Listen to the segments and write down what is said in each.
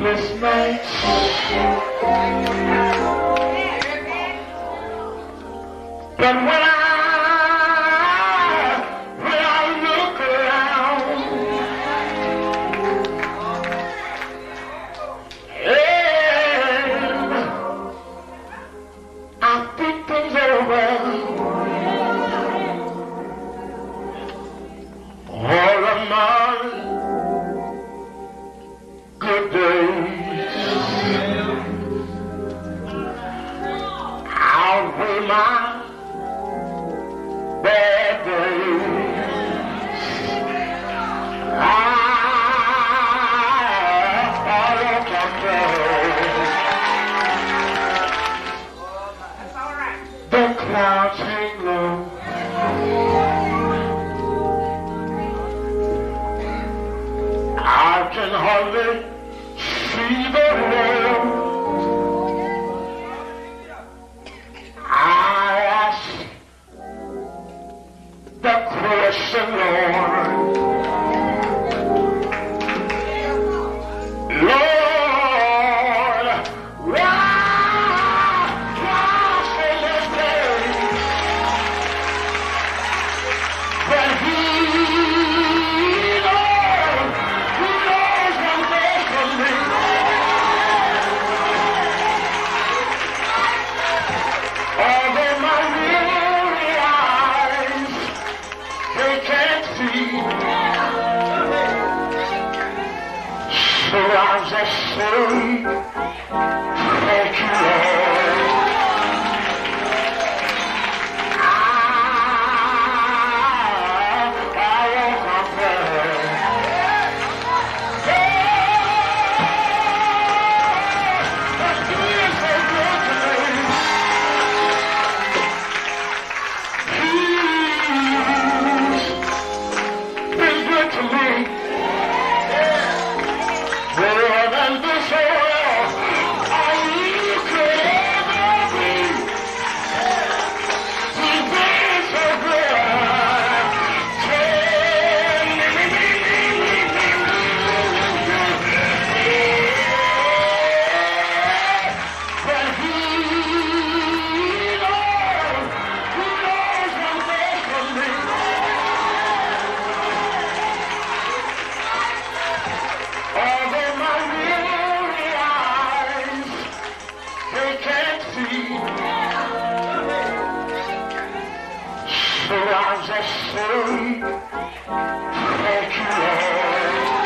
sleepless nights. But when I look around, and I think things over, all of my good days outweigh my bad days. I don't complain. The clouds hang low. I can hardly see the road. I ask the question, Lord. Lord, why so much pain? But He knows what's best for me. Although my weary eyes, they can't see, so I'll just say, thank you, Lord. I won't complain. But He is so good to me. He's been good to me. More than this world you could ever be. He's been so good. But He knows what's best for me. Although my weary eyes, they can't see, so I'll just say, thank you, Lord.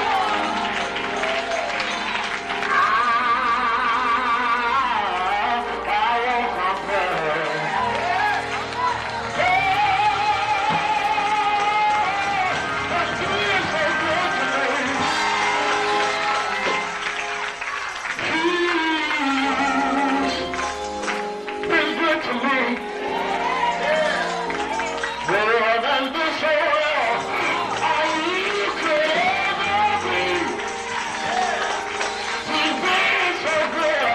I won't complain. But He is so good to me. He's been good to me. More than this world you could ever be. He's been so good.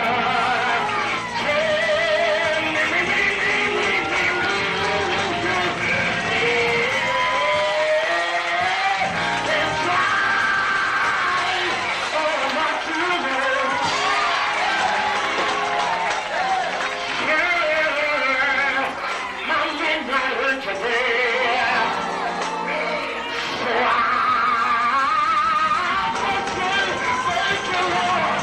And try all my children. My midnight went today. So I just say thank you, Lord.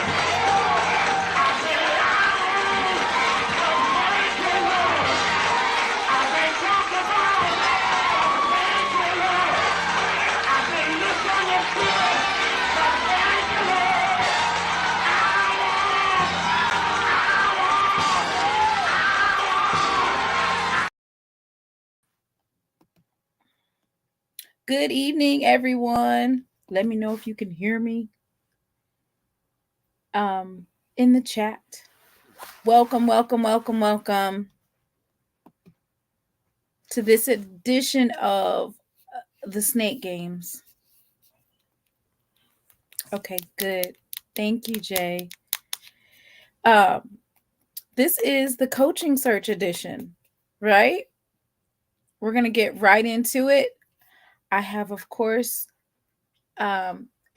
I've been down, but thank you, Lord. I've been talked about, thank you, Lord. I've been misunderstood, but thank you, Lord. Good evening, everyone. Let me know if you can hear me in the chat. Welcome, welcome, welcome, welcome to this edition of the Snake Games. Okay, good. Thank you, Jay. This is the coaching search edition, right? We're going to get right into it. I have, of course,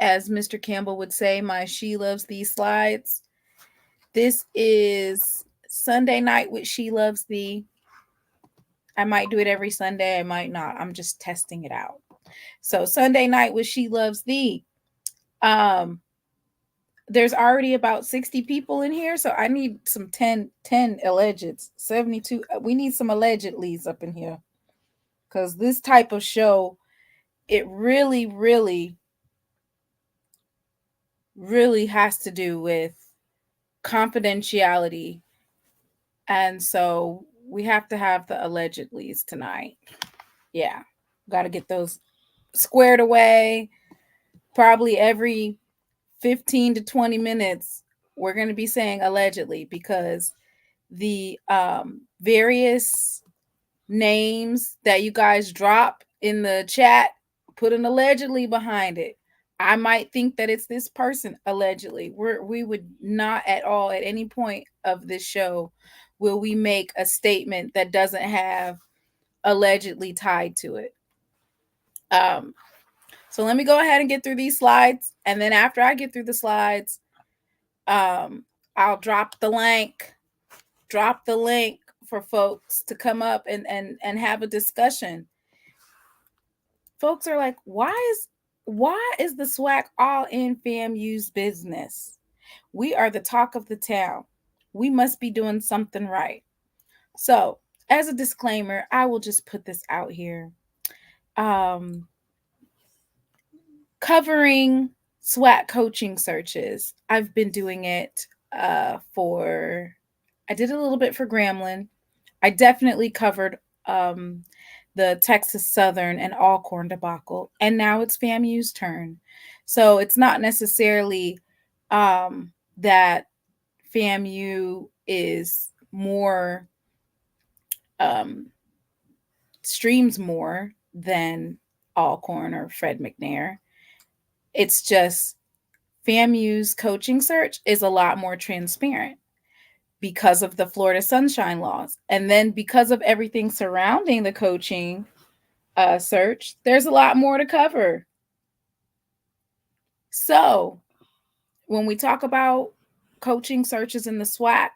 as Mr. Campbell would say, my She Loves Thee slides. This is Sunday night with She Loves Thee. I might do it every Sunday. I might not. I'm just testing it out. So Sunday night with She Loves Thee. There's already about 60 people in here. So I need some 10 allegeds, 72. We need some allegedlys up in here. Because this type of show, it really, really, really has to do with confidentiality. And so we have to have the allegedlys tonight. Yeah. Got to get those squared away. Probably every 15 to 20 minutes, we're going to be saying allegedly, because the various names that you guys drop in the chat, put an allegedly behind it. I might think that it's this person allegedly. We would not at all at any point of this show will we make a statement that doesn't have allegedly tied to it. So let me go ahead and get through these slides, and then after I get through the slides, I'll drop the link for folks to come up and have a discussion. Folks are like, why is the SWAC all in FAMU's business? We are the talk of the town. We must be doing something right. So, as a disclaimer, I will just put this out here. Covering SWAC coaching searches. I've been doing it I did a little bit for Grambling. I definitely covered the Texas Southern and Alcorn debacle, and now it's FAMU's turn. So it's not necessarily that FAMU is more streams more than Alcorn or Fred McNair. It's just FAMU's coaching search is a lot more transparent because of the Florida Sunshine Laws. And then because of everything surrounding the coaching search, there's a lot more to cover. So when we talk about coaching searches in the SWAC,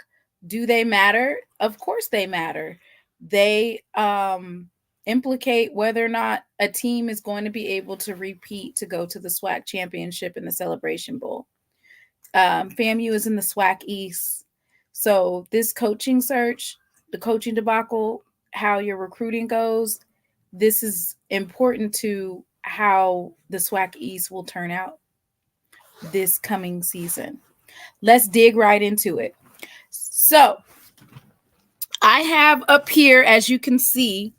do they matter? Of course they matter. They implicate whether or not a team is going to be able to repeat to go to the SWAC championship and the Celebration Bowl. FAMU is in the SWAC East. So this coaching search, the coaching debacle, how your recruiting goes, this is important to how the SWAC East will turn out this coming season. Let's dig right into it. So I have up here, as you can see,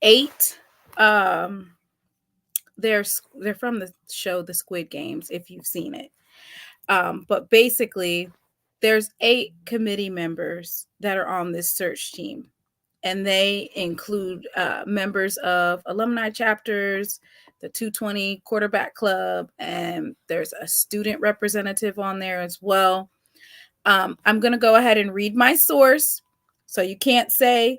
8. They're from the show The Squid Games, if you've seen it. But basically, there's 8 committee members that are on this search team, and they include members of alumni chapters, the 220 quarterback club, and there's a student representative on there as well. I'm going to go ahead and read my source. So you can't say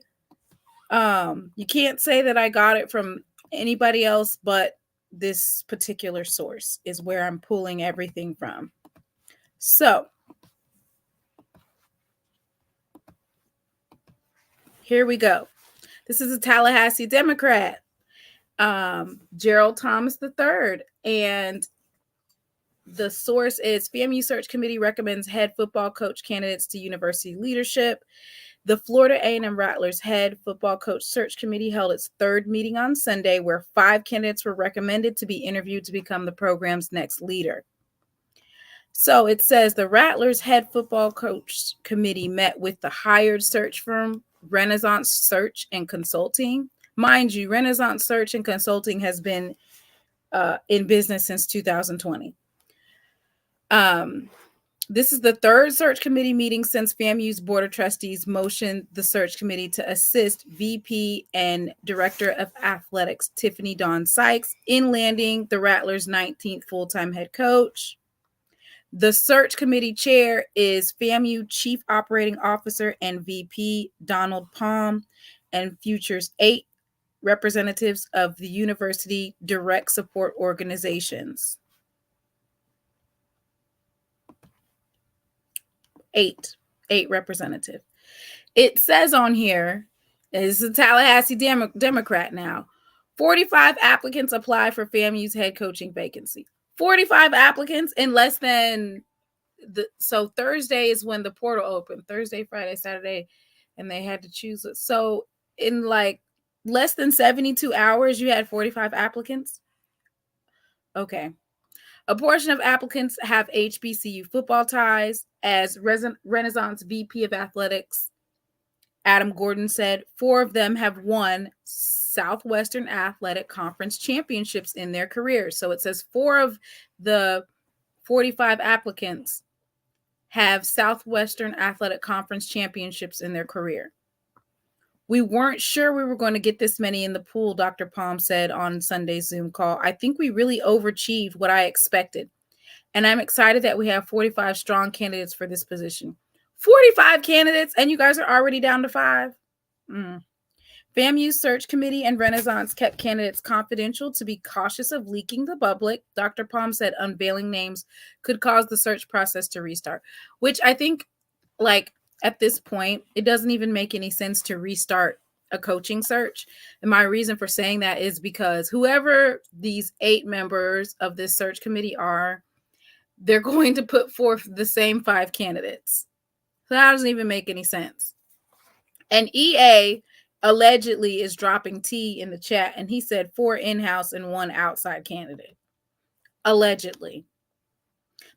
that I got it from anybody else, but this particular source is where I'm pulling everything from. So here we go. This is a Tallahassee Democrat, Gerald Thomas III, and the source is FAMU Search Committee recommends head football coach candidates to university leadership. The Florida A&M Rattlers head football coach search committee held its 3rd meeting on Sunday, where 5 candidates were recommended to be interviewed to become the program's next leader. So it says the Rattlers head football coach committee met with the hired search firm Renaissance Search and Consulting. Mind you, Renaissance Search and Consulting has been in business since 2020. This is the 3rd search committee meeting since FAMU's Board of Trustees motioned the search committee to assist VP and Director of Athletics Tiffany Dawn Sykes in landing the Rattlers' 19th full-time head coach. The search committee chair is FAMU Chief Operating Officer and VP Donald Palm, and futures 8 representatives of the university direct support organizations. 8 representative. It says on here, it's a Tallahassee Democrat now, 45 applicants apply for FAMU's head coaching vacancy. 45 applicants in less than so Thursday is when the portal opened. Thursday, Friday, Saturday, and they had to choose it. So in like less than 72 hours, you had 45 applicants. Okay. A portion of applicants have HBCU football ties. As Renaissance VP of Athletics Adam Gordon said, 4 of them have won Southwestern Athletic Conference championships in their careers. So it says 4 of the 45 applicants have Southwestern Athletic Conference championships in their career. We weren't sure we were going to get this many in the pool, Dr. Palm said on Sunday's Zoom call. I think we really overachieved what I expected. And I'm excited that we have 45 strong candidates for this position. 45 candidates, and you guys are already down to 5? FAMU's search committee and Renaissance kept candidates confidential to be cautious of leaking the public. Dr. Palm said unveiling names could cause the search process to restart, which I think, like, at this point, it doesn't even make any sense to restart a coaching search. And my reason for saying that is because whoever these 8 members of this search committee are, they're going to put forth the same 5 candidates. So that doesn't even make any sense. And EA allegedly is dropping T in the chat, and he said 4 in-house and 1 outside candidate. Allegedly.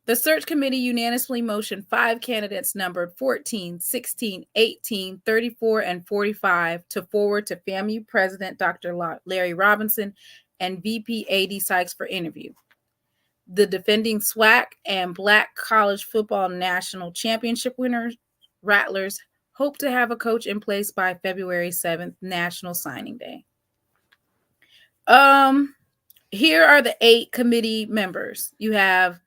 The search committee unanimously motioned 5 candidates numbered 14, 16, 18, 34, and 45 to forward to FAMU President Dr. Larry Robinson and VP A.D. Sykes for interview. The defending SWAC and Black College Football National Championship winners, Rattlers, hope to have a coach in place by February 7th, National Signing Day. Here are the 8 committee members. You have,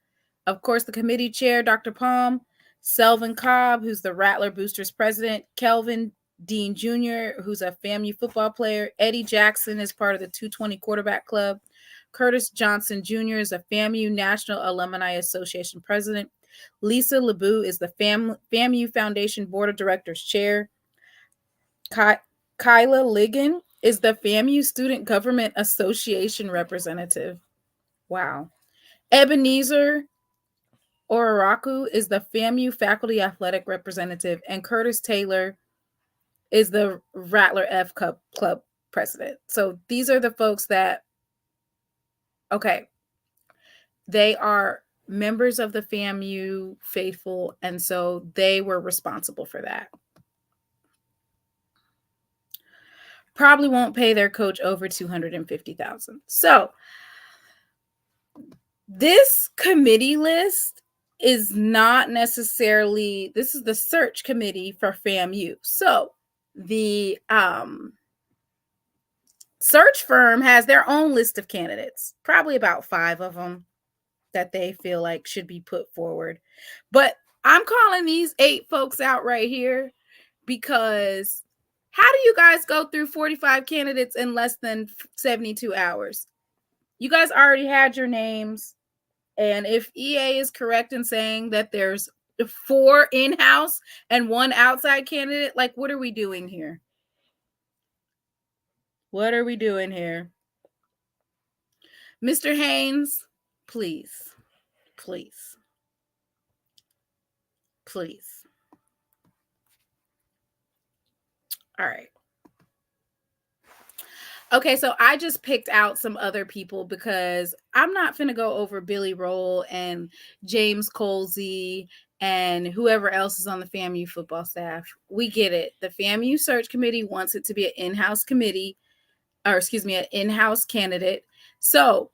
of course, the committee chair, Dr. Palm, Selvin Cobb, who's the Rattler Boosters president, Kelvin Dean Jr., who's a FAMU football player, Eddie Jackson is part of the 220 quarterback club, Curtis Johnson Jr. is a FAMU National Alumni Association president, Lisa LeBou is the FAMU Foundation Board of Directors chair, Kyla Ligon is the FAMU Student Government Association representative. Wow. Ebenezer Oraraku is the FAMU Faculty Athletic representative, and Curtis Taylor is the Rattler F Club president. So these are the folks that, okay, they are members of the FAMU faithful, and so they were responsible for that. Probably won't pay their coach over $250,000. So this committee list is not necessarily, this is the search committee for FAMU. So the search firm has their own list of candidates, probably about 5 of them that they feel like should be put forward. But I'm calling these 8 folks out right here because how do you guys go through 45 candidates in less than 72 hours? You guys already had your names. And if EA is correct in saying that there's 4 in-house and 1 outside candidate, like, what are we doing here? What are we doing here? Mr. Haynes, please. Please. Please. All right. Okay, so I just picked out some other people because I'm not finna go over Billy Rolle and James Colzie and whoever else is on the FAMU football staff. We get it. The FAMU search committee wants it to be an in-house committee, or excuse me, an in-house candidate. So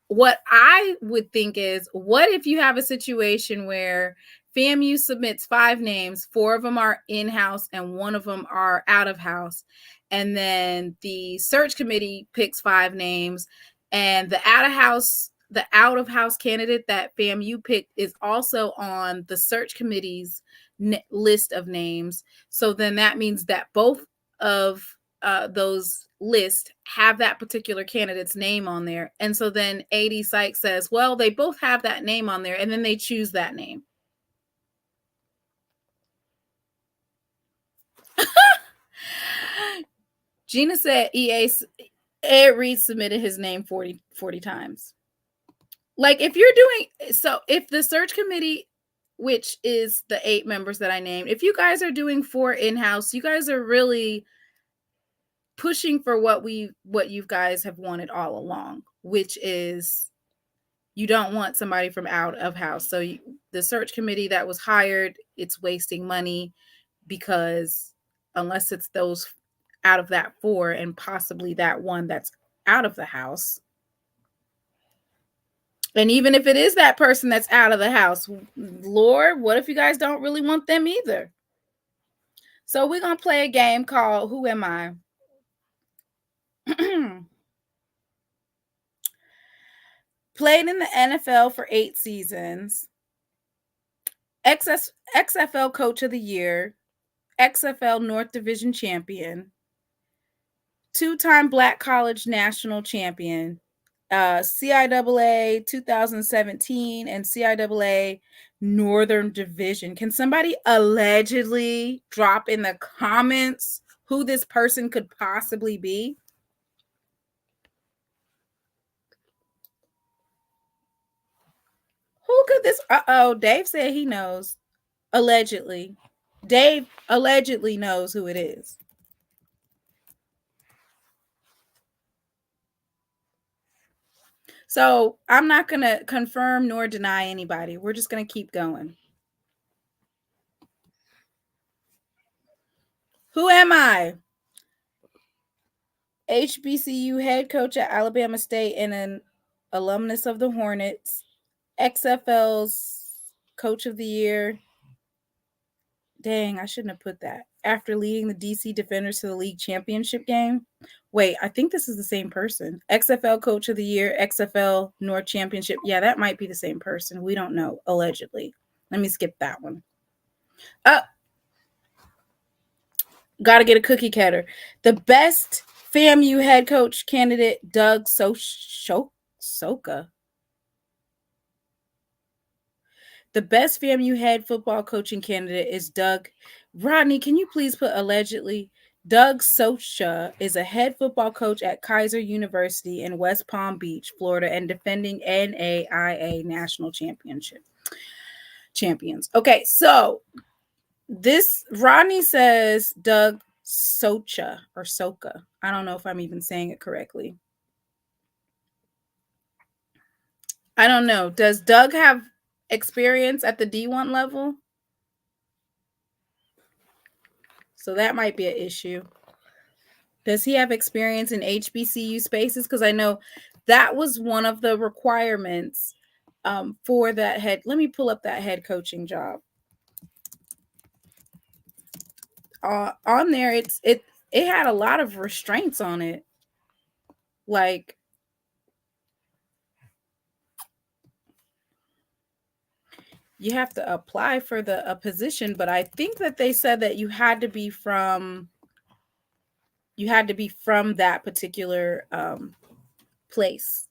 what I would think is, what if you have a situation where FAMU submits 5 names, 4 of them are in-house and 1 of them are out-of-house, and then the search committee picks 5 names, and the out-of-house candidate that FAMU picked is also on the search committee's list of names. So then that means that both of those lists have that particular candidate's name on there. And so then A.D. Sykes says, well, they both have that name on there, and then they choose that name. Gina said Ed Reed submitted his name 40 times. Like, if you're doing, so if the search committee, which is the 8 members that I named, if you guys are doing 4 in-house, you guys are really pushing for what you guys have wanted all along, which is you don't want somebody from out of house. So the search committee that was hired, it's wasting money, because unless it's those out of that 4 and possibly that one that's out of the house. And even if it is that person that's out of the house, Lord, what if you guys don't really want them either? So we're going to play a game called Who Am I? Played in the NFL for 8 seasons. XFL Coach of the Year. XFL North Division Champion. 2-time Black College National Champion. CIAA 2017 and CIAA Northern Division. Can somebody allegedly drop in the comments who this person could possibly be? Who could this? Dave said he knows. Allegedly. Dave allegedly knows who it is. So I'm not going to confirm nor deny anybody. We're just going to keep going. Who am I? HBCU head coach at Alabama State and an alumnus of the Hornets. XFL's coach of the year. Dang, I shouldn't have put that. After leading the DC Defenders to the league championship game. Wait, I think this is the same person. XFL coach of the year, XFL North Championship. Yeah, that might be the same person. We don't know, allegedly. Let me skip that one. Got to get a cookie cutter. The best FAMU head coach candidate, Doug Soka. The best FAMU head football coaching candidate is Doug. Rodney, can you please put allegedly? Doug Socha is a head football coach at Kaiser University in West Palm Beach, Florida, and defending NAIA national champions. Okay, so this Rodney says Doug Socha or Soka. I don't know if I'm even saying it correctly. I don't know. Does Doug have experience at the D1 level? So that might be an issue. Does he have experience in HBCU spaces? Because I know that was one of the requirements for that head. Let me pull up that head coaching job. On there, it had a lot of restraints on it. Like, you have to apply for a position, but I think that they said that you had to be from that particular place.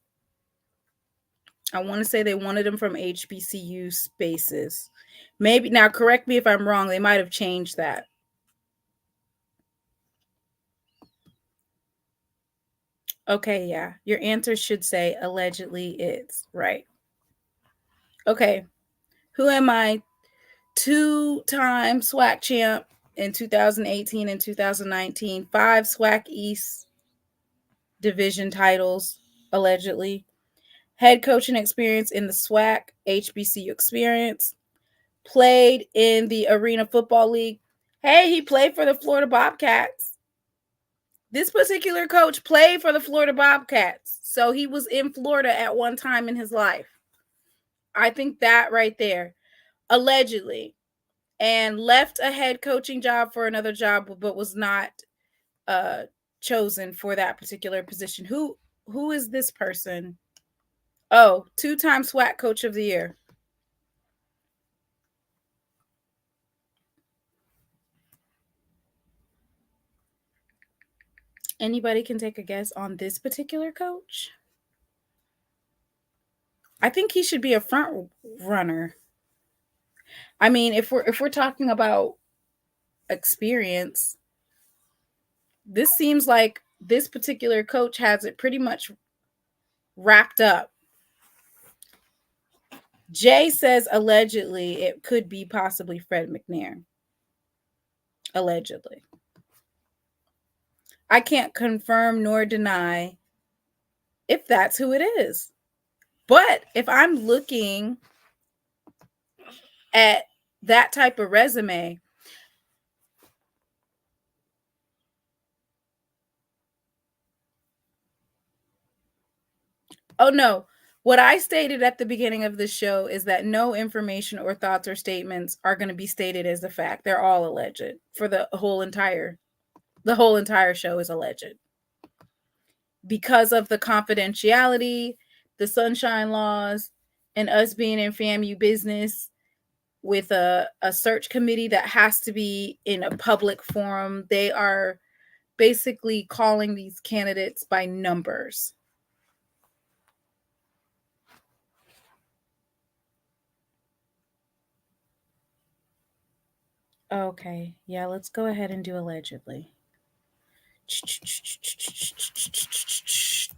I want to say they wanted them from HBCU spaces. Maybe, now correct me if I'm wrong, they might have changed that. Okay, yeah. Your answer should say allegedly it's right. Okay. Who am I? 2-time SWAC champ in 2018 and 2019. 5 SWAC East division titles, allegedly. Head coaching experience in the SWAC, HBCU experience. Played in the Arena Football League. Hey, he played for the Florida Bobcats. This particular coach played for the Florida Bobcats. So he was in Florida at one time in his life. I think that right there. Allegedly. And left a head coaching job for another job, but was not chosen for that particular position. Who is this person? Oh, 2-time SWAC coach of the year. Anybody can take a guess on this particular coach? I think he should be a front runner. I mean, if we're talking about experience, This seems like this particular coach has it pretty much wrapped up. Jay says allegedly it could be possibly Fred McNair. Allegedly. I can't confirm nor deny if that's who it is. But if I'm looking at that type of resume, oh no, what I stated at the beginning of the show is that no information or thoughts or statements are going to be stated as a fact. They're all alleged for the whole entire show is alleged. Because of the confidentiality, the sunshine laws, and us being in FAMU business with a search committee that has to be in a public forum, they are basically calling these candidates by numbers. Okay, yeah, let's go ahead and do allegedly.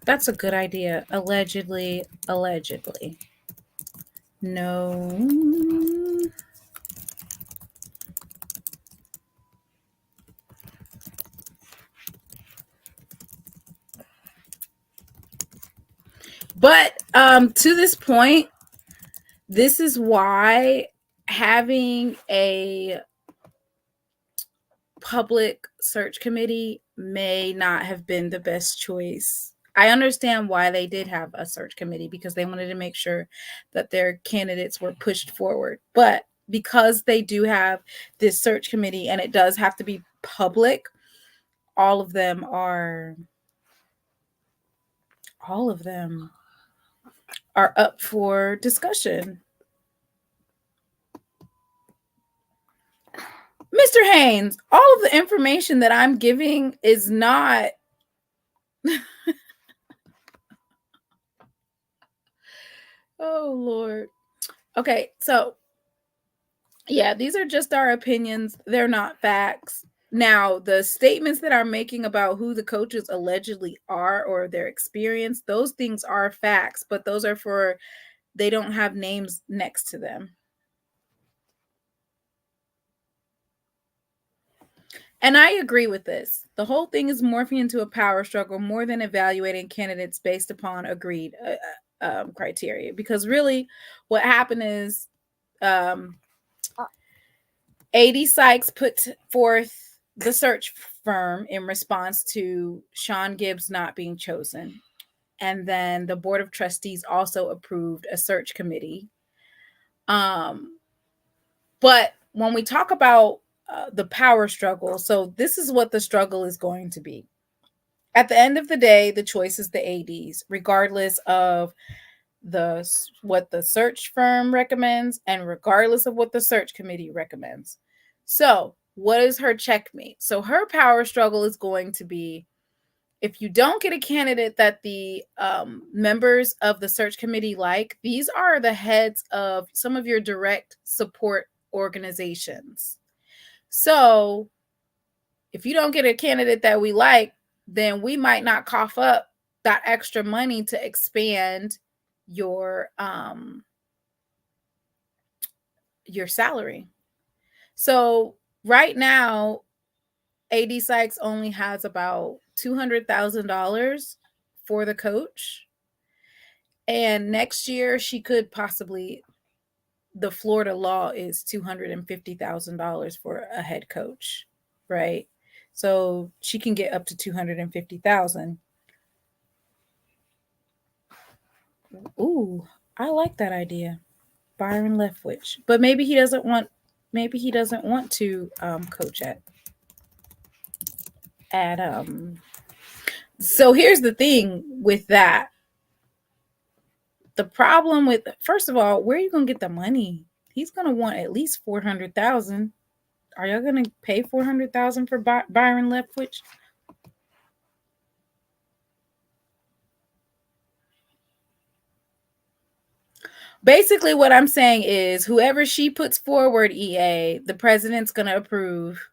That's a good idea. Allegedly. No. But to this point, this is why having a public search committee may not have been the best choice. I understand why they did have a search committee, because they wanted to make sure that their candidates were pushed forward. But because they do have this search committee and it does have to be public, all of them are up for discussion. Mr. Haynes, all of the information that I'm giving is not oh Lord. Okay, so yeah, these are just our opinions. They're not facts. Now, the statements that I'm making about who the coaches allegedly are or their experience, those things are facts, but those are for, they don't have names next to them. And I agree with this. The whole thing is morphing into a power struggle more than evaluating candidates based upon agreed criteria. Because really, what happened is A.D. Sykes put forth the search firm in response to Sean Gibbs not being chosen. And then the Board of Trustees also approved a search committee. But when we talk about the power struggle, so this is what the struggle is going to be. At the end of the day, the choice is the ADs, regardless of what the search firm recommends and regardless of what the search committee recommends. So what is her checkmate? So her power struggle is going to be, if you don't get a candidate that the members of the search committee like, these are the heads of some of your direct support organizations. So if you don't get a candidate that we like, then we might not cough up that extra money to expand your salary. So right now, AD Sykes only has about $200,000 for the coach. And next year she could possibly, the Florida law is $250,000 for a head coach, right? So she can get up to $250,000. Ooh, I like that idea. Byron Leftwich. But maybe he doesn't want to coach at so here's the thing with that. The problem with, first of all, where are you gonna get the money? He's gonna want at least $400,000. Are y'all gonna pay $400,000 for Byron Leftwich? Basically, what I'm saying is, whoever she puts forward, EA, the president's gonna approve.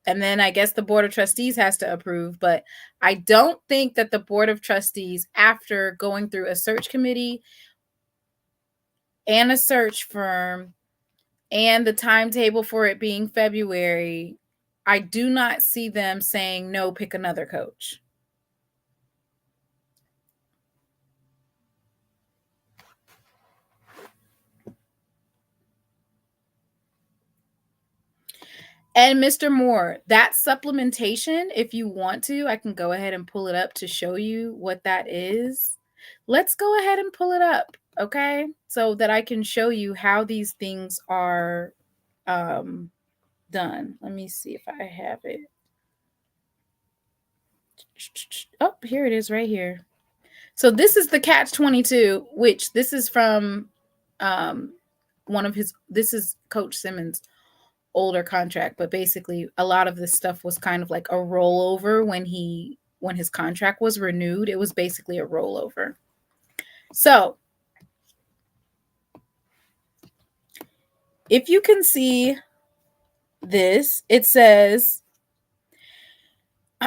And then I guess the Board of Trustees has to approve. But I don't think that the Board of Trustees, after going through a search committee and a search firm and the timetable for it being February, I do not see them saying, no, pick another coach. And Mr. Moore, that supplementation, if you want to, I can go ahead and pull it up to show you what that is. Let's go ahead and pull it up, okay? So that I can show you how these things are done. Let me see if I have it. Oh, here it is right here. So this is the Catch-22, which this is from this is Coach Simmons' older contract, but basically a lot of this stuff was kind of like a rollover when his contract was renewed. It was basically a rollover. So if you can see this, it says,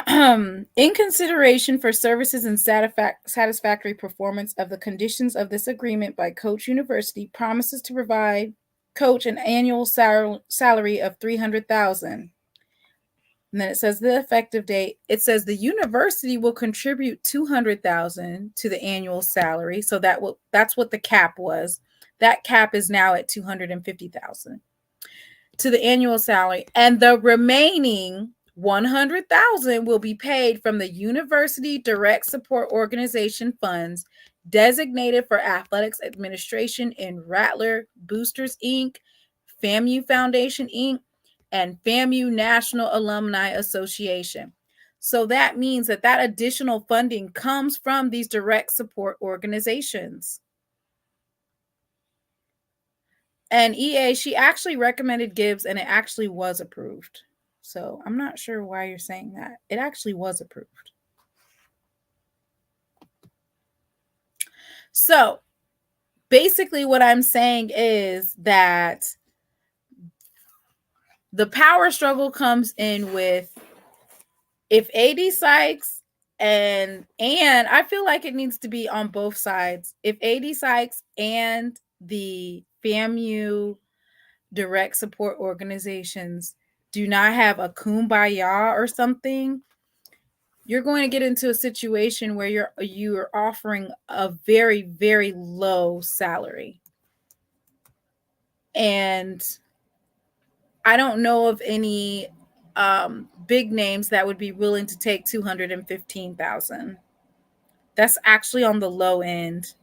in consideration for services and satisfactory performance of the conditions of this agreement by Coach University promises to provide Coach an annual salary of $300,000. And then it says the effective date. It says the university will contribute $200,000 to the annual salary. So that's what the cap was. That cap is now at $250,000 to the annual salary, and the remaining $100,000 will be paid from the University Direct Support Organization funds designated for athletics administration in Rattler Boosters Inc., FAMU Foundation Inc., and FAMU National Alumni Association. So that means that additional funding comes from these direct support organizations. And EA, she actually recommended Gibbs, and it actually was approved. So I'm not sure why you're saying that. It actually was approved. So basically what I'm saying is that the power struggle comes in with if AD Sykes and I feel like it needs to be on both sides. If AD Sykes and the FAMU direct support organizations do not have a kumbaya or something, you're going to get into a situation where you're offering a very, very low salary. And I don't know of any big names that would be willing to take $215,000. That's actually on the low end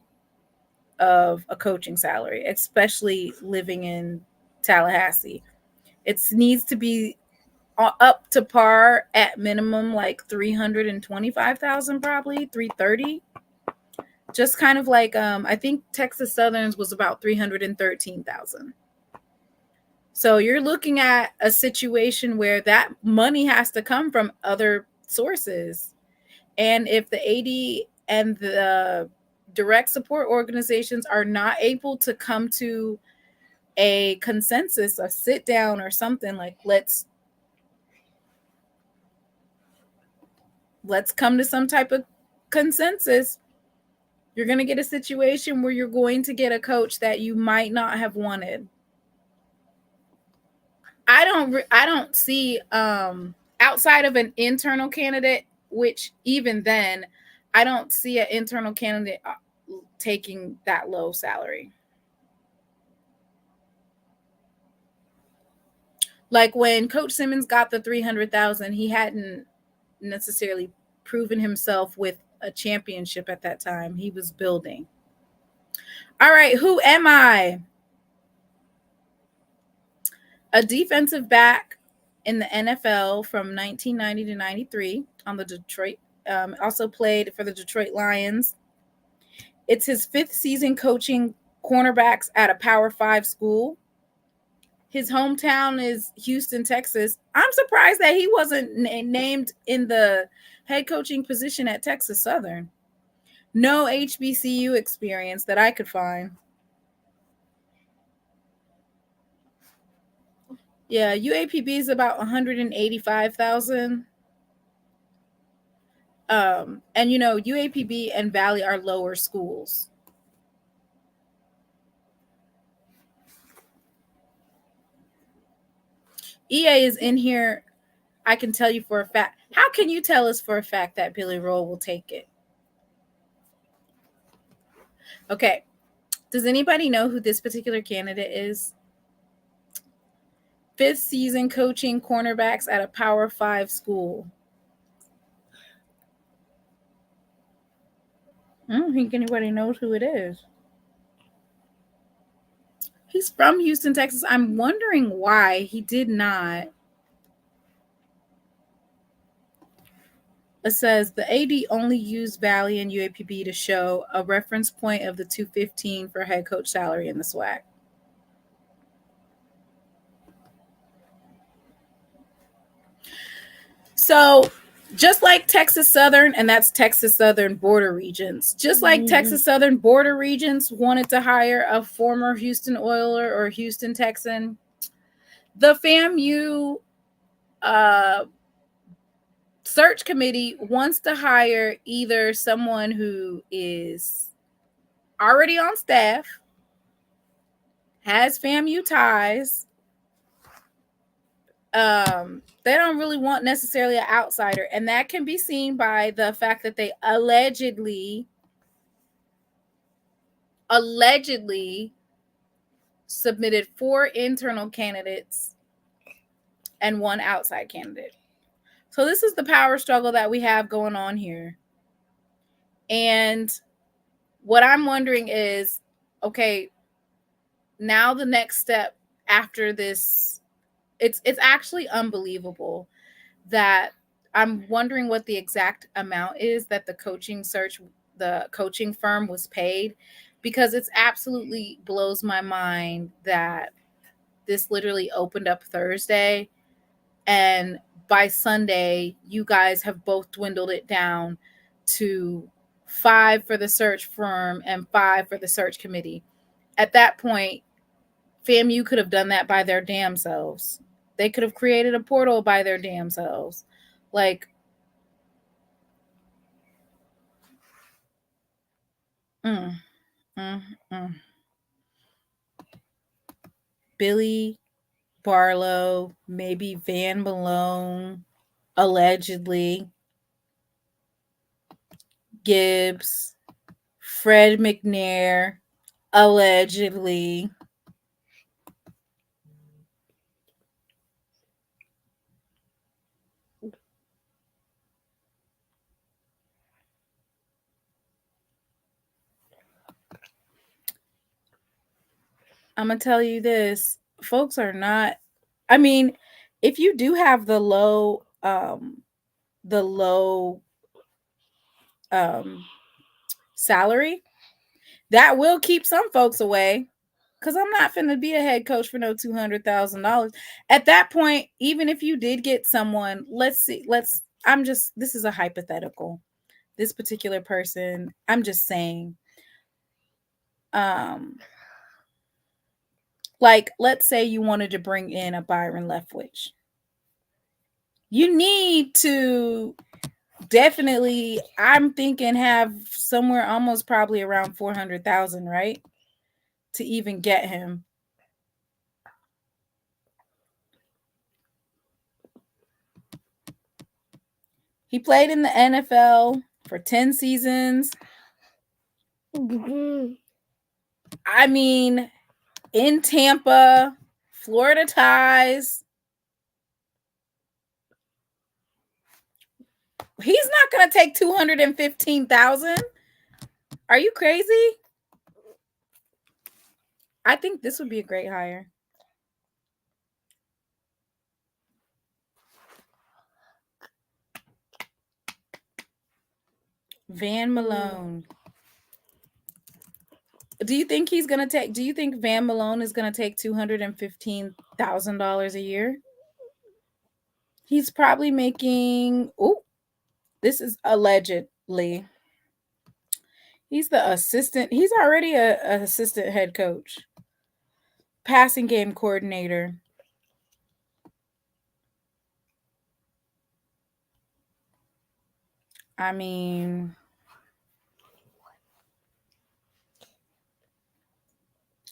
of a coaching salary, especially living in Tallahassee. It needs to be up to par at minimum, like 325,000, probably 330. Just kind of like I think Texas Southern's was about 313,000. So you're looking at a situation where that money has to come from other sources. And if the AD and the direct support organizations are not able to come to a consensus, a sit down or something, like let's come to some type of consensus, you're going to get a situation where you're going to get a coach that you might not have wanted. I don't see outside of an internal candidate, which even then I don't see an internal candidate taking that low salary. Like when Coach Simmons got the $300,000, he hadn't necessarily proven himself with a championship at that time. He was building. All right, who am I? A defensive back in the NFL from 1990 to 93 on the Detroit. Also played for the Detroit Lions. It's his 5th season coaching cornerbacks at a Power 5 school. His hometown is Houston, Texas. I'm surprised that he wasn't named in the head coaching position at Texas Southern. No HBCU experience that I could find. Yeah, UAPB is about 185,000. And UAPB and Valley are lower schools. EA is in here. I can tell you for a fact. How can you tell us for a fact that Billy Rolle will take it? Okay. Does anybody know who this particular candidate is? 5th season coaching cornerbacks at a Power 5 school. I don't think anybody knows who it is. He's from Houston, Texas. I'm wondering why he did not. It says the AD only used Valley and UAPB to show a reference point of the 215 for head coach salary in the SWAC. So just like Texas Southern, and that's Texas Southern border regions, just like Texas Southern border regions wanted to hire a former Houston Oiler or Houston Texan, the FAMU search committee wants to hire either someone who is already on staff, has FAMU ties. They don't really want necessarily an outsider, and that can be seen by the fact that they allegedly submitted 4 internal candidates and 1 outside candidate. So this is the power struggle that we have going on here. And what I'm wondering is, okay, now the next step after this, it's actually unbelievable that I'm wondering what the exact amount is that the coaching firm was paid, because it's absolutely blows my mind that this literally opened up Thursday, and by Sunday you guys have both dwindled it down to 5 for the search firm and 5 for the search committee. At that point, FAMU could have done that by their damn selves. They could have created a portal by their damn selves. Like, mm, mm, mm. Billy Barlow, maybe Van Malone, allegedly. Gibbs, Fred McNair, allegedly. I'm going to tell you this. Folks are not, I mean, if you do have the low salary, that will keep some folks away. Because I'm not finna be a head coach for no $200,000. At that point, even if you did get someone, this is a hypothetical. This particular person, I'm just saying, like, let's say you wanted to bring in a Byron Leftwich. You need to definitely, I'm thinking, have somewhere almost probably around 400,000, right? To even get him. He played in the NFL for 10 seasons. I mean, in Tampa, Florida ties. He's not going to take 215,000. Are you crazy? I think this would be a great hire. Van Malone. Do you think Van Malone is going to take $215,000 a year? He's probably making, this is allegedly. He's the assistant. He's already an assistant head coach, passing game coordinator. I mean,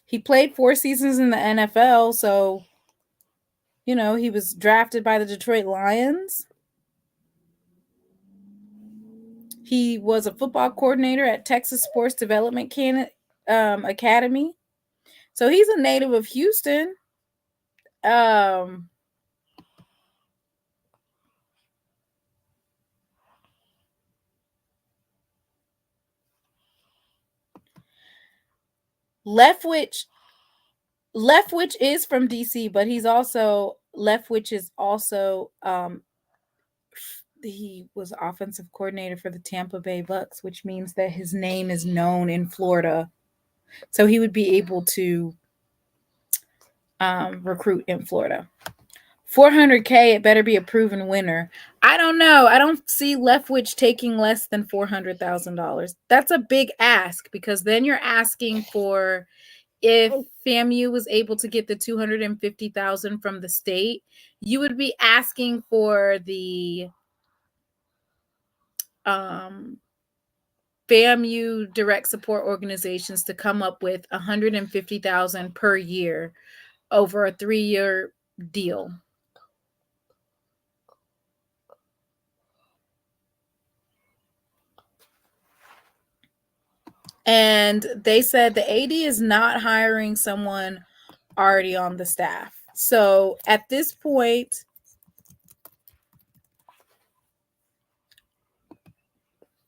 he played 4 seasons in the NFL, so he was drafted by the Detroit Lions. He was a football coordinator at Texas Sports Development Academy. So he's a native of Houston. Leftwich is from DC, but he's also Leftwich is also he was offensive coordinator for the Tampa Bay Bucks, which means that his name is known in Florida. So he would be able to recruit in Florida. $400K, it better be a proven winner. I don't know. I don't see Leftwich taking less than $400,000. That's a big ask, because then you're asking for, if FAMU was able to get the $250,000 from the state, you would be asking for the FAMU direct support organizations to come up with $150,000 per year over a 3-year deal. And they said the AD is not hiring someone already on the staff. So at this point,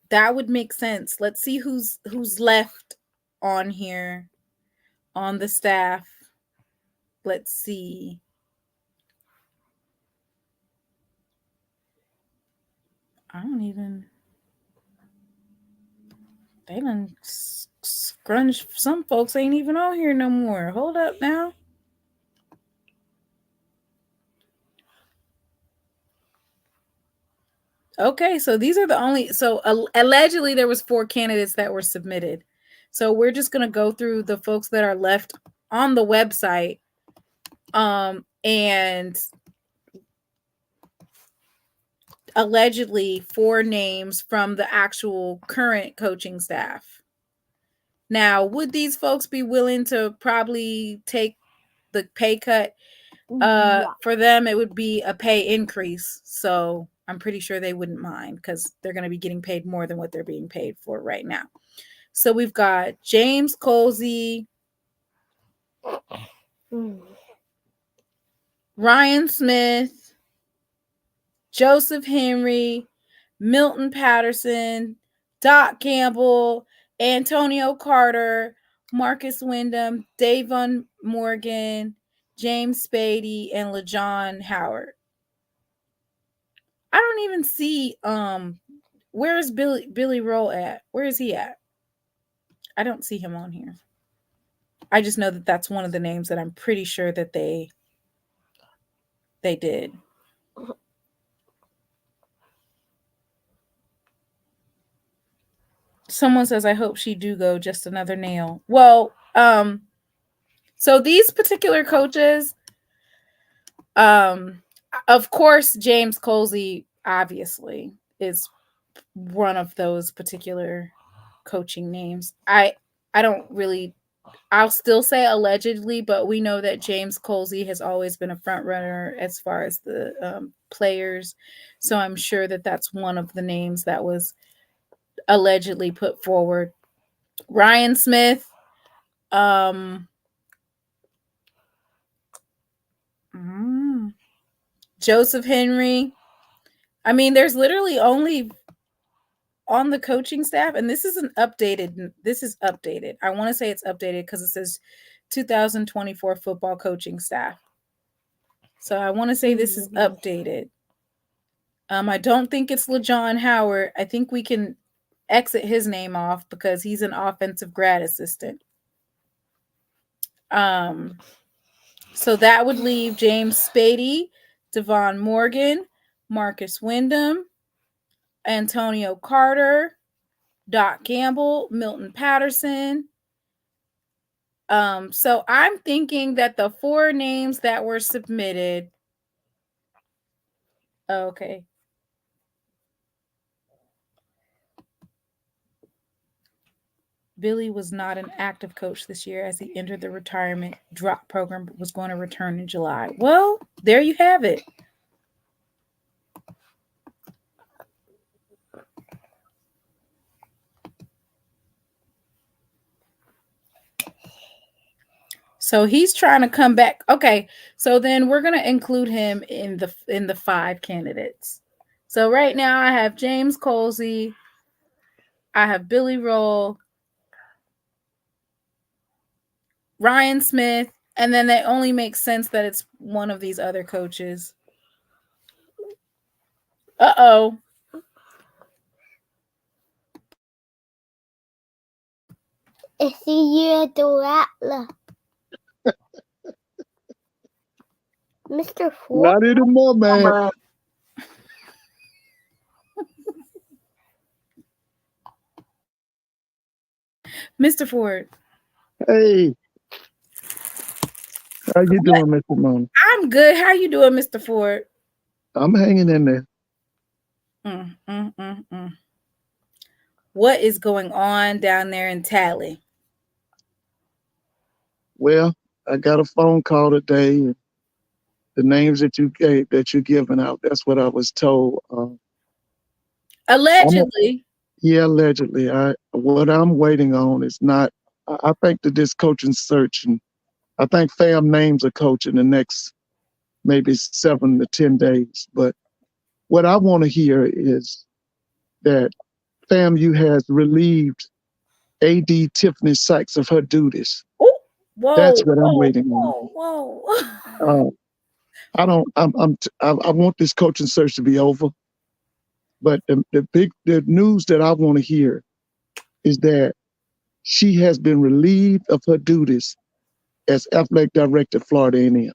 that would make sense. Let's see who's left on here on the staff. Let's see. They done scrunch. Some folks ain't even on here no more. Hold up now. Okay, so these are the only. So allegedly there was 4 candidates that were submitted. So we're just gonna go through the folks that are left on the website, and allegedly 4 names from the actual current coaching staff. Now, would these folks be willing to probably take the pay cut? For them, it would be a pay increase. So I'm pretty sure they wouldn't mind, because they're going to be getting paid more than what they're being paid for right now. So we've got James Colzie, Ryan Smith, Joseph Henry, Milton Patterson, Doc Campbell, Antonio Carter, Marcus Wyndham, Davon Morgan, James Spady, and LaJohn Howard. I don't even see where is Billy Rolle at? Where is he at? I don't see him on here. I just know that that's one of the names that I'm pretty sure that they did. Someone says, I hope she do go, just another nail. Well, so these particular coaches, of course, James Colzie obviously is one of those particular coaching names. I don't really, I'll still say allegedly, but we know that James Colzie has always been a front runner as far as the players. So I'm sure that that's one of the names that was allegedly put forward. Ryan Smith, Joseph Henry. I mean, there's literally only on the coaching staff, and this is updated. I want to say it's updated because it says 2024 football coaching staff. So I want to say this is updated. I don't think it's LaJohn Howard. I think we can exit his name off because he's an offensive grad assistant. So that would leave James Spady, Davon Morgan, Marcus Wyndham, Antonio Carter, Doc Campbell, Milton Patterson. So I'm thinking that the 4 names that were submitted. Okay. Billy was not an active coach this year as he entered the retirement drop program but was going to return in July. Well, there you have it. So he's trying to come back. Okay, so then we're gonna include him in the 5 candidates. So right now I have James Colzie, I have Billy Rolle, Ryan Smith, and then it only makes sense that it's one of these other coaches. Uh-oh. Is he the rattler? Mr. Ford? Not anymore, man. Mr. Ford. Hey, how you doing, Mr. Mona? I'm good. How you doing, Mr. Ford? I'm hanging in there. What is going on down there in Tally? Well, I got a phone call today. And the names that you're giving out, that's what I was told. Allegedly. Allegedly. What I'm waiting on is not. I think that this coaching search, and I think Fam names a coach in the next maybe 7 to 10 days. But what I want to hear is that FAMU has relieved AD Tiffany Sykes of her duties. Ooh, whoa, That's what I'm waiting on. Whoa. I want this coaching search to be over. But the news that I want to hear is that she has been relieved of her duties as athletic director at Florida A&M.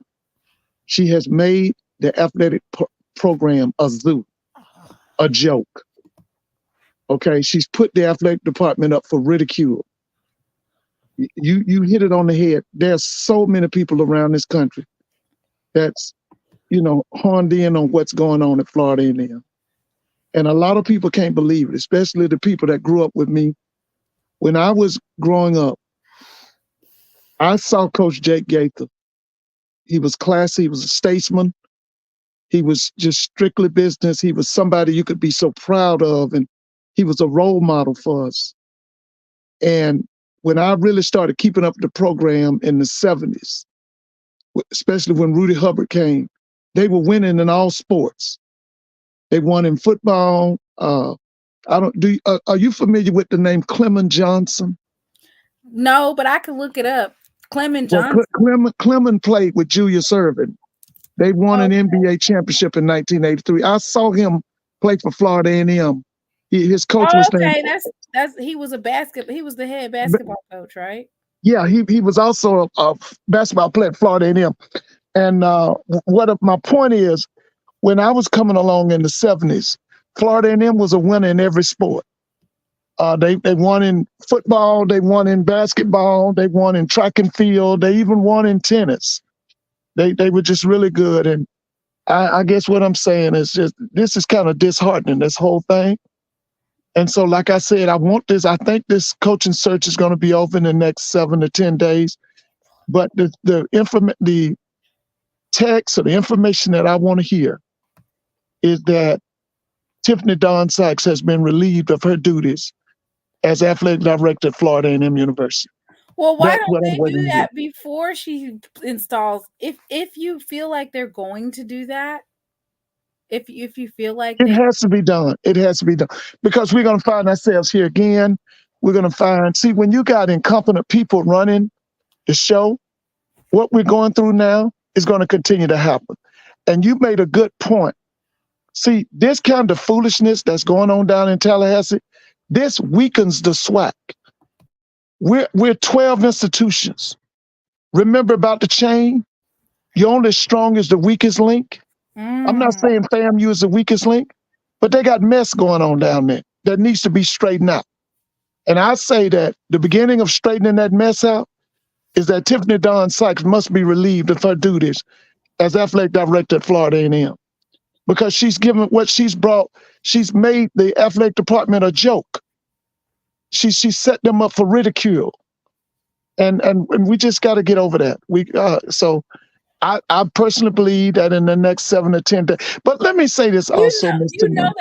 She has made the athletic program a zoo, a joke. Okay, she's put the athletic department up for ridicule. You hit it on the head. There's so many people around this country that's, honed in on what's going on at Florida A&M. And a lot of people can't believe it, especially the people that grew up with me. When I was growing up, I saw Coach Jake Gaither. He was classy. He was a statesman. He was just strictly business. He was somebody you could be so proud of, and he was a role model for us. And when I really started keeping up the program in the 70s, especially when Rudy Hubbard came, they were winning in all sports. They won in football. Are you familiar with the name Clement Johnson? No, but I can look it up. Clement Johnson. Clement played with Julius Erving. They won an NBA championship in 1983. I saw him play for Florida A&M. His coach was named. He was he was the head basketball coach, right? Yeah, he was also a basketball player at Florida A&M. And my point is, when I was coming along in the 70s, Florida A&M was a winner in every sport. They won in football, they won in basketball, they won in track and field, they even won in tennis. They were just really good. And I guess what I'm saying is just this is kind of disheartening, this whole thing. And so, like I said, I think this coaching search is going to be over in the next 7 to 10 days. But the text or the information that I want to hear is that Tiffany Dawn Sykes has been relieved of her duties as athletic director at Florida A&M University. Well, why don't they do that before she installs? If you feel like they're going to do that, if you feel like it has to be done, because we're going to find ourselves here again. We're going to see when you got incompetent people running the show, what we're going through now is going to continue to happen. And you made a good point. See, this kind of foolishness that's going on down in Tallahassee, this weakens the SWAC. We're 12 institutions. Remember about the chain? You're only as strong as the weakest link. I'm not saying FAMU is the weakest link, but they got mess going on down there that needs to be straightened out. And I say that the beginning of straightening that mess out is that Tiffany Dawn Sykes must be relieved of her duties as athletic director at Florida A&M, because she's given what she's brought. She's made the athletic department a joke. she set them up for ridicule, and we just got to get over that. So I personally believe that in the next 7 to 10 days. But let me say this also, Mr. Moon.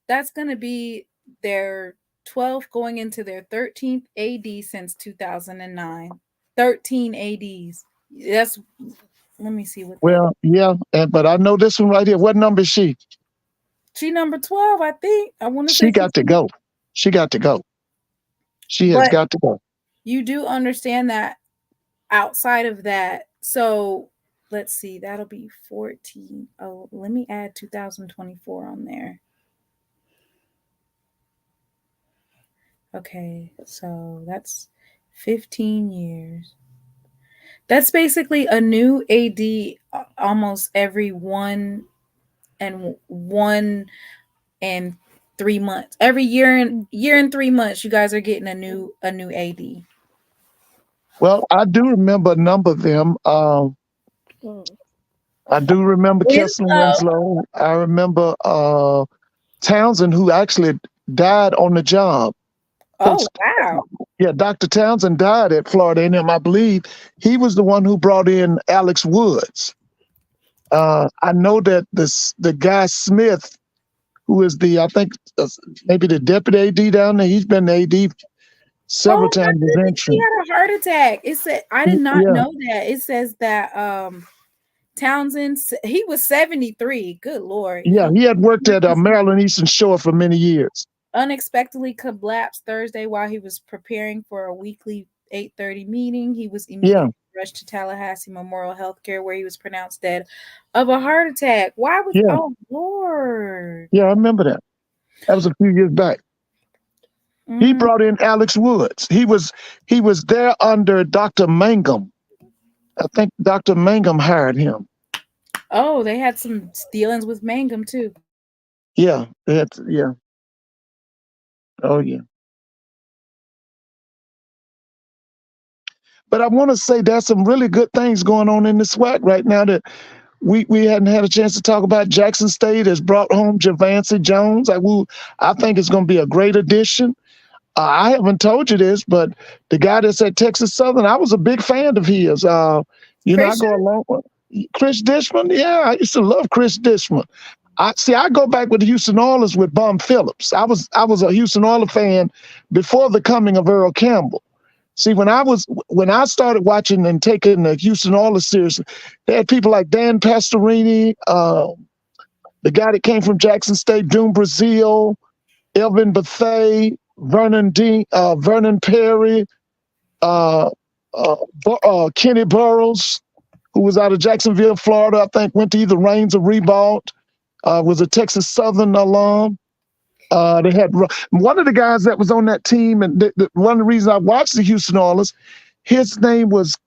that's gonna be their 12th going into their 13th AD since 2009. 13 ADs. That's let me see what. Well, yeah, but I know this one right here. What number is she? She number 12, I think. I want to say she got to go. She got to go. She has got to go. You do understand that outside of that, so let's see, that'll be 14. Oh, let me add 2024 on there. Okay, so that's 15 years. That's basically a new AD almost every 1 and 3 months. Every year and 3 months, you guys are getting a new AD. Well, I do remember a number of them. I do remember Kessler Winslow. I remember Townsend, who actually died on the job. Oh, wow. Yeah, Dr. Townsend died at Florida A&M. I believe he was the one who brought in Alex Woods. I know that the guy Smith, who is I think maybe the deputy AD down there, he's been the AD several times. He had a heart attack. It said, I did not know that. It says that Townsend, he was 73. Good Lord. Yeah, he had worked at Maryland Eastern Shore for many years. Unexpectedly collapsed Thursday while he was preparing for a weekly 8:30 meeting. He was immediately rushed to Tallahassee Memorial Healthcare, where he was pronounced dead of a heart attack. Why was oh Lord? Yeah, I remember that. That was a few years back. He brought in Alex Woods. He was there under Dr. Mangum. I think Dr. Mangum hired him. Oh, they had some dealings with Mangum too. Yeah, yeah. Oh yeah. But I want to say there's some really good things going on in the SWAC right now that we hadn't had a chance to talk about. Jackson State has brought home Javancy Jones. I think it's going to be a great addition. I haven't told you this, but the guy that's at Texas Southern, I was a big fan of his. I go along with Chris Dishman. Yeah, I used to love Chris Dishman. I go back with the Houston Oilers with Bum Phillips. I was a Houston Oilers fan before the coming of Earl Campbell. See, when I started watching and taking the Houston Oilers seriously, they had people like Dan Pastorini, the guy that came from Jackson State, Doom Brazil, Elvin Bethea, Vernon Perry, Kenny Burroughs, who was out of Jacksonville, Florida. I think went to either Raines or Ribault. Was a Texas Southern alum. They had one of the guys that was on that team, and one of the reasons I watched the Houston Oilers, his name was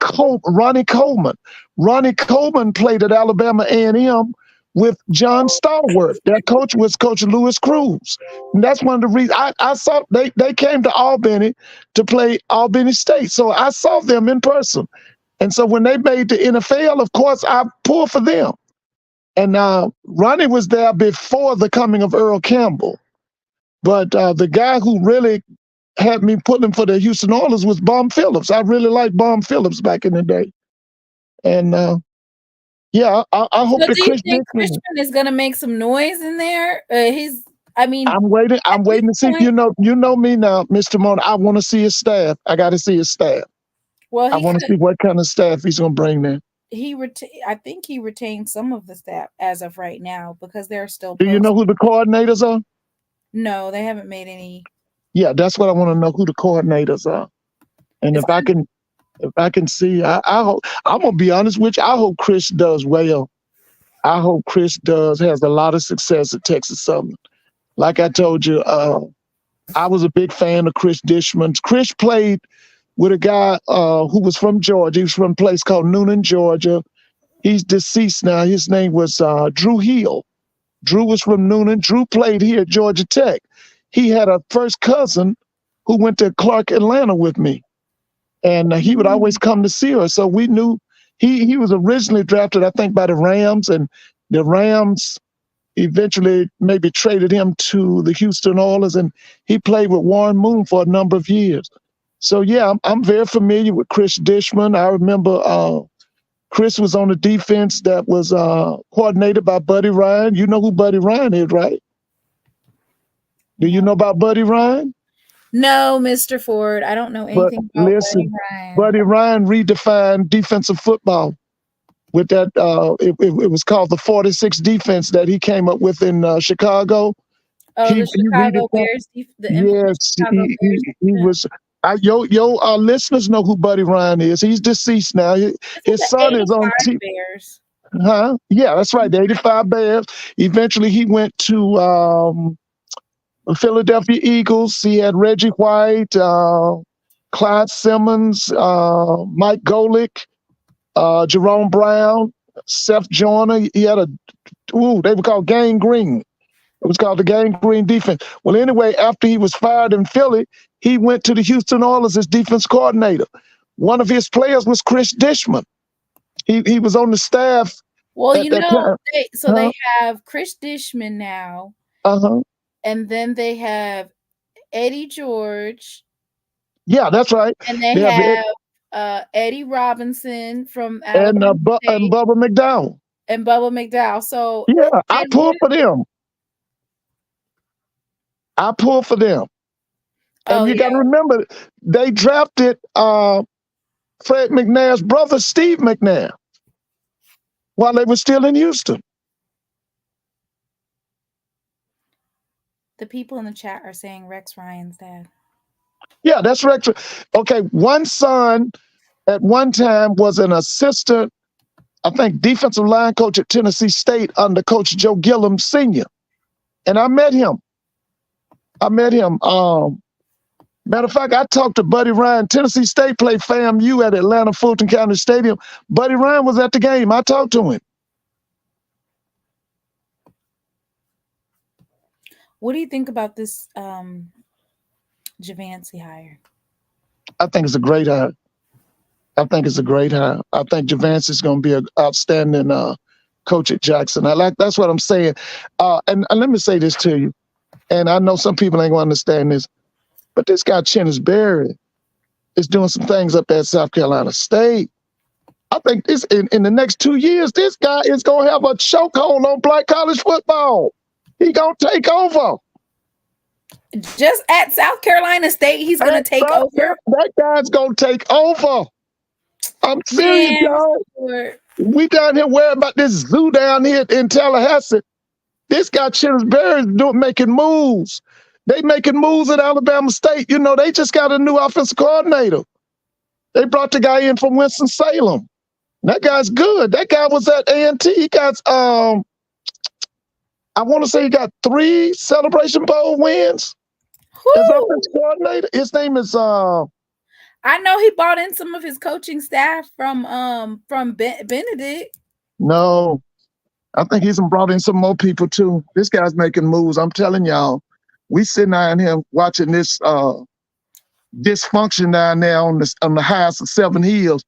Ronnie Coleman. Ronnie Coleman played at Alabama A&M with John Stallworth. Their coach was Coach Louis Cruz. And that's one of the reasons I saw they came to Albany to play Albany State. So I saw them in person. And so when they made the NFL, of course, I pulled for them. And Ronnie was there before the coming of Earl Campbell. But the guy who really had me putting for the Houston Oilers was Bum Phillips. I really liked Bum Phillips back in the day. And I hope that Christian is going to make some noise in there. I'm waiting to see. You know me now, Mr. Mona. I want to see his staff. I got to see his staff. Well, I want to see what kind of staff he's going to bring there. I think he retained some of the staff as of right now because they're still. Do you know who the coordinators are? No, they haven't made any. Yeah, that's what I want to know, who the coordinators are. And if I can see, I hope, I'm gonna be honest with you, I hope Chris does well. I hope Chris has a lot of success at Texas Southern. Like I told you, I was a big fan of Chris Dishman's. Chris played with a guy who was from Georgia. He was from a place called Noonan, Georgia. He's deceased now. His name was Drew Hill. Drew was from Noonan. Drew played here at Georgia Tech. He had a first cousin who went to Clark, Atlanta with me. And he would always come to see her. So we knew he was originally drafted, I think, by the Rams. And the Rams, eventually maybe traded him to the Houston Oilers, and he played with Warren Moon for a number of years. So yeah, I'm very familiar with Chris Dishman. I remember Chris was on the defense that was coordinated by Buddy Ryan. You know who Buddy Ryan is, right? Do you know about Buddy Ryan? No, Mr. Ford. I don't know But anything about listen, Buddy Ryan. Buddy Ryan redefined defensive football with that. It was called the 46 defense that he came up with in Chicago. Oh, the He Chicago redefined. Bears. The infamous Yes, Chicago Bears. he was. Our listeners know who Buddy Ryan is. He's deceased now. His The son is on 85 TV. Bears. Huh? Yeah, that's right. The 85 Bears. Eventually, he went to Philadelphia Eagles. He had Reggie White, Clyde Simmons, Mike Golick, Jerome Brown, Seth Joyner. He had they were called Gang Green. It was called the Gang Green defense. Well, anyway, after he was fired in Philly, he went to the Houston Oilers as defense coordinator. One of his players was Chris Dishman. He was on the staff. Well, at that time. they have Chris Dishman now. Uh-huh. And then they have Eddie George. Yeah, that's right. And they have Eddie Robinson from Alabama and Bubba McDowell. And Bubba McDowell. So yeah, I pulled for them. And you got to remember, they drafted Fred McNair's brother, Steve McNair, while they were still in Houston. The people in the chat are saying Rex Ryan's dad. Yeah, that's Rex. Okay, one son at one time was an assistant, I think, defensive line coach at Tennessee State under Coach Joe Gillum Sr. And I met him. Matter of fact, I talked to Buddy Ryan. Tennessee State played FAMU at Atlanta Fulton County Stadium. Buddy Ryan was at the game. I talked to him. What do you think about this Javancy hire? I think it's a great hire. I think Javancy is going to be an outstanding coach at Jackson. That's what I'm saying. And let me say this to you. And I know some people ain't going to understand this, but this guy, Chennis Berry, is doing some things up there at South Carolina State. I think this in the next 2 years, this guy is going to have a chokehold on black college football. He going to take over. Just at South Carolina State, he's going to take over? That guy's going to take over. I'm serious, y'all. We down here worried about this zoo down here in Tallahassee. This guy, Chennis Berry, is making moves. They making moves at Alabama State. You know, they just got a new offensive coordinator. They brought the guy in from Winston-Salem. That guy's good. That guy was at A&T. He got, I want to say he got 3 Celebration Bowl wins as offensive coordinator. His name is... I know he brought in some of his coaching staff from Benedict. No, I think he's brought in some more people too. This guy's making moves. I'm telling y'all, we sitting down here watching this dysfunction down there on the highest of Seven Hills,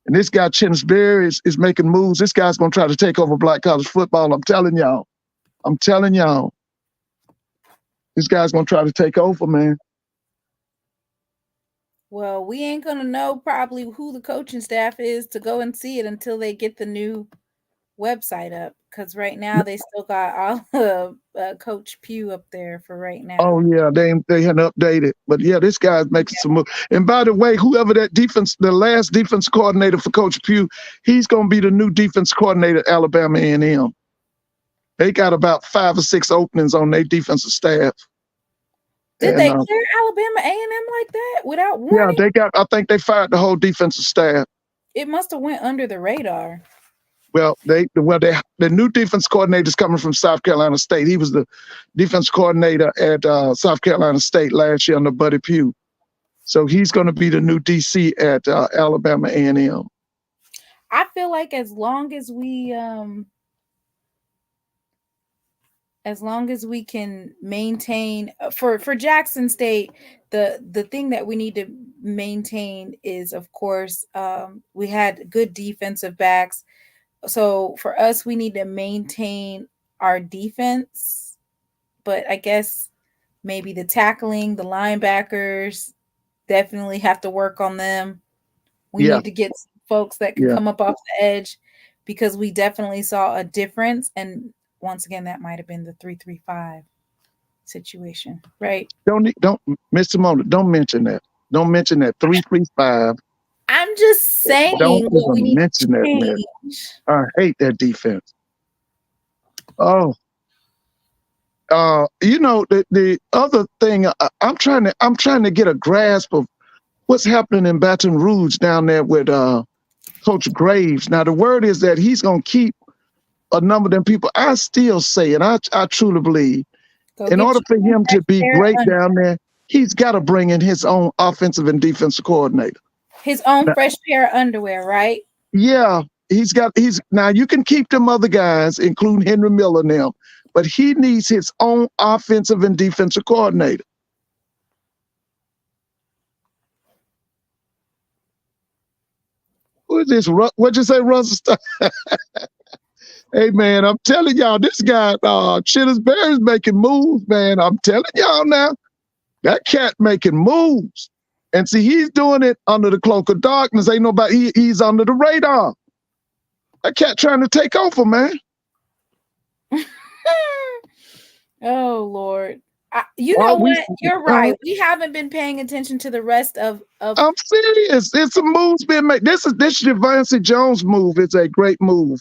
and this guy Chennis Berry is making moves. This guy's gonna try to take over black college football. I'm telling y'all, this guy's gonna try to take over, man. Well, we ain't going to know probably who the coaching staff is to go and see it until they get the new website up. Because right now they still got all of Coach Pugh up there for right now. Oh, yeah, they hadn't updated. But, yeah, this guy's making some moves. And by the way, whoever the last defense coordinator for Coach Pugh, he's going to be the new defense coordinator at Alabama A&M. They got about 5 or 6 openings on their defensive staff. Did they clear Alabama A&M like that without warning? Yeah, I think they fired the whole defensive staff. It must have went under the radar. Well, the new defense coordinator is coming from South Carolina State. He was the defense coordinator at South Carolina State last year under Buddy Pugh. So he's going to be the new DC at Alabama A&M. I feel like as long as we can maintain for Jackson State, the thing that we need to maintain is, of course, we had good defensive backs. So for us, we need to maintain our defense, but I guess maybe the tackling, the linebackers definitely have to work on them. We Yeah, need to get some folks that can yeah. come up off the edge because we definitely saw a difference. And once again, that might have been the 3-3-5 situation, right? Don't Mr. Mona, don't mention that. Don't mention that 3-3-5. I'm just saying Don't what we even need to mention that, man. change. I hate that defense. Oh, you know, the other thing I'm trying to get a grasp of what's happening in Baton Rouge down there with Coach Graves. Now the word is that he's gonna keep a number of them people. I still say, and I truly believe, Go in get order for your him to be pair great under down there, he's got to bring in his own offensive and defensive coordinator. his own Now, fresh pair of underwear, right? yeah, he's now you can keep them other guys, including Henry Miller now, but he needs his own offensive and defensive coordinator. Who is this? What'd you say, Russell? Hey man, I'm telling y'all, this guy, Chittersberry's making moves, man. I'm telling y'all now, that cat making moves. And see, he's doing it under the cloak of darkness. Ain't nobody, he's under the radar. That cat trying to take over, man. Oh Lord. You know what? You're right. We haven't been paying attention to the rest of I'm serious. It's a move's been made. This Javonte Jones move. It's a great move.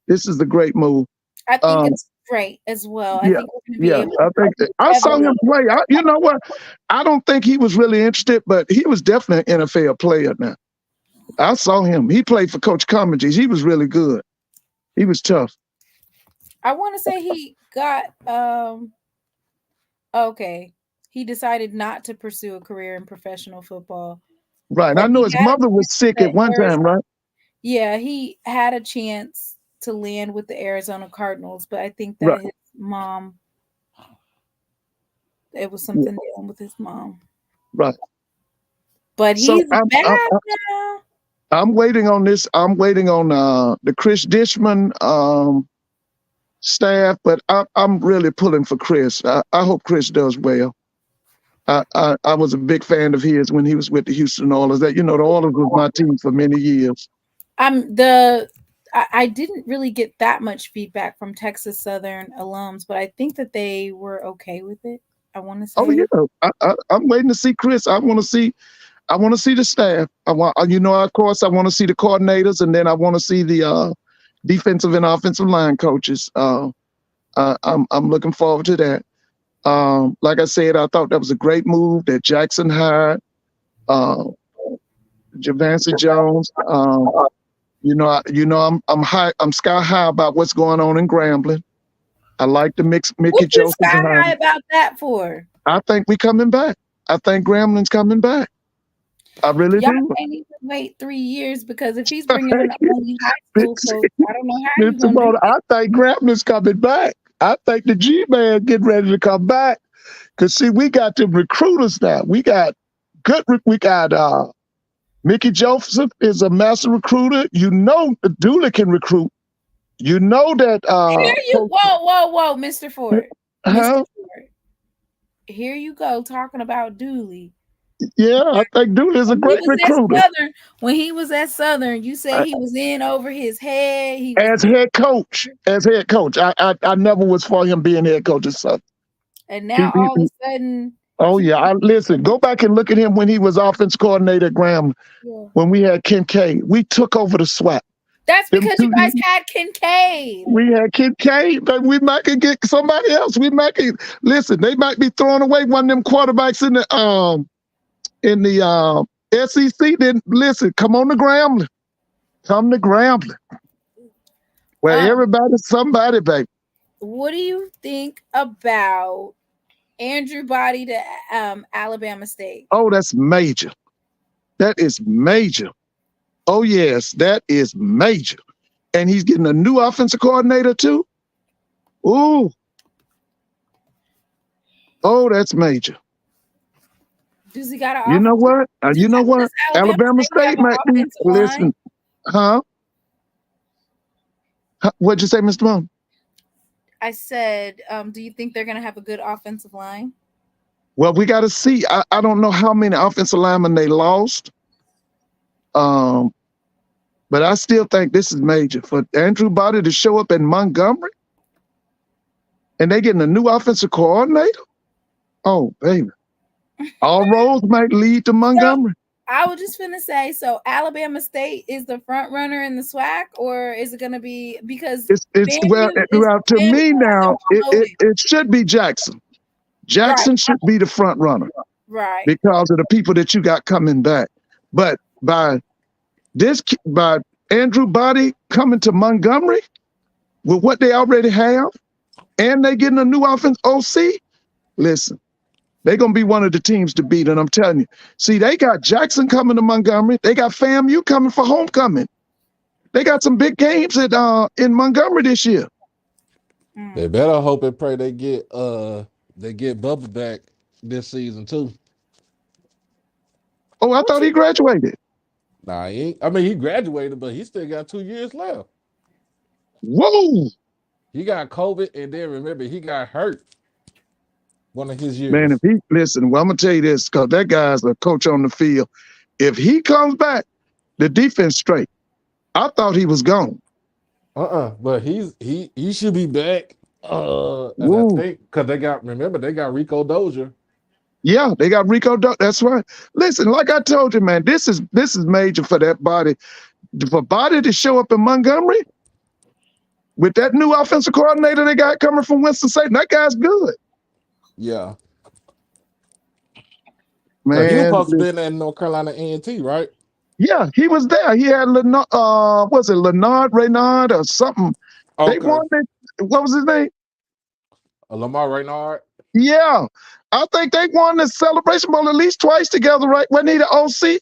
This is a great move. I think it's great as well. I think we're yeah. I think I saw him play. You know what? I don't think he was really interested, but he was definitely an NFL player now. I saw him. He played for Coach Comedies. He was really good. He was tough. I want to say he got okay. He decided not to pursue a career in professional football. Right. I know his mother was sick at one time, right? Yeah, he had a chance to land with the Arizona Cardinals, but I think that his mom, it was something dealing with his mom. Right. But he's back now. I'm waiting on this. I'm waiting on the Chris Dishman staff, but I'm really pulling for Chris. I hope Chris does well. I was a big fan of his when he was with the Houston Oilers. That the Oilers was my team for many years. I didn't really get that much feedback from Texas Southern alums, but I think that they were okay with it. I want to say. Oh yeah, I'm waiting to see Chris. I want to see the staff. Of course, I want to see the coordinators, and then I want to see the defensive and offensive line coaches. I'm looking forward to that. Like I said, I thought that was a great move that Jackson hired Javonte Jones. I'm high. I'm sky high about what's going on in Grambling. I like the Mickey Joseph. What's sky high about that for? I think we coming back. I think Grambling's coming back. I really do. Y'all can't even wait 3 years because if he's bringing in only high school coach, I don't know how he's going to do it. I think Grambling's coming back. I think the G-Man getting ready to come back. Because, see, we got the recruiters now. We got Mickey Joseph is a master recruiter. Dooley can recruit. You know that. Whoa, Mr. Ford. Huh? Mr. Ford. Here you go talking about Dooley. Yeah, I think Dooley is a great recruiter. When he was at Southern, you said he was in over his head. As head coach. I never was for him being head coach at Southern. And now all of a sudden. Oh, yeah. Listen, go back and look at him when he was offense coordinator at Graham. Yeah. When we had Kincaid. We took over the SWAC. That's because you guys had Kincaid. We had Kincaid, but we might could get somebody else. Listen, they might be throwing away one of them quarterbacks in the SEC. Then listen, come on to Grambling. Come to Grambling. Where everybody's somebody, baby. What do you think about Andrew Body to Alabama State? Oh, that's major. That is major. Oh, yes, that is major. And he's getting a new offensive coordinator, too. Ooh. Oh, that's major. Does he got You know what? Alabama State might be. Listen, huh? What'd you say, Mr. Moon? I said, do you think they're going to have a good offensive line? Well, we got to see. I don't know how many offensive linemen they lost. But I still think this is major for Andrew Body to show up in Montgomery, and they getting a new offensive coordinator. Oh, baby, all roads might lead to Montgomery. I was just finna say, so Alabama State is the front runner in the SWAC, or is it going to be because It's well to me now. It should be Jackson. Jackson should be the front runner, right? Because of the people that you got coming back. But by Andrew Body coming to Montgomery with what they already have, and they getting a new offense OC. Listen, they're going to be one of the teams to beat, and I'm telling you. See, they got Jackson coming to Montgomery. They got FAMU coming for homecoming. They got some big games in Montgomery this year. They better hope and pray they get Bubba back this season too. Oh, I thought he graduated. Nah, he ain't. I mean, he graduated, but he still got 2 years left. Whoa! He got COVID, and then remember he got hurt one of his years. Man, if he listen, well, I'm gonna tell you this, because that guy's a coach on the field. If he comes back, the defense straight. I thought he was gone. But he should be back. And I think because they got Rico Dozier. Yeah, they got Rico. That's right. Listen, like I told you, man, this is major for that Body. For Body to show up in Montgomery with that new offensive coordinator they got coming from Winston-Salem, that guy's good. Yeah. Man, he was supposed to be in North Carolina A&T, right? Yeah, he was there. He had Leonard Reynard or something. Okay. They won it. What was his name? Lamar Reynard. Yeah. I think they won the Celebration Bowl at least twice together, right? Wasn't he the OC?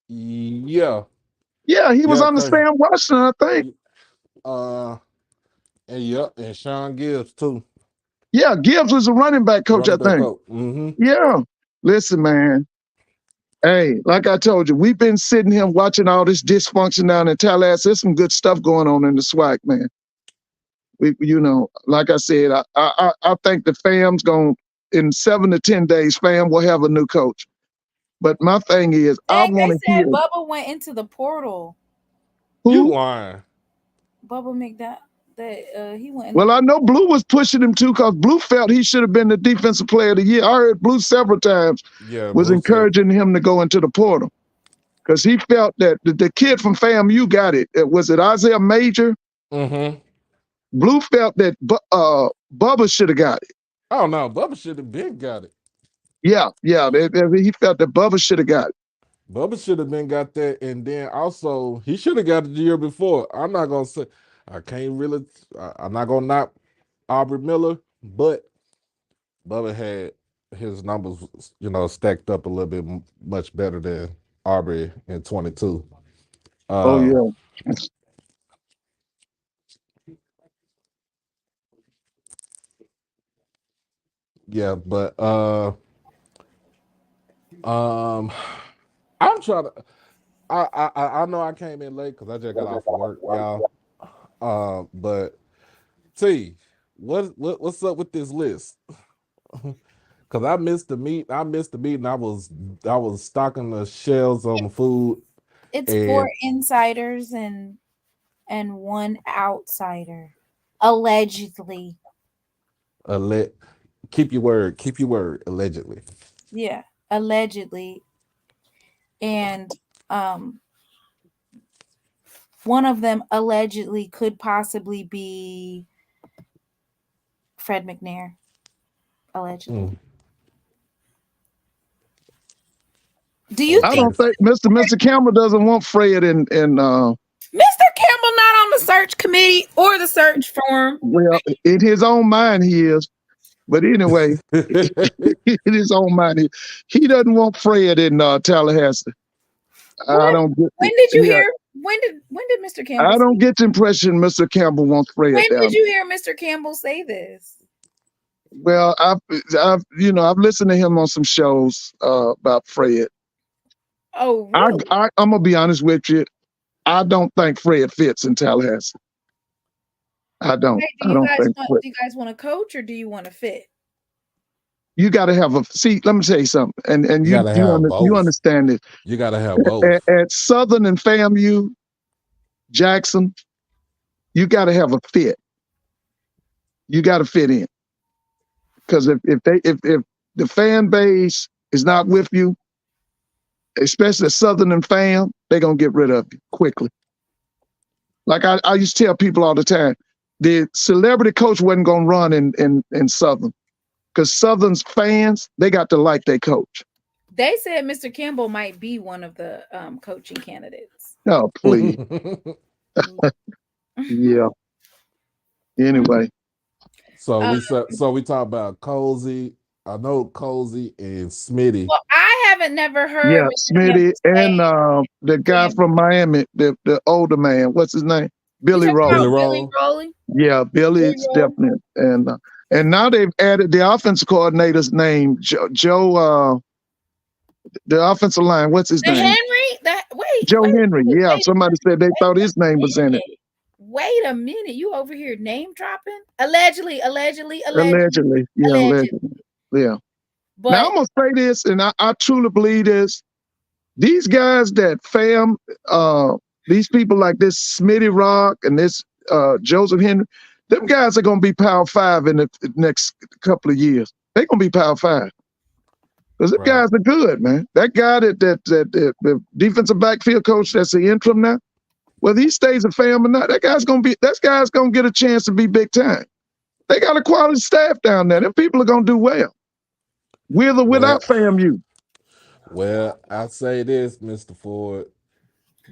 Yeah. Yeah, he was under Sam Washington, I think. And Sean Gibbs too. Yeah, Gibbs was a running back coach, I think. Mm-hmm. Yeah. Listen, man. Hey, like I told you, we've been sitting here watching all this dysfunction down in Tallahassee. There's some good stuff going on in the SWAC, man. Like I said, I think the FAM's going in 7 to 10 days. FAM will have a new coach. But my thing is, I want to hear. Bubba went into the portal. Who? You lying? Bubba McNair. He went. Well, I know Blue was pushing him too, because Blue felt he should have been the defensive player of the year. I heard Blue several times was encouraging him to go into the portal, because he felt that the kid from FAMU got it. Was it Isaiah Major? Mm-hmm. Blue felt that Bubba should have got it. Oh no, Bubba should have been got it. Yeah. He felt that Bubba should have got it. Bubba should have been got that, and then also he should have got it the year before. I'm not gonna say I'm not gonna knock Aubrey Miller, but Bubba had his numbers, stacked up a little bit much better than Aubrey in 22. Oh yeah. Yeah, but I'm trying to. I know I came in late because I just got off of work, y'all. But T, what's up with this list? Because I missed the meeting. I was stocking the shelves on the food. It's 4 insiders and 1 outsider, allegedly. Keep your word. Allegedly. Yeah, allegedly. And one of them allegedly could possibly be Fred McNair. Allegedly. Do you I don't think Mr. Campbell doesn't want Fred and Mr. Campbell not on the search committee or the search firm. Well, in his own mind he is. But anyway, in his own mind, he doesn't want Fred in Tallahassee. When did you hear? When did Mr. Campbell? I don't get the impression Mr. Campbell wants Fred. When did you hear Mr. Campbell say this? Well, I've listened to him on some shows about Fred. Oh, really? I'm gonna be honest with you. I don't think Fred fits in Tallahassee. I don't. Hey, I don't think. do you guys want to coach or do you want to fit? You got to have a see. Let me tell you something, and You gotta have you both. understand this. You gotta have both. At Southern and FAMU, Jackson, you got to have a fit. You got to fit in, because if the fan base is not with you, especially Southern and Fam, they're gonna get rid of you quickly. Like I used to tell people all the time, the celebrity coach wasn't gonna run in Southern, because Southern's fans, they got to like their coach. They said Mr. Campbell might be one of the coaching candidates. Oh, please. Yeah. Anyway. So we talk about Colzie. I know Colzie and Smitty. Well, I haven't never heard. Yeah, Smitty and the guy from Miami, the older man. What's his name? Billy Rolle. Billy Rolle. Yeah, Billy's definite. And now they've added the offensive coordinator's name, Joe. The offensive line. What's his name? Henry. Joe Henry. Yeah, somebody said they thought his name was in it. Wait a minute, you over here name dropping? Allegedly. Yeah, allegedly. Yeah. But now I'm gonna say this, and I truly believe this. These guys that these people like this Smitty Rock and this Joseph Henry, them guys are gonna be Power 5 in the next couple of years. They're gonna be Power 5. Because them guys are good, man. That guy that the defensive backfield coach that's the interim now, whether he stays a Fam or not, that guy's gonna get a chance to be big time. They got a quality staff down there. Them people are gonna do well. With or without FAMU. Well, I say this, Mr. Ford.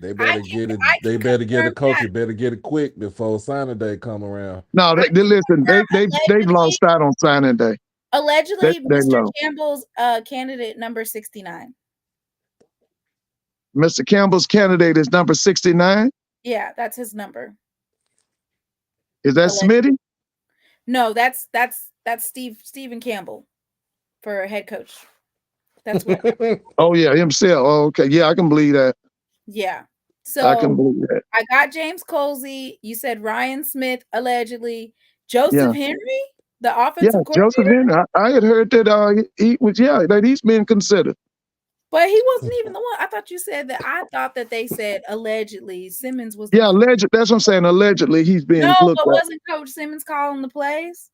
They better get it. They better get a coach. You better get it quick before signing day come around. No, listen. They've lost out on signing day. Allegedly, Mr. Campbell's candidate number 69. Mr. Campbell's candidate is number 69. Yeah, that's his number. Is that Smitty? No, that's Stephen Campbell for head coach. That's what. Oh yeah, himself. Oh, okay, yeah, I can believe that. Yeah, so I can believe that. I got James Colzie. You said Ryan Smith allegedly. Joseph Henry, the offensive coordinator. Joseph Henry. I had heard that he was that he's being considered. But he wasn't even the one. I thought you said that. I thought that they said allegedly Simmons was. Yeah, alleged. That's what I'm saying. Allegedly, he's being looked at. But wasn't Coach Simmons calling the plays?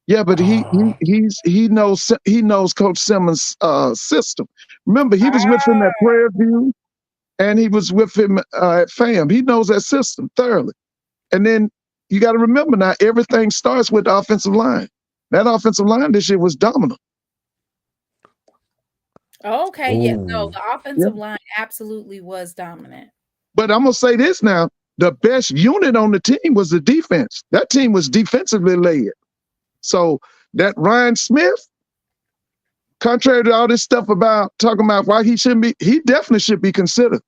Yeah, but he knows Coach Simmons' system. Remember, he was with him at Prairie View, and he was with him at FAM. He knows that system thoroughly. And then you got to remember now, everything starts with the offensive line. That offensive line this year was dominant. Okay, yes, no, the offensive line absolutely was dominant. But I'm gonna say this now: the best unit on the team was the defense. That team was defensively led. So that Ryan Smith, contrary to all this stuff about talking about why he shouldn't be, he definitely should be considered.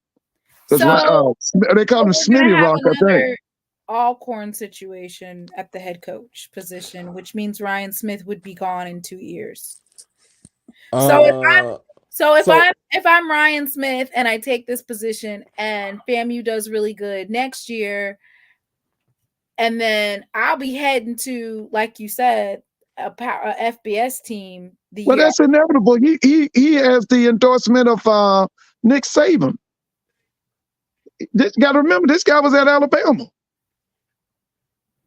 So they call him Smitty Rock, I think. Alcorn situation at the head coach position, which means Ryan Smith would be gone in 2 years. So if I'm Ryan Smith and I take this position and FAMU does really good next year, and then I'll be heading to, like you said, a FBS team. Well, that's inevitable. He has the endorsement of Nick Saban. Got to remember, this guy was at Alabama.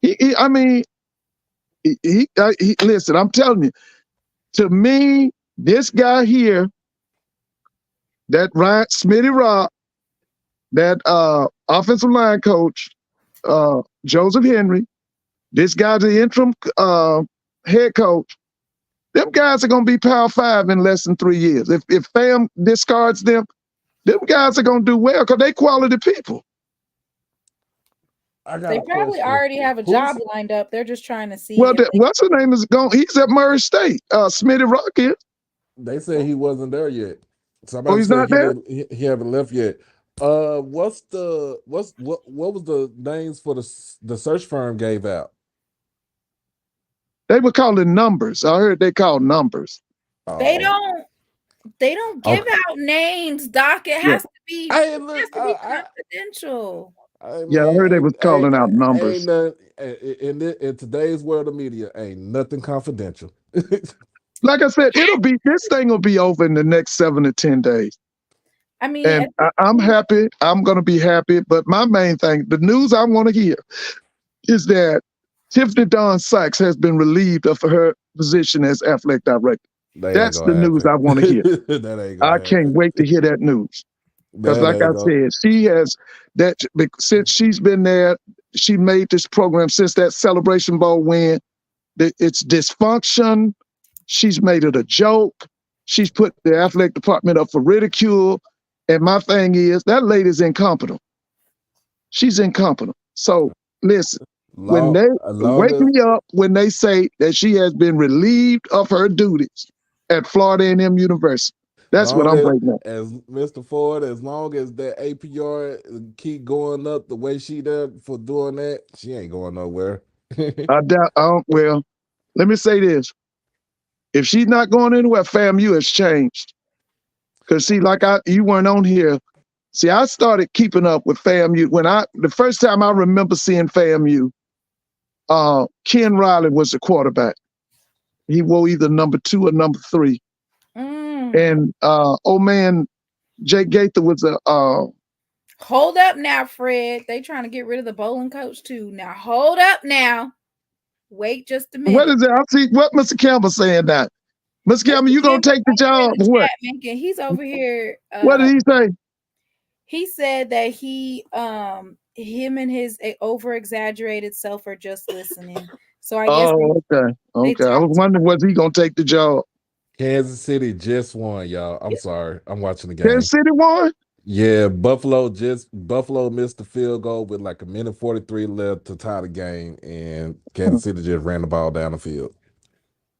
Listen, I'm telling you, to me, this guy here, that Ryan Smitty Rock, that offensive line coach, Joseph Henry, this guy's the interim head coach. Them guys are gonna be Power 5 in less than 3 years. If FAM discards them guys are gonna do well because they quality people. They probably already have a job lined up. They're just trying to see. Well, what's his name is going? He's at Murray State. Smitty Rock is. They said he wasn't there yet. Somebody he's not there. He haven't left yet. What was the names for the search firm gave out? They were calling numbers. I heard they called numbers. They don't give out names, Doc. It has to be confidential. Yeah, I heard they was calling out numbers. In today's world of media, ain't nothing confidential. Like I said, this thing will be over in the next 7 to 10 days. I mean, And I'm happy. I'm going to be happy. But my main thing, the news I want to hear is that Tiffany Dawn Sykes has been relieved of her position as athletic director. That's the news I want to hear. That ain't gonna I happen. can't wait to hear that news. Because That like I ain't gonna. said, she has that since she's been there, she made this program since that Celebration Bowl win. It's dysfunction. She's made it a joke. She's put the athletic department up for ridicule. And my thing is, that lady's incompetent. She's incompetent. So listen, when they wake me up when they say that she has been relieved of her duties at Florida A&M University. That's what I'm waiting on. As Mr. Ford, as long as that APR keep going up the way she did for doing that, she ain't going nowhere. I doubt. Well, let me say this: if she's not going anywhere, FAMU has changed. Because see, you weren't on here. See, I started keeping up with FAMU when the first time I remember seeing FAMU, Ken Riley was the quarterback. He wore either number 2 or number 3. And old man Jake Gaither was a hold up now, Fred. They trying to get rid of the bowling coach too. Now hold up now. Wait just a minute. What is it? I see what Mr. Campbell saying that. Mr. Campbell, you gonna take the job? What? He's over here. What did he say? He said that him and his over exaggerated self are just listening. So I guess. Okay. I was wondering, was he gonna take the job? Kansas City just won, y'all. I'm sorry. I'm watching the game. Kansas City won? Yeah, Buffalo missed the field goal with like 1:43 left to tie the game, and Kansas City just ran the ball down the field.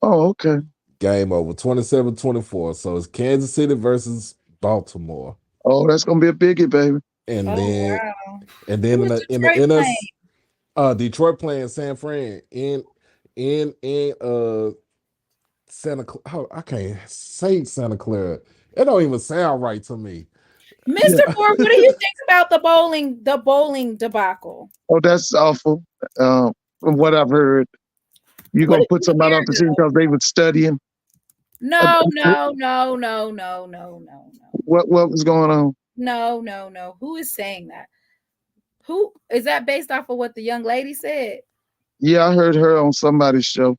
Oh, okay. Game over, 27-24. So it's Kansas City versus Baltimore. Oh, that's gonna be a biggie, baby. And wow. And then Detroit playing San Fran in Santa Clara. I can't say Santa Clara. It don't even sound right to me. Mr. Ford, what do you think about the bowling debacle? Oh, that's awful. From what I've heard, you're gonna put somebody off the scene because they were studying. No. What was going on? No. Who is saying that? Who is that based off of what the young lady said? Yeah, I heard her on somebody's show.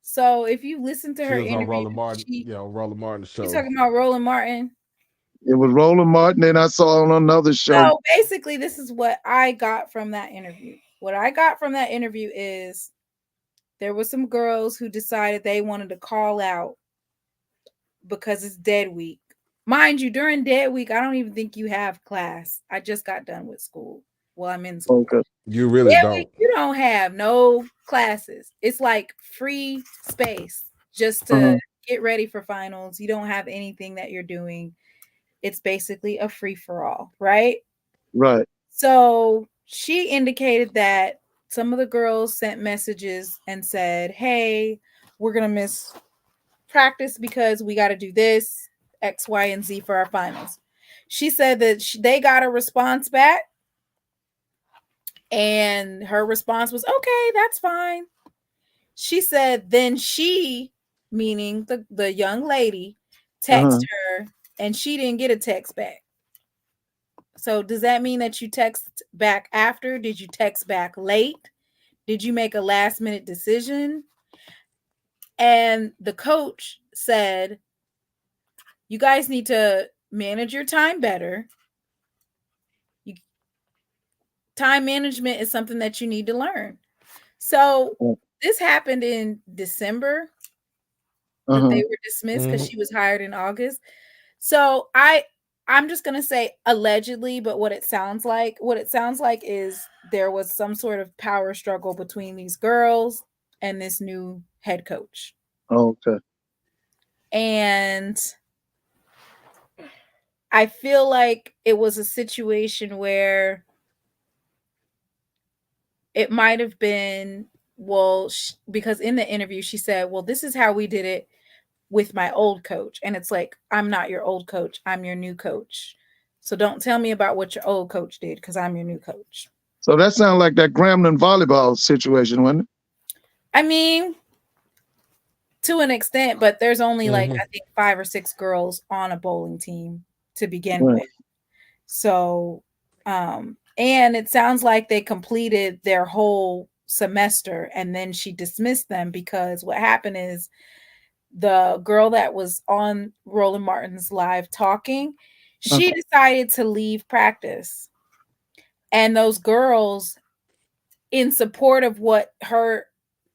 So if you listen to her interview, on Rolle Martin, Rolle Martin's show. You talking about Rolle Martin? It was Rolle Martin, and I saw on another show. So basically, this is what I got from that interview. What I got from that interview is there were some girls who decided they wanted to call out because it's dead week. Mind you, during dead week, I don't even think you have class. I just got done with school. Well, I'm in school. Okay. You really dead don't. Week, you don't have no classes. It's like free space just to get ready for finals. You don't have anything that you're doing. It's basically a free-for-all, right? Right. So she indicated that some of the girls sent messages and said, hey, we're going to miss practice because we got to do this, X, Y, and Z for our finals. She said that they got a response back. And her response was, okay, that's fine. She said, then she, meaning the young lady, texted her and she didn't get a text back. So does that mean that you text back after? Did you text back late? Did you make a last minute decision? And the coach said, you guys need to manage your time better. Time management is something that you need to learn. So this happened in December that they were dismissed because she was hired in August. So I'm just gonna say allegedly, but what it sounds like is there was some sort of power struggle between these girls and this new head coach. Okay. And I feel like it was a situation where it might have been, because in the interview she said, well, this is how we did it with my old coach. And it's like, I'm not your old coach. I'm your new coach. So don't tell me about what your old coach did, because I'm your new coach. So that sounds like that Grambling volleyball situation, wasn't it? I mean, to an extent, but there's only like, Mhm. I think 5 or 6 girls on a bowling team to begin Right. with. So, and it sounds like they completed their whole semester and then she dismissed them, because what happened is the girl that was on Roland Martin's live talking, she decided to leave practice. And those girls, in support of what her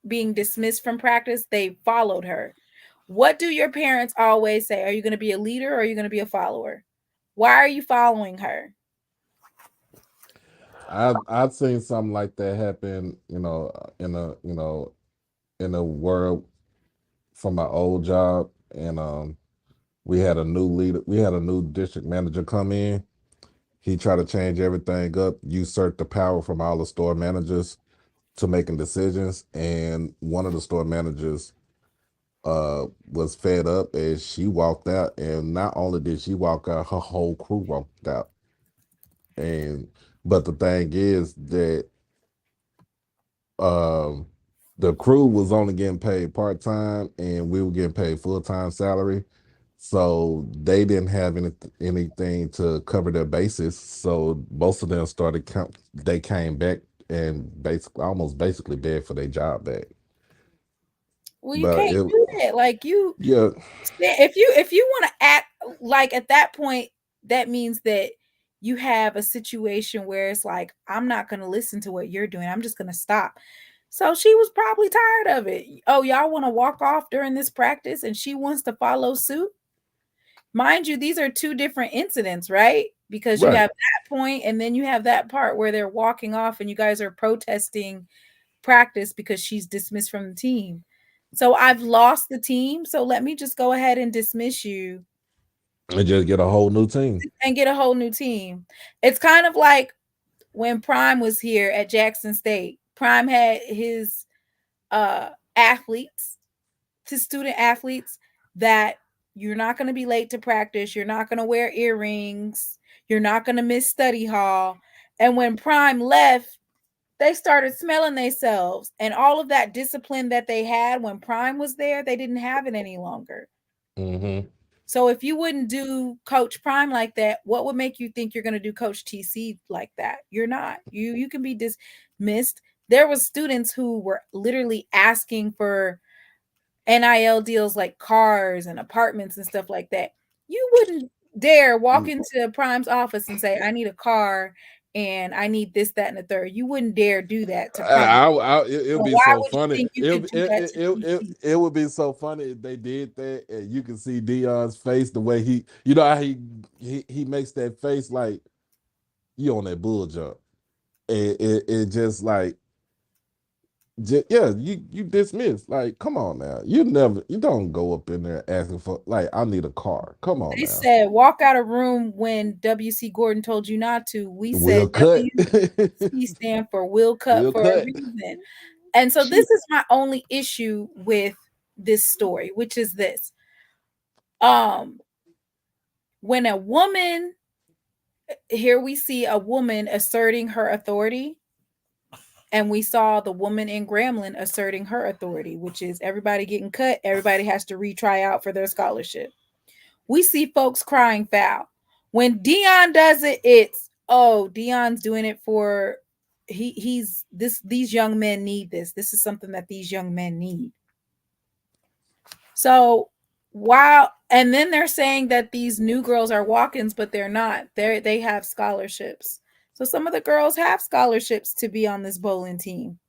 being dismissed from practice, they followed her. What do your parents always say? Are you going to be a leader or are you going to be a follower? Why are you following her? I've seen something like that happen, in a world from my old job, and we had a new leader, we had a new district manager come in. He tried to change everything up, usurp the power from all the store managers to making decisions, and one of the store managers was fed up and she walked out, and not only did she walk out, her whole crew walked out. And but the thing is that um the crew was only getting paid part-time and we were getting paid full-time salary, so they didn't have anything to cover their bases, so most of them started they came back and basically begged for their job back. Well, you But can't it do that. Like you, yeah. if you want to act like, at that point, that means that you have a situation where it's like, I'm not going to listen to what you're doing. I'm just going to stop. So she was probably tired of it. Oh, y'all want to walk off during this practice and she wants to follow suit? Mind you, these are two different incidents, right? Because you Right. have that point and then you have that part where they're walking off and you guys are protesting practice because she's dismissed from the team. So I've lost the team. So let me just go ahead and dismiss you And just get a whole new team. and get a whole new team. It's kind of like when Prime was here at Jackson State. Prime had his athletes, his student athletes, that you're not going to be late to practice, you're not going to wear earrings, you're not going to miss study hall. And when Prime left, they started smelling themselves, and all of that discipline that they had when Prime was there, they didn't have it any longer. Mm-hmm. So if you wouldn't do Coach Prime like that, what would make you think you're going to do Coach TC like that? You're not. You can be dismissed. There was students who were literally asking for NIL deals, like cars and apartments and stuff like that. You wouldn't dare walk into Prime's office and say, I need a car and I need this, that, and the third. You wouldn't dare do that to Prime. It would So be why so would you funny. think you could do that to TC? It would be so funny if they did that, and you can see Dion's face, the way you know how he makes that face like you on that bull jump, and it just like, yeah, you dismiss. Like, come on now, you don't go up in there asking for, like, I need a car. Come on They now, said walk out of room when W.C. Gordon told you not to. We we'll said cut, WC stand for will cut we'll for a cut. reason. And so this is my only issue with this story, which is this. When a woman, here we see a woman asserting her authority, and we saw the woman in Grambling asserting her authority, which is everybody getting cut, everybody has to retry out for their scholarship. We see folks crying foul. When Dion does it, it's, oh, Dion's doing it for he's this, these young men need this. This is something that these young men need. So while, and then they're saying that these new girls are walk-ins, but they're not. They have scholarships. So some of the girls have scholarships to be on this bowling team.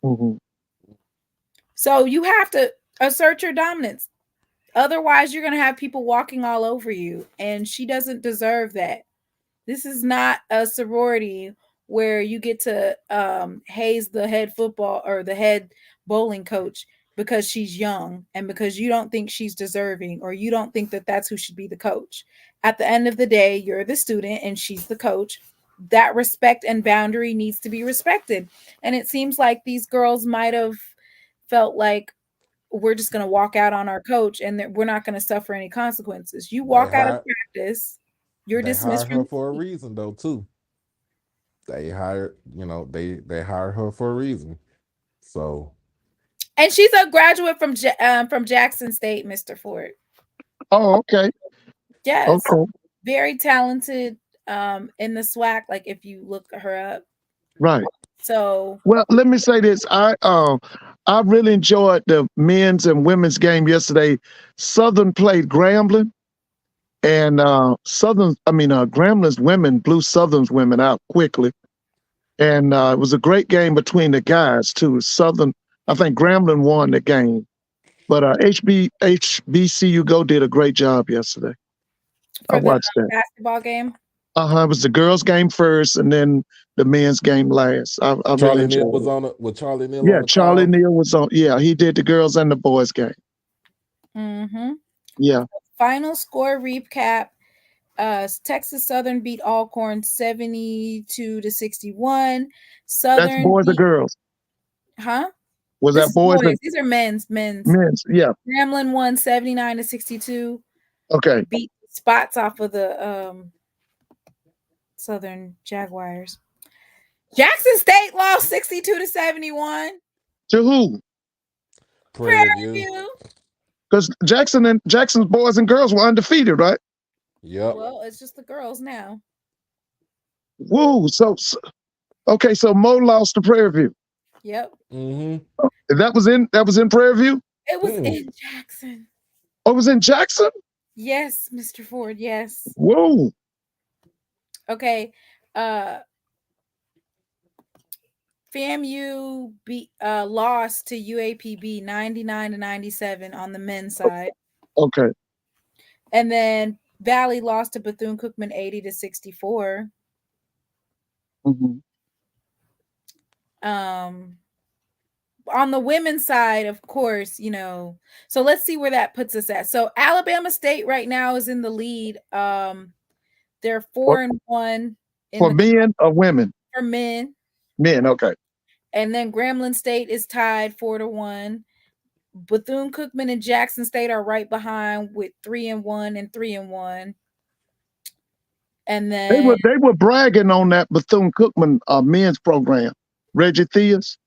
Mm-hmm. So you have to assert your dominance. Otherwise, you're going to have people walking all over you, and she doesn't deserve that. This is not a sorority where you get to haze the head football or the head bowling coach because she's young and because you don't think she's deserving, or you don't think that that's who should be the coach. At the end of the day, you're the student and she's the coach. That respect and boundary needs to be respected. And it seems like these girls might have felt like, we're just going to walk out on our coach and we're not going to suffer any consequences. You Like walk out of how practice, You're They dismissed hired her from for a reason though too. They hired, they hired her for a reason. So and she's a graduate from Jackson State, Mr. Ford. Oh, okay. Yes. Okay. Very talented in the SWAC, like if you look her up. Right. So Well, let me say this. I really enjoyed the men's and women's game yesterday. Southern played Grambling, and Gramblin's women blew Southern's women out quickly. And it was a great game between the guys too. Southern, I think Grambling won the game, but HBCU Go did a great job yesterday. I for the watched that. basketball game. It was the girls' game first, and then the men's game last. I really Charlie Neal enjoyed was it. on it with Charlie Neal Yeah, on the Charlie call. Neal was on. Yeah, he did the girls and the boys game. Mm-hmm. Yeah, Final score recap. Texas Southern beat Alcorn 72-61. that's Southern boys or beat, girls. huh? Was This that is boys or boys. These are men's. men's? Yeah. Grambling won 79-62. Okay. Beat spots off of the Southern Jaguars. Jackson State lost 62-71. To who? Prairie Prairie View. View. Because Jackson's boys and girls were undefeated, right? Yep. Well, it's just the girls now. Woo. Okay. So Mo lost to Prairie View. Yep. Mm-hmm. That was in Prairie View. It was in Jackson. Oh, it was in Jackson. Yes, Mr. Ford. Yes. Whoa. Okay. FAMU lost to UAPB 99-97 on the men's side. Okay. And then Valley lost to Bethune-Cookman 80-64. Mm-hmm. On the women's side, of course, so let's see where that puts us at. So Alabama State right now is in the lead. They're 4-1 For men or women? For men. Men, okay. And then Grambling State is tied 4-1. Bethune-Cookman and Jackson State are right behind with 3-1 and 3-1. And then they were bragging on that Bethune-Cookman men's program. Reggie Theus.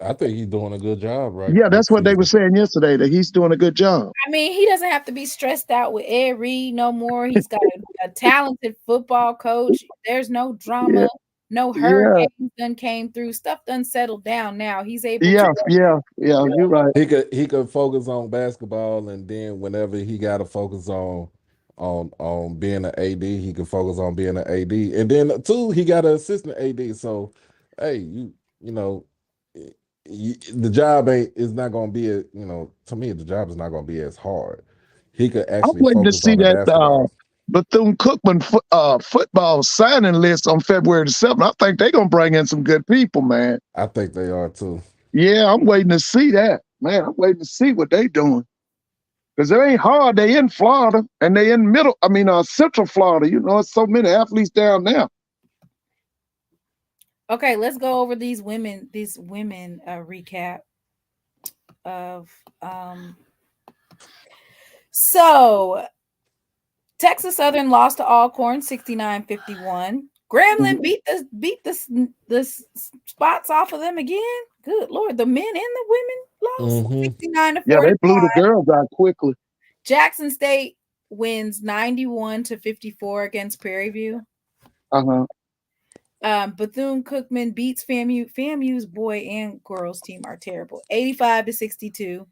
I think he's doing a good job, right? Yeah, that's what they were saying yesterday, that he's doing a good job. I mean, he doesn't have to be stressed out with Ed Reed no more. He's got a talented football coach. There's no drama. Yeah. No hurricanes done came through. Stuff done settled down now. He's able to. Yeah, you're right. He could focus on basketball, and then whenever he got to focus on being an AD, he can focus on being an AD. And then too, he got an assistant AD. So, hey, the job is not going to be to me the job is not going to be as hard. He could actually I'm waiting to focus see on the that basketball. Bethune-Cookman football signing list on February the 7th. I think they're gonna bring in some good people, man. I think they are too. Yeah, I'm waiting to see that, man. I'm waiting to see what they doing. Because it ain't hard. They in Florida and they in Central Florida. It's so many athletes down there. Okay, let's go over these women recap of so Texas Southern lost to Alcorn 69-51. Grambling beat the spots off of them again. Good Lord, the men and the women lost 69-45. Yeah, they blew the girls out quickly. Jackson State wins 91-54 against Prairie View. Bethune-Cookman beats FAMU. FAMU's boy and girls team are terrible. 85-62.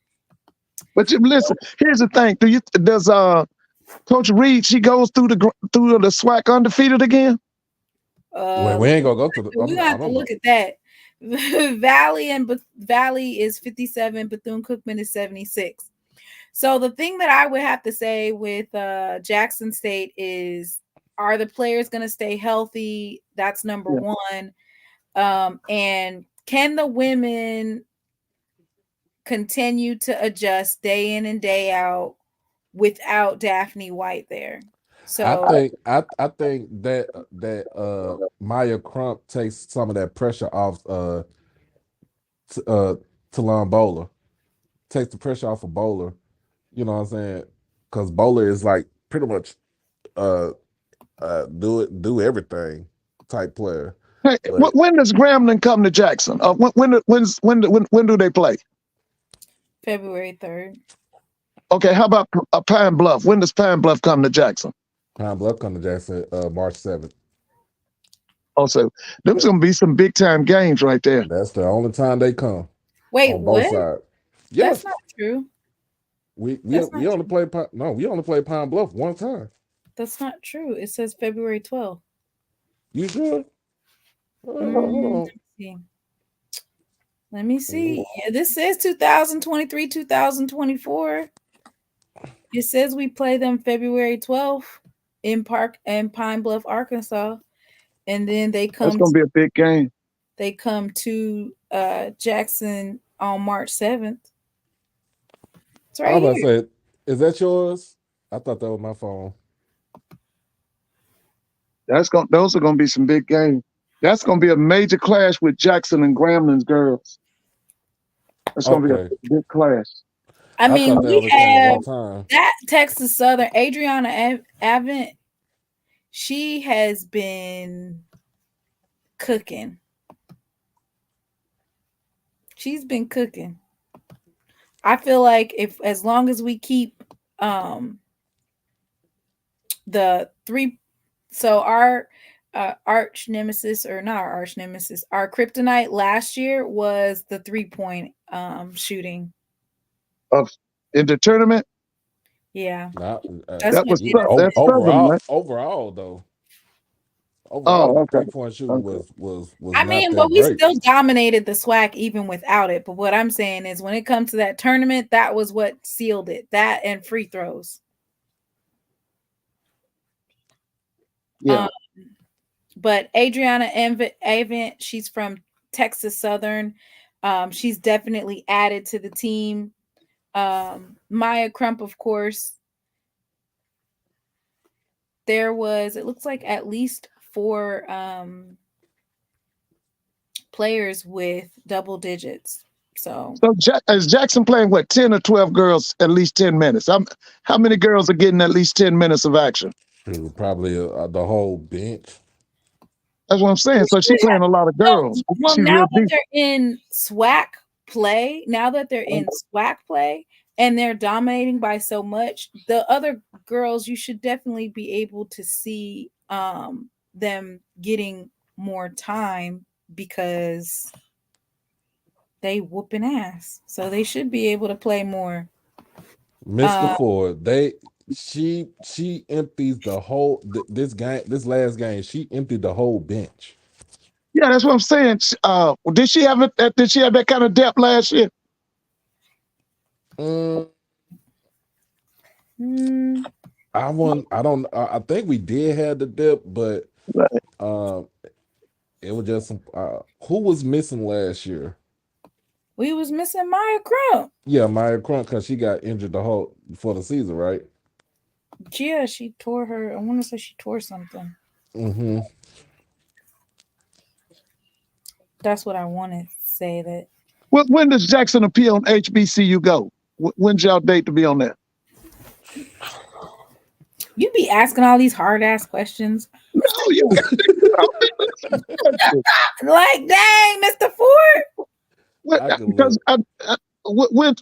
But listen, here's the thing. Does Coach Reed, she goes through the SWAC undefeated again? We ain't gonna go to the. We have to look at that. Valley is 57. Bethune-Cookman is 76. So the thing that I would have to say with Jackson State is, are the players going to stay healthy? That's number one. And can the women continue to adjust day in and day out without Daphne White there? So I think that Maya Crump takes some of that pressure off Talon Bowler. Takes the pressure off of Bowler. You know what I'm saying? Because Bowler is like pretty much do everything type player. Hey, But when does Grambling come to Jackson? When do they play? February 3rd. Okay, how about Pine Bluff? When does Pine Bluff come to Jackson? Pine Bluff come to Jackson March 7th. Also, there's going to be some big time games right there. That's the only time they come. Wait, On what? both sides. That's Yes. not true. We That's not only play we only play Pine Bluff one time. That's not true. It says February 12th. You sure? Hold Let on. me see. Let me see. Yeah, this says 2023, 2024. It says we play them February 12th in Pine Bluff, Arkansas. And then they That's come going to be a big game. they come to Jackson on March 7th. It's I right was about here. to say, is that yours? I thought that was my phone. Those are going to be some big games. That's going to be a major clash with Jackson and Grambling's girls. That's going to be Okay. a big clash. I mean, thought they we only came have one time. that Texas Southern Adriana Avant. She has been cooking. She's been cooking. I feel like as long as we keep the three, so our arch nemesis, or not our arch nemesis, our kryptonite last year was the 3-point shooting In the tournament. Yeah, Not, that's That what was did it. that's Southern, right? overall though. Overall, Oh, the okay. 3-point shooting was I not mean, that but we great. still dominated the SWAC even without it. But what I'm saying is, when it comes to that tournament, that was what sealed it. That and free throws. Yeah. But Adriana Avant, she's from Texas Southern. She's definitely added to the team. Maya Crump, of course. There was, it looks like, at least 4 players with double digits. So is Jackson playing what, 10 or 12 girls at least 10 minutes? How many girls are getting at least 10 minutes of action? Probably the whole bench. That's what I'm saying. So she's playing a lot of girls. well, She's now real that deep. they're in SWAC play, and they're dominating by so much, the other girls, you should definitely be able to see them getting more time because they whooping ass. So they should be able to play more. Mr. Ford, she empties the whole this last game. She emptied the whole bench. Yeah, that's what I'm saying. Did she have that kind of depth last year? I think we did have the depth, but it was just some who was missing last year? We was missing Maya Crump. Yeah, Maya Crump, because she got injured for the season, right? Yeah, she tore her. I want to say she tore something. Mm-hmm. That's what I want to say. That When does Jackson appear on HBCU Go? When's y'all date to be on that? you be asking all these hard ass questions. No, you Like, dang, Mr. Ford. because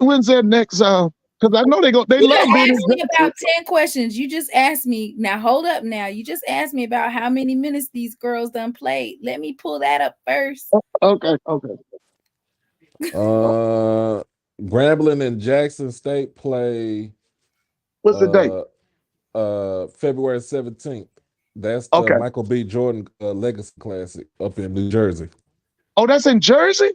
when's their next? Because I know they You love being asked me about 10 questions. You just asked me. Now, hold up now. You just asked me about how many minutes these girls done played. Let me pull that up first. Okay. Grambling and Jackson State play. What's the date? February 17th. That's the Michael B. Jordan Legacy Classic up in New Jersey. Oh, that's in Jersey?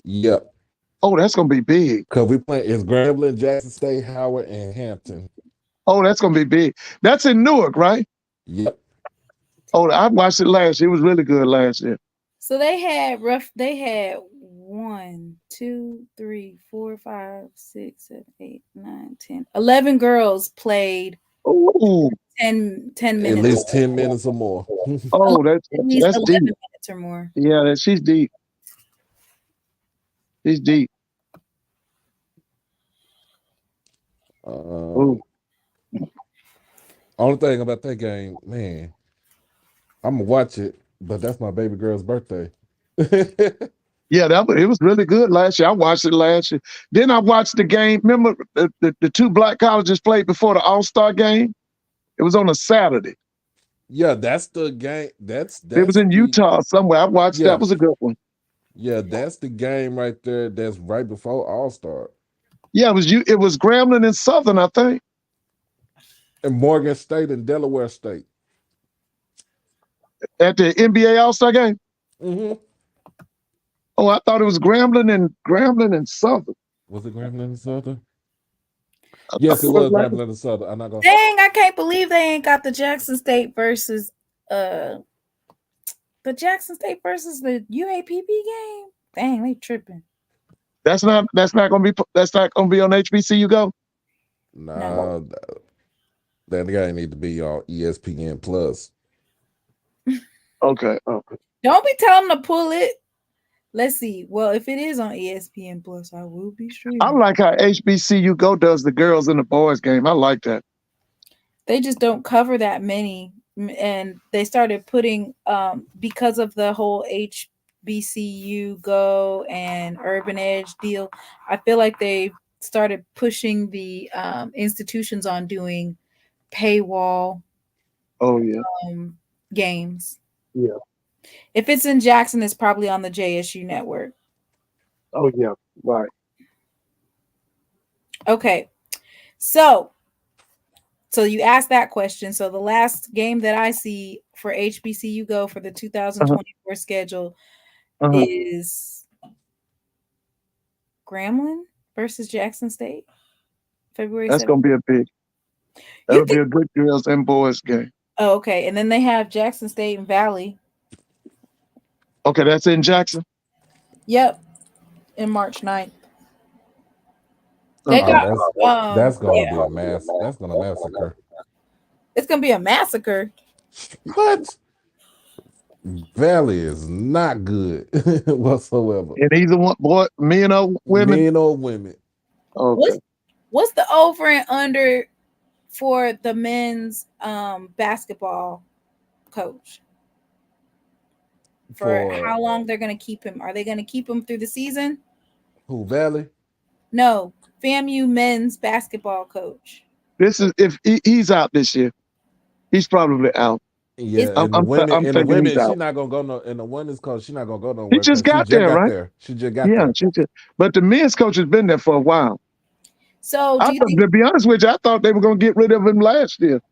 Yep. Oh, that's gonna be big. Because we play it's Grambling, Jackson State, Howard, and Hampton. Oh, that's gonna be big. That's in Newark, right? Yep. Oh, I watched it last year. It was really good last year. So they had 1, 2, 3, 4, 5, 6, 7, 8, 9, 10, 11 girls played. Ooh. 10 minutes. At least 10 minutes or more. Oh, that's at least 11 deep. minutes or more. Yeah, she's deep. She's deep. Only thing about that game, man, I'm gonna watch it, but that's my baby girl's birthday. Yeah, it was really good last year. I watched it last year. Then I watched the game. Remember the two black colleges played before the All-Star game? It was on a Saturday. Yeah, that's the game. That's It was that's in the Utah somewhere. I watched that. yeah Was a good one. yeah that's the game right there. That's right before All Star. Yeah, it was Grambling and Southern, I think. And Morgan State and Delaware State. At the NBA All-Star game. Mm-hmm. Oh, I thought it was Grambling and Southern. Was it Grambling and Southern? I Yes, it thought was like Grambling and Southern. I'm not gonna. Dang, I can't believe they ain't got the Jackson State versus the the UAPB game. Dang, they tripping. that's not gonna be on HBCU Go. Nah, that guy need to be on ESPN Plus. Okay. Don't be telling them to pull it. Let's see. Well, if it is on ESPN Plus, I will be streaming. I like how HBCU Go does the girls and the boys game. I like that. They just don't cover that many, and they started putting because of the whole HBCU Go and Urban Edge deal. I feel like they started pushing the institutions on doing paywall Oh yeah. games. Yeah. If it's in Jackson, it's probably on the JSU network. Oh yeah. Right. Okay. So you asked that question. So the last game that I see for HBCU Go for the 2024 schedule is Grambling versus Jackson State, February 7th. That's gonna be that'll be a good girls and boys game. Oh, okay. And then they have Jackson State and Valley. Okay, that's in Jackson. Yep, in March 9th. That's gonna be a mass. That's gonna massacre. It's gonna be a massacre. What? Valley is not good whatsoever. And either one, boy, men or women. Men or women. Okay. What's the over and under for the men's basketball coach? For how long they're going to keep him? Are they going to keep him through the season? Who, Valley? No, FAMU men's basketball coach. This is if he's out this year. He's probably out. Yeah, and the women, she's not gonna go no. And the one is called, she's not gonna go nowhere. She just got there, right? She just got there. Yeah, but the men's coach has been there for a while. So, to be honest with you, I thought they were gonna get rid of him last year.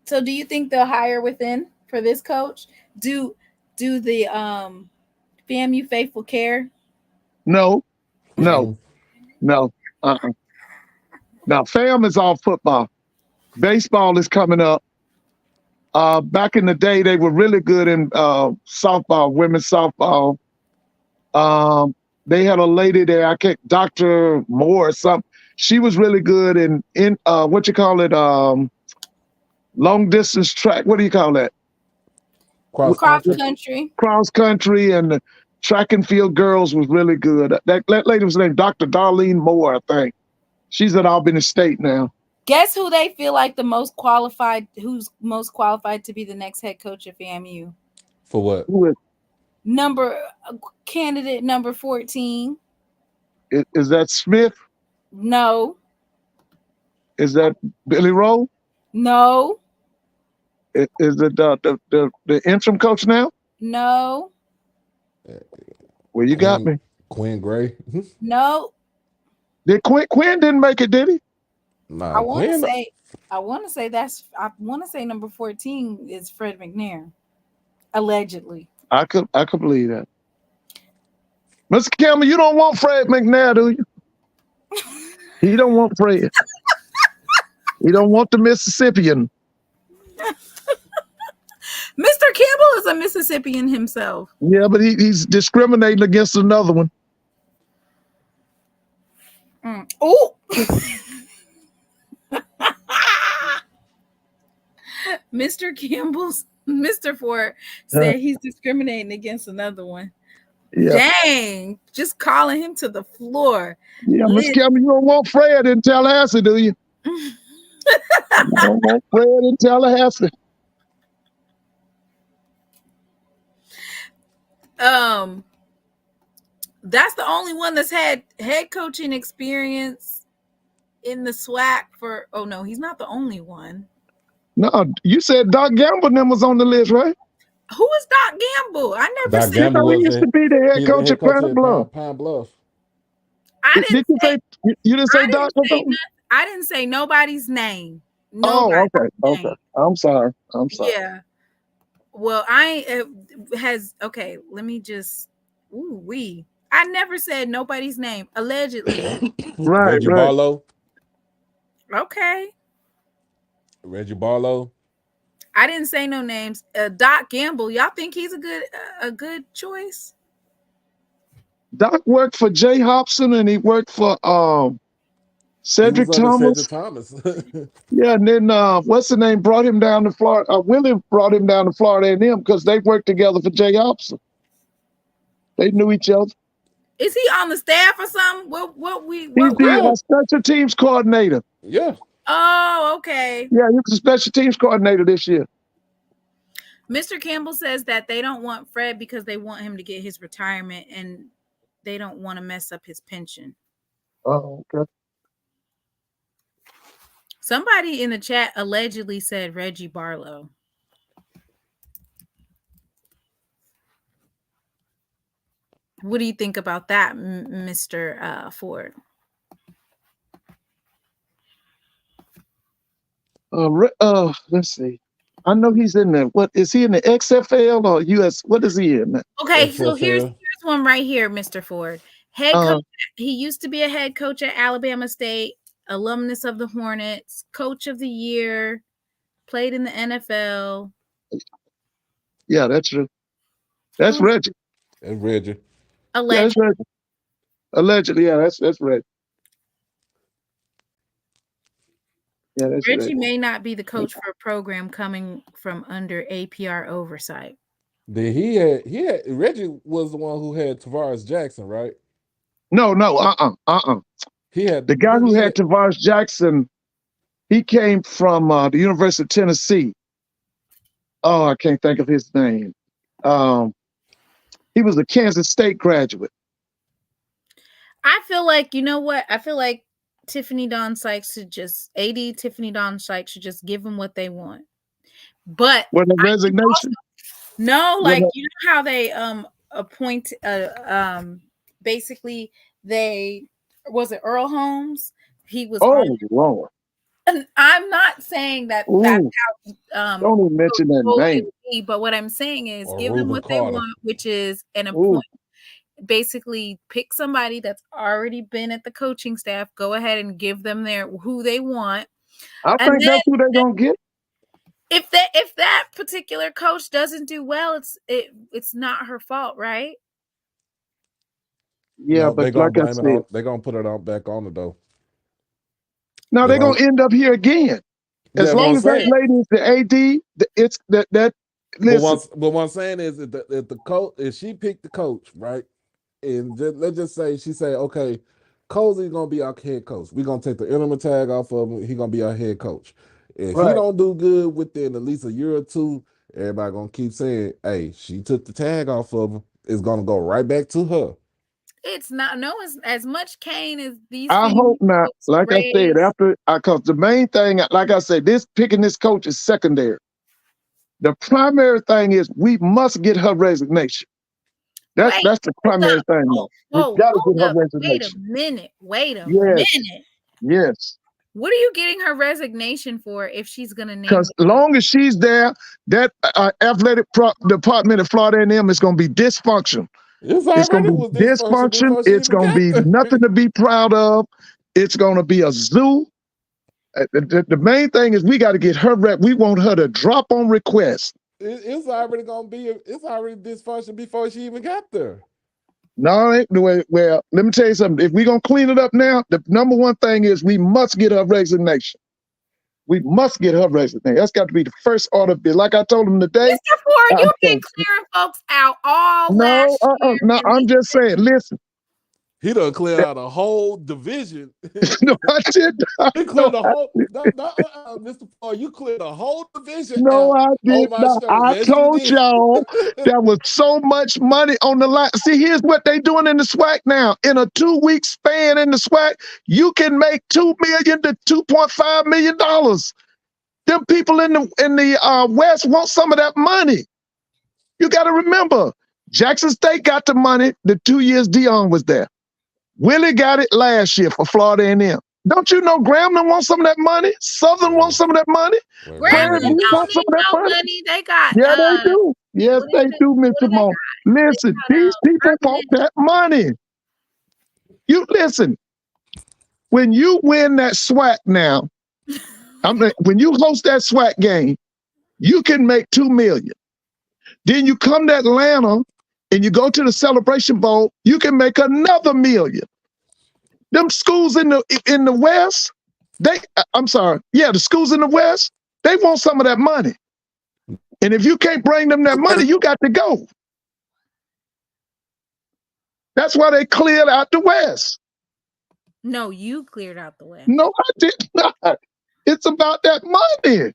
So, do you think they'll hire within for this coach? Do the FAMU faithful care? No. Now, FAM is all football. Baseball is coming up. Back in the day, they were really good in softball, women's softball. They had a lady there, Dr. Moore or something. She was really good in what you call it, long distance track. What do you call that? Cross country. Cross country, and the track and field girls was really good. That lady was named Dr. Darlene Moore, I think. She's at Albany State now. Guess who they feel like who's most qualified to be the next head coach at FAMU? For what? Candidate number 14. Is that Smith? No. Is that Billy Rowe? No. Is it the interim coach now? No. Well, you got me. Quinn Gray? No. Did Quinn didn't make it, did he? Nah, I want to say number 14 is Fred McNair. Allegedly. I could believe that. Mr. Campbell, you don't want Fred McNair, do you? He don't want Fred. He don't want the Mississippian. Mr. Campbell is a Mississippian himself. Yeah, but he's discriminating against another one. Oh. Mr. Ford said he's discriminating against another one. Yeah. Dang, just calling him to the floor. Yeah, Miss Campbell, you don't want Fred in Tallahassee, do you? You don't want Fred in Tallahassee. That's the only one that's had head coaching experience in the SWAC for. Oh no, he's not the only one. No, you said Doc Gamble them was on the list, right? Who is Doc Gamble? I never Doc said. You Gamble know, he was used to be the head he the coach head at coach Pine at Bluff. Pine Bluff. I Did didn't you say. say you didn't say I Doc? didn't say. I didn't say nobody's name. Oh, Nobody's okay. name. I'm sorry. Yeah. Well, I has okay. Let me just. Ooh, we. I never said nobody's name. Allegedly. Right, Reggie right. Barlow. Okay. Reggie Barlow. I didn't say no names. Doc Gamble. Y'all think he's a good choice? Doc worked for Jay Hobson and he worked for He Cedric was under Thomas. Cedric Thomas. Yeah, and then what's the name brought him down to Florida? Willie brought him down to Florida A&M because they worked together for Jay Hobson. They knew each other. Is he on the staff or something? He's the Yeah. special teams coordinator. Yeah. Oh, okay. Yeah, he was the special teams coordinator this year. Mr. Campbell says that they don't want Fred because they want him to get his retirement and they don't want to mess up his pension. Oh, okay. Somebody in the chat allegedly said Reggie Barlow. What do you think about that, Mr. Ford? Let's see. I know he's in there. What is he in the XFL or US? What is he in? Okay, so here's XFL. one right here, Mr. Ford. Head coach. He used to be a head coach at Alabama State, alumnus of the Hornets, coach of the year, played in the NFL. Yeah, that's true. That's Reggie. And Reggie. Yeah, that's Reggie. Allegedly, yeah, that's Reggie. Yeah, that's Reggie may not be the coach for a program coming from under APR oversight. Then he had Reggie was the one who had Tavares Jackson, right? No, He had the guy who had Tavares Jackson. He came from the University of Tennessee. Oh, I can't think of his name. He was a Kansas State graduate. I feel like, you know what? I feel like Tiffany Dawn Sykes should just give them what they want. But with a resignation. No, like you know how they appoint basically they was it Earl Holmes? He was Lord. And I'm not saying that that's how don't even mention that name. But what I'm saying is give them what they want, which is an appointment. Basically pick somebody that's already been at the coaching staff, go ahead and give them who they want. I think that's who they're gonna get. If that particular coach doesn't do well, it's not her fault, right? Yeah, no, but they're gonna like I said, they're gonna put it back on it though. No, they're gonna end up here again. As long as that lady is the AD, it's that. Listen. But what I'm saying is if the coach, if she picked the coach, right, and let's just say she say, okay, Colzie's gonna be our head coach. We're gonna take the interim tag off of him. He's gonna be our head coach. If he don't do good within at least a year or two, everybody gonna keep saying, "Hey, she took the tag off of him." It's gonna go right back to her. It's not as much Kane as these. I hope not. Like I said, because the main thing, like I said, picking this coach is secondary. The primary thing is we must get her resignation. That's the primary thing. We gotta get her resignation. Wait a minute. Yes. What are you getting her resignation for if she's going to name? Because as long as she's there, that athletic department at Florida A&M is going to be dysfunction. It's going to be dysfunction. It's going to be nothing to be proud of. It's going to be a zoo. The main thing is we got to get her rep. We want her to drop on request. It's already going to be. It's already dysfunction before she even got there. No, well, let me tell you something. If we're going to clean it up now, the number one thing is we must get her resignation. We must get her resignation. That's got to be the first order. Like I told him today. Mr. Ford, you've been clearing folks out all last year. No, I'm just saying, listen. He done cleared out a whole division. No, I did not. He cleared the whole. Mr. Paul, you cleared the whole division No, out I on did my not. show. I Yes, you told did. y'all there was so much money on the line. See, here's what they doing in the SWAC now. In a 2-week span in the SWAC, you can make $2 million to $2.5 million. Them people in the West want some of that money. You got to remember, Jackson State got the money the 2 years Dion was there. Willie got it last year for Florida A&M. Don't you know Grambling wants some of that money? Southern wants some of that money. Prairie Grambling View don't wants some need of that no money. money. They got Yeah, they do. Yes, what they do do, what Mr. do they Mo. Listen, these people want that money. You listen. When you win that SWAC now, when you host that SWAC game, you can make $2 million. Then you come to Atlanta and you go to the Celebration Bowl, you can make another $1 million. Them schools in the West, the schools in the West, they want some of that money. And if you can't bring them that money, you got to go. That's why they cleared out the West. No, you cleared out the West. No, I did not. It's about that money.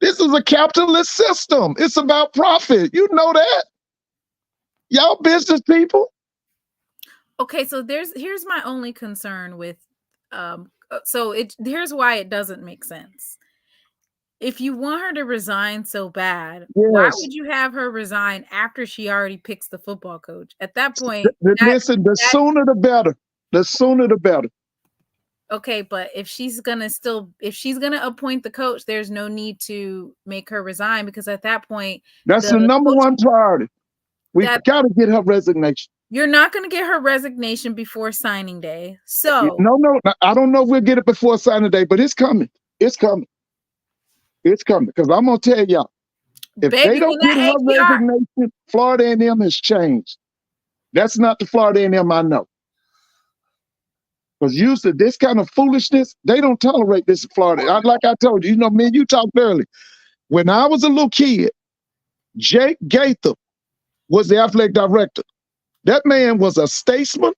This is a capitalist system. It's about profit. You know that. Y'all business people. Okay, so here's my only concern with here's why it doesn't make sense. If you want her to resign so bad, why Yes. would you have her resign after she already picks the football coach? At that point, Listen, the sooner the better. The sooner the better. Okay, but if she's gonna appoint the coach, there's no need to make her resign, because at that point, that's the number one priority. We got to get her resignation. You're not going to get her resignation before signing day. So no, I don't know if we'll get it before signing day, but it's coming. It's coming. It's coming, because I'm gonna tell y'all, if they don't get her resignation, Florida A&M has changed. That's not the Florida A&M I know. Because usually this kind of foolishness, they don't tolerate this in Florida. Like I told you, me and you talked earlier. When I was a little kid, Jake Gaither was the athletic director. That man was a statesman.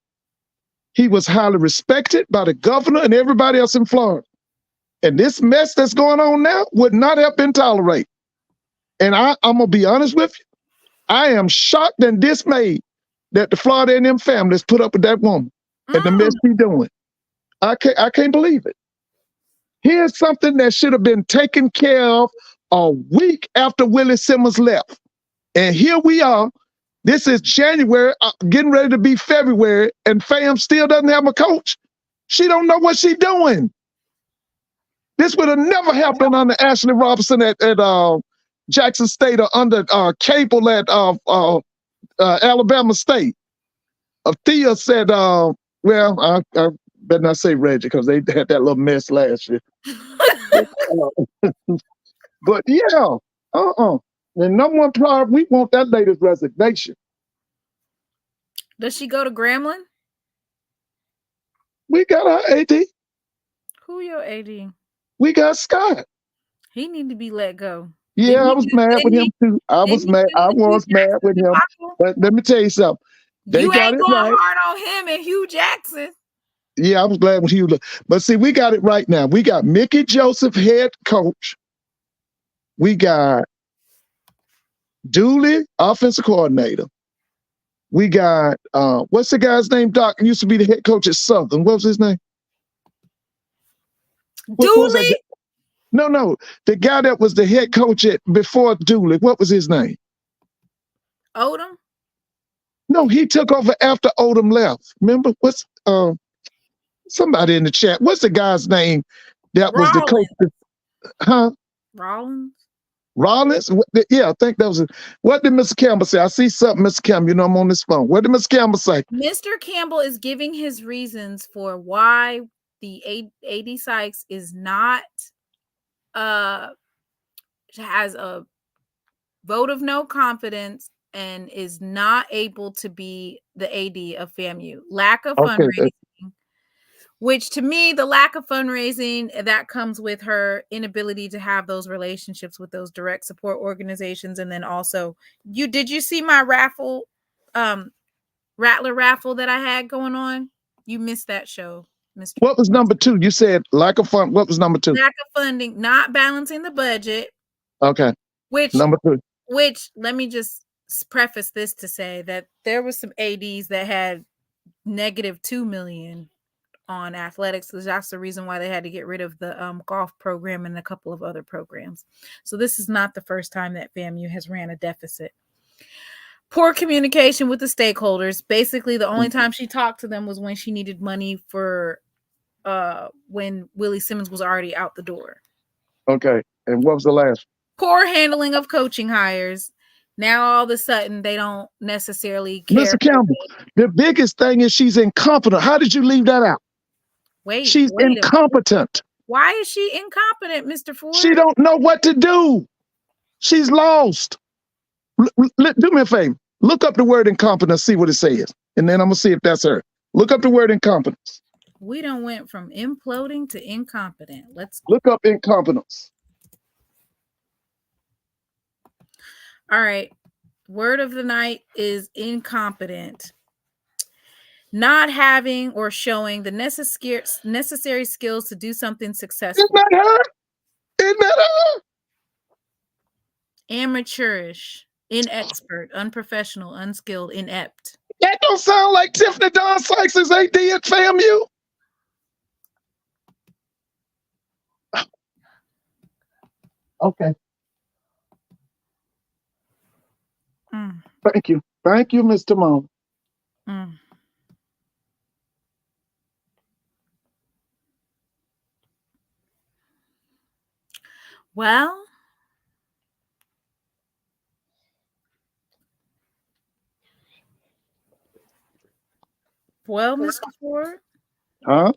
He was highly respected by the governor and everybody else in Florida. And this mess that's going on now would not have been tolerated. And I'm going to be honest with you. I am shocked and dismayed that the Florida A&M families put up with that woman and the mess she's doing. I can't believe it. Here's something that should have been taken care of a week after Willie Simmons left. And here we are. This is January, getting ready to be February, and Fam still doesn't have a coach. She don't know what she's doing. This would have never happened under Ashley Robinson at Jackson State, or under Cable at Alabama State. Thea said, I better not say Reggie, because they had that little mess last year. But yeah, the number one priority, we want that lady's resignation. Does she go to Grambling? We got our AD. Who your AD? We got Scott. He need to be let go. Yeah, I was mad with him too. I was mad with him. But let me tell you something. You ain't going hard on him and Hugh Jackson. Yeah, I was glad when Hugh. But see, we got it right now. We got Mickey Joseph, head coach. We got Dooley, offensive coordinator. We got what's the guy's name? Doc used to be the head coach at Southern. What was his name? Dooley? No, the guy that was the head coach before Dooley. What was his name? Odom? No, he took over after Odom left. Remember? What's somebody in the chat? What's the guy's name that was the coach? Huh? Rollins? Yeah, I think that was it. What did Mr. Campbell say? I see something, Mr. Campbell. I'm on this phone. What did Mr. Campbell say? Mr. Campbell is giving his reasons for why the AD Sykes is not has a vote of no confidence and is not able to be the AD of FAMU. Lack of fundraising. Which to me, the lack of fundraising, that comes with her inability to have those relationships with those direct support organizations. And then also, did you see my raffle Rattler raffle that I had going on. You missed that show, Mr. What was number 2? You said lack of fund. What was number 2? Lack of funding, not balancing the budget. Okay. Which Number 2. Which let me just preface this to say that there was some ADs that had -2 million on athletics. So that's the reason why they had to get rid of the golf program and a couple of other programs. So this is not the first time that FAMU has ran a deficit. Poor communication with the stakeholders. Basically, the only time she talked to them was when she needed money for when Willie Simmons was already out the door. Okay. And what was the last? Poor handling of coaching hires. Now all of a sudden they don't necessarily care. Mr. Campbell, the biggest thing is she's incompetent. How did you leave that out? Wait, she's incompetent. Why is she incompetent, Mr. Ford? She don't know what to do. She's lost. Do me a favor. Look up the word incompetence, see what it says. And then I'm going to see if that's her. Look up the word incompetence. We done went from imploding to incompetent. Let's look up incompetence. All right. Word of the night is incompetent. Not having or showing the necessary skills to do something successful. Isn't that her? Isn't that her? Amateurish, inexpert, unprofessional, unskilled, inept. That don't sound like Tiffany Dawn Sykes' AD at FAMU. Okay. Thank you. Thank you, Mr. Moan. Well, Mr. Ford? Huh?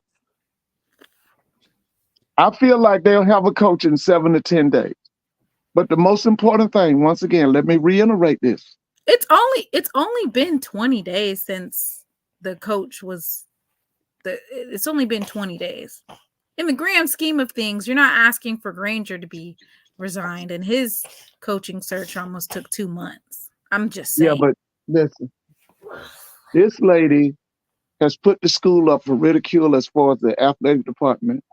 I feel like they'll have a coach in 7 to 10 days. But the most important thing, once again, let me reiterate this. It's only been 20 days since the coach was it's only been 20 days. In the grand scheme of things, you're not asking for Granger to be resigned, and his coaching search almost took 2 months. I'm just saying. Yeah, but listen, this lady has put the school up for ridicule as far as the athletic department.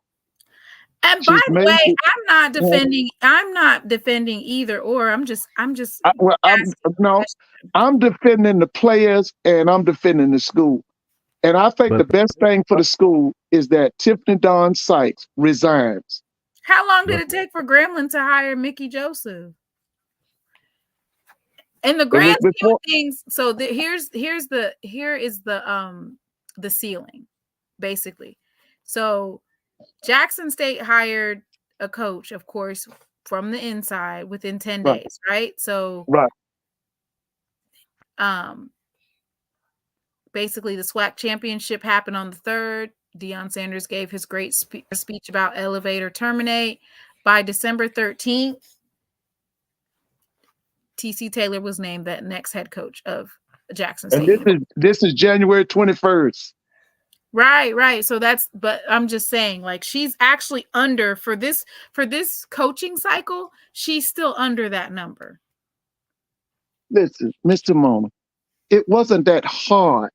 And by the way, I'm not defending either or. I'm defending the players and I'm defending the school. And I think the best thing for the school is that Tiffany Dawn Sykes resigns. How long did it take for Gremlin to hire Mickey Joseph? In the grand scheme of things, so here is the ceiling, basically. So Jackson State hired a coach, of course, from the inside within 10 days, right? So basically the SWAC championship happened on the 3rd. Deion Sanders gave his great speech about elevate or terminate. By December 13th, TC Taylor was named that next head coach of Jackson State. And this is January 21st. Right. So but I'm just saying, like, she's actually under for this coaching cycle, she's still under that number. Listen, Mr. Mona, it wasn't that hard.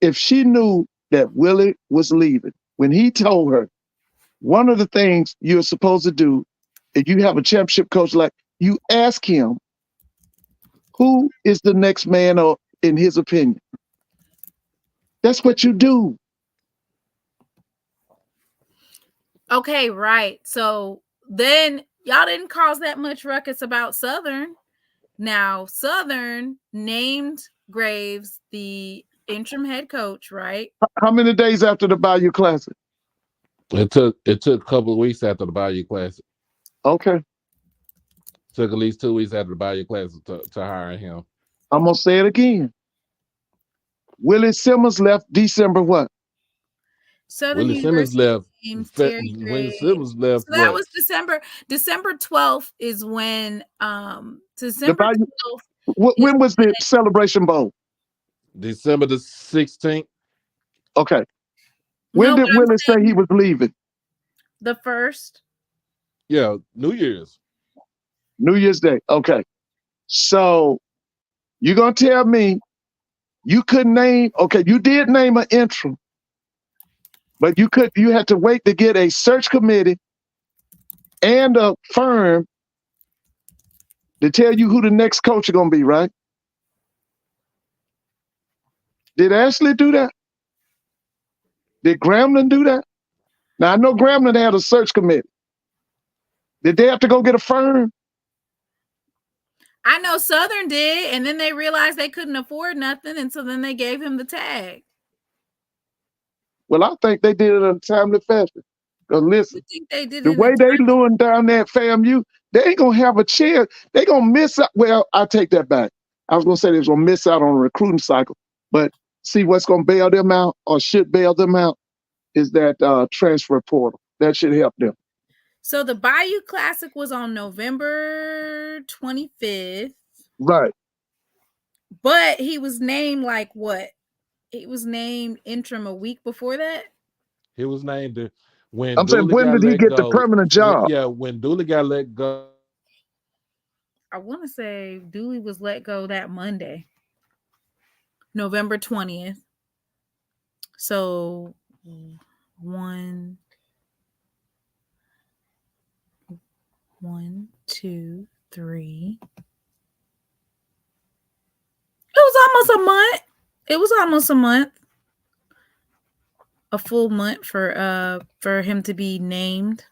If she knew that Willie was leaving, when he told her, one of the things you're supposed to do, if you have a championship coach, like, you ask him, who is the next man up in his opinion? That's what you do. Okay, right. So then y'all didn't cause that much ruckus about Southern. Now, Southern named Graves the interim head coach, right? How many days after the Bayou Classic? It took a couple of weeks after the Bayou Classic. Okay. Took at least 2 weeks after the Bayou Classic to hire him. I'm gonna say it again. Willie Simmons left December what? Willie Simmons left. Willie Simmons left. So that was December 12th is when December 12th. When was the Celebration Bowl? December the 16th. Okay. When did Willie say he was leaving? The 1st. Yeah, New Year's. New Year's Day. Okay. So you're gonna tell me You couldn't name, okay, you did name an interim, but you had to wait to get a search committee and a firm to tell you who the next coach is going to be, right? Did Ashley do that? Did Grambling do that? Now, I know Grambling had a search committee. Did they have to go get a firm? I know Southern did, and then they realized they couldn't afford nothing, and so then they gave him the tag. Well, I think they did it in a timely fashion. Because listen, You think they did the it way in they doing down there at FAMU, they ain't going to have a chance. They going to miss out. Well, I take that back. I was going to say they was going to miss out on a recruiting cycle. But see, what's going to bail them out or should bail them out is that transfer portal. That should help them. So the Bayou Classic was on November 25th. Right. But he was named like what? He was named interim a week before that? He was named when I'm saying, Dooley when got did he let get the go. permanent job? When Dooley got let go. I want to say Dooley was let go that Monday, November 20th. So 1, 2, 3. It was almost a month. It was almost a month. A full month for him to be named.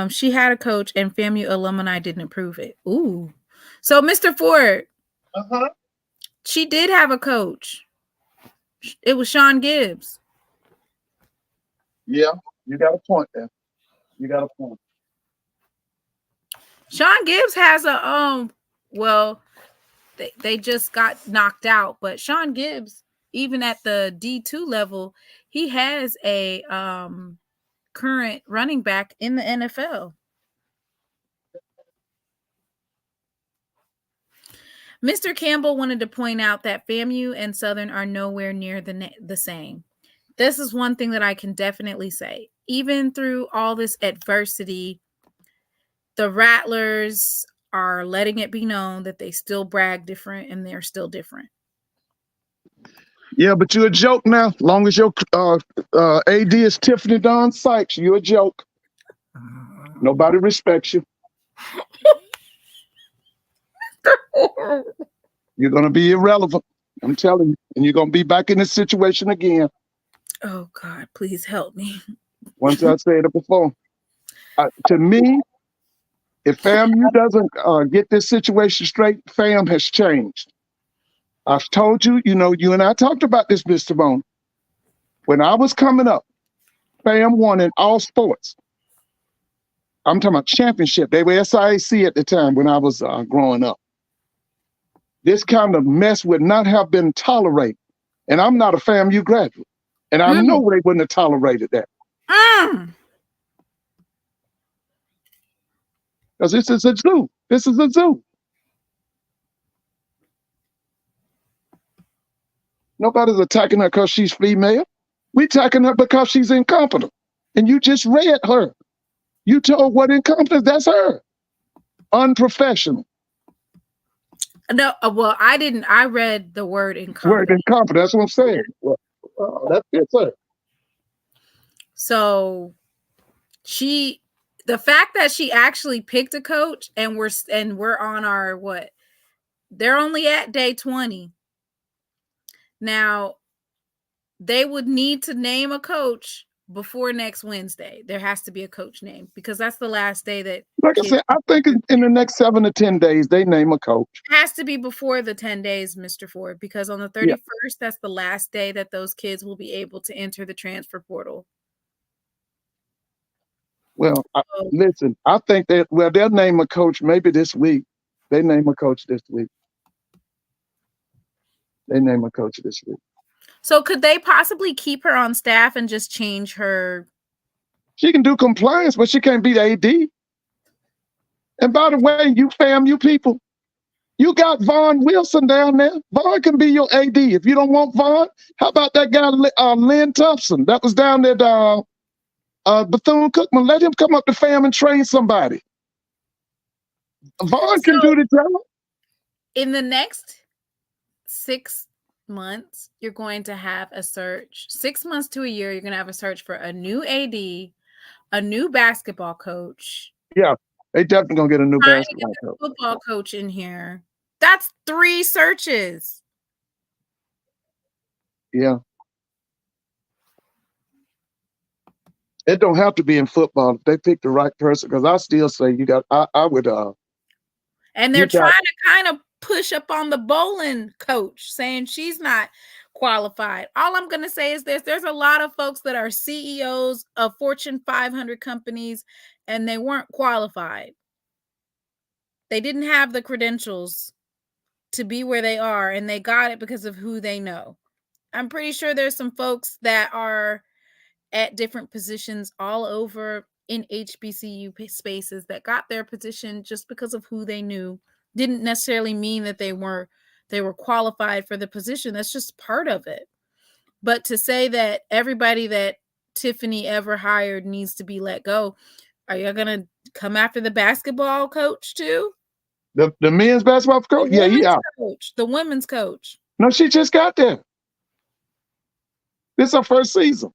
She had a coach and FAMU alumni didn't approve it. Ooh. So Mr. Ford, she did have a coach. It was Sean Gibbs. Yeah, you got a point there. You got a point. Sean Gibbs has a well, they just got knocked out, but Sean Gibbs, even at the D2 level, he has a current running back in the NFL. Mr. Campbell wanted to point out that FAMU and Southern are nowhere near the same. This is one thing that I can definitely say. Even through all this adversity, the Rattlers are letting it be known that they still brag different and they're still different. Yeah, but you're a joke now. Long as your AD is Tiffany Dawn Sykes, you're a joke. Nobody respects you. You're going to be irrelevant. I'm telling you. And you're going to be back in this situation again. Oh, God, please help me. Once I said it before. To me, if FAMU doesn't get this situation straight, FAM has changed. I've told you, you and I talked about this, Mr. Bone. When I was coming up, FAM won in all sports. I'm talking about championship. They were SIAC at the time when I was growing up. This kind of mess would not have been tolerated. And I'm not a FAMU graduate. And I know they wouldn't have tolerated that. Because this is a zoo. This is a zoo. Nobody's attacking her because she's female. We're attacking her because she's incompetent. And you just read her. You told what incompetence, that's her. Unprofessional. No, well, I didn't. I read the word incompetent. Word incompetent, that's what I'm saying. Well, that's it, sir. So the fact that she actually picked a coach and we're on our what? They're only at day 20. Now, they would need to name a coach before next Wednesday. There has to be a coach name because that's the last day that. Like I said, I think in the next 7 to 10 days, they name a coach. It has to be before the 10 days, Mr. Ford, because on the 31st, that's the last day that those kids will be able to enter the transfer portal. Well, listen, I think they'll name a coach maybe this week. They name a coach this week. So could they possibly keep her on staff and just change her? She can do compliance, but she can't be the AD. And by the way, you FAMU people, you got Vaughn Wilson down there. Vaughn can be your AD. If you don't want Vaughn, how about that guy Lynn Thompson that was down there, Bethune-Cookman? Let him come up to FAM and train somebody. Vaughn can do the job. in the next 6 months, you're going to have a search. 6 months to a year, you're going to have a search for a new AD, a new basketball coach. Yeah, they definitely gonna get a new basketball coach. Football coach in here. That's 3 searches. Yeah. It don't have to be in football if they pick the right person, because I still say you got I would and they're trying to kind of push up on the bowling coach, saying she's not qualified. All I'm going to say is this: there's a lot of folks that are CEOs of Fortune 500 companies, and they weren't qualified. They didn't have the credentials to be where they are, and they got it because of who they know. I'm pretty sure there's some folks that are at different positions all over in HBCU spaces that got their position just because of who they knew. Didn't necessarily mean that they were qualified for the position. That's just part of it. But to say that everybody that Tiffany ever hired needs to be let go, are you gonna come after the basketball coach too? The men's basketball coach? The women's coach. No, she just got there. This is her first season.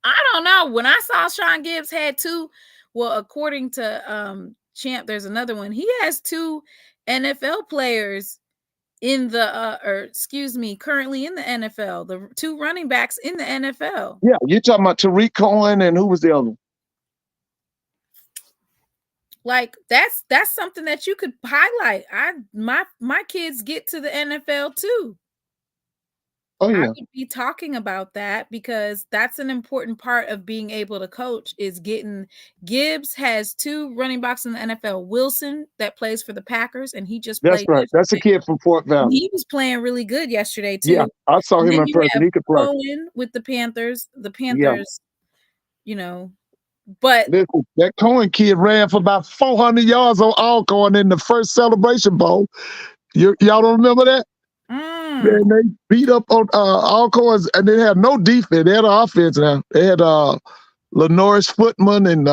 I don't know. When I saw Sean Gibbs had 2, well, according to Champ, there's another one. He has 2 NFL players in the currently in the NFL. The 2 running backs in the NFL. Yeah, you're talking about Tariq Cohen and who was the other one? Like that's something that you could highlight. My kids get to the NFL too. Oh yeah. I would be talking about that because that's an important part of being able to coach is getting. Gibbs has 2 running backs in the NFL. Wilson that plays for the Packers, and he just played. That's right. That's a kid from Fort Valley. He was playing really good yesterday too. Yeah, I saw him in person. He could play. Cohen with the Panthers. The Panthers, but listen, that Cohen kid ran for about 400 yards on Alcorn in the first Celebration Bowl. Y'all don't remember that? Man, they beat up on Alcorn, and they had no defense. They had an offense now. They had Lenoris Footman and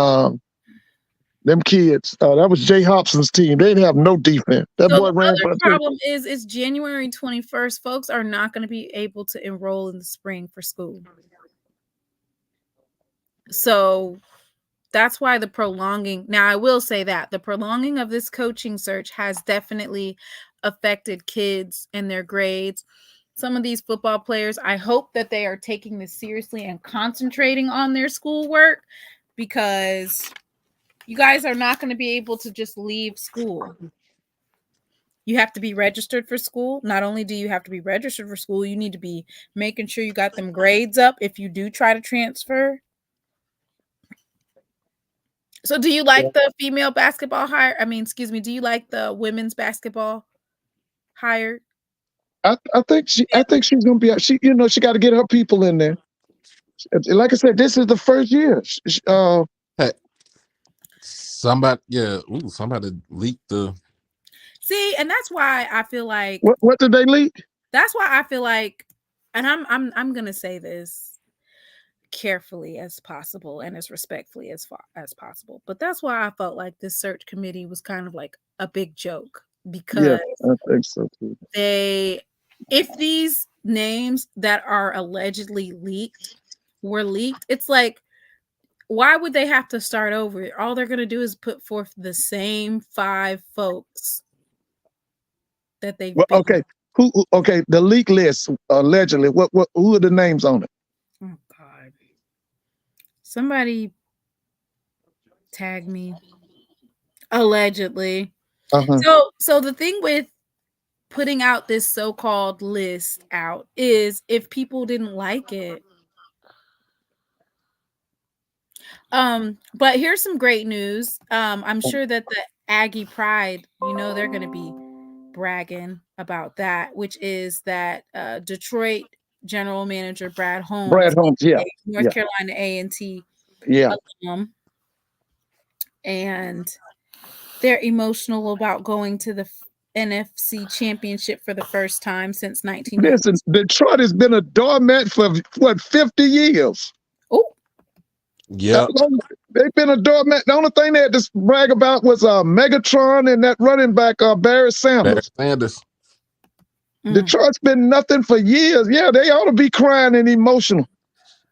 them kids. That was Jay Hobson's team. They didn't have no defense. That boy ran for the problem is it's January 21st. Folks are not going to be able to enroll in the spring for school. So that's why the prolonging. Now, I will say that the prolonging of this coaching search has definitely affected kids and their grades. Some of these football players, I hope that they are taking this seriously and concentrating on their schoolwork, because you guys are not going to be able to just leave school. You have to be registered for school. Not only do you have to be registered for school, you need to be making sure you got them grades up if you do try to transfer. So do you like the female basketball hire? Do you like the women's basketball hire? I think she's gonna be. She got to get her people in there. Like I said, this is the first year. Hey, somebody leaked the. See, and that's why I feel like. What did they leak? That's why I feel like, and I'm gonna say this carefully as possible and as respectfully as possible, but that's why I felt like this search committee was kind of like a big joke, because I think so too. If these names that are allegedly were leaked, it's like, why would they have to start over? All they're going to do is put forth the same 5 folks that they've okay. Okay, the leak list allegedly. Who are the names on it? Oh God! Somebody tag me. Allegedly. So the thing with putting out this so-called list out is if people didn't like it. But here's some great news. I'm sure that the Aggie Pride, they're going to be bragging about that, which is that Detroit General Manager Brad Holmes, North Carolina A&T alum, and they're emotional about going to the NFC Championship for the first time since 1990. Listen, Detroit has been a doormat for 50 years. Oh, yeah. They've been a doormat. The only thing they had to brag about was Megatron and that running back Barry Barry Sanders. Sanders. Detroit's been nothing for years. Yeah, they ought to be crying and emotional.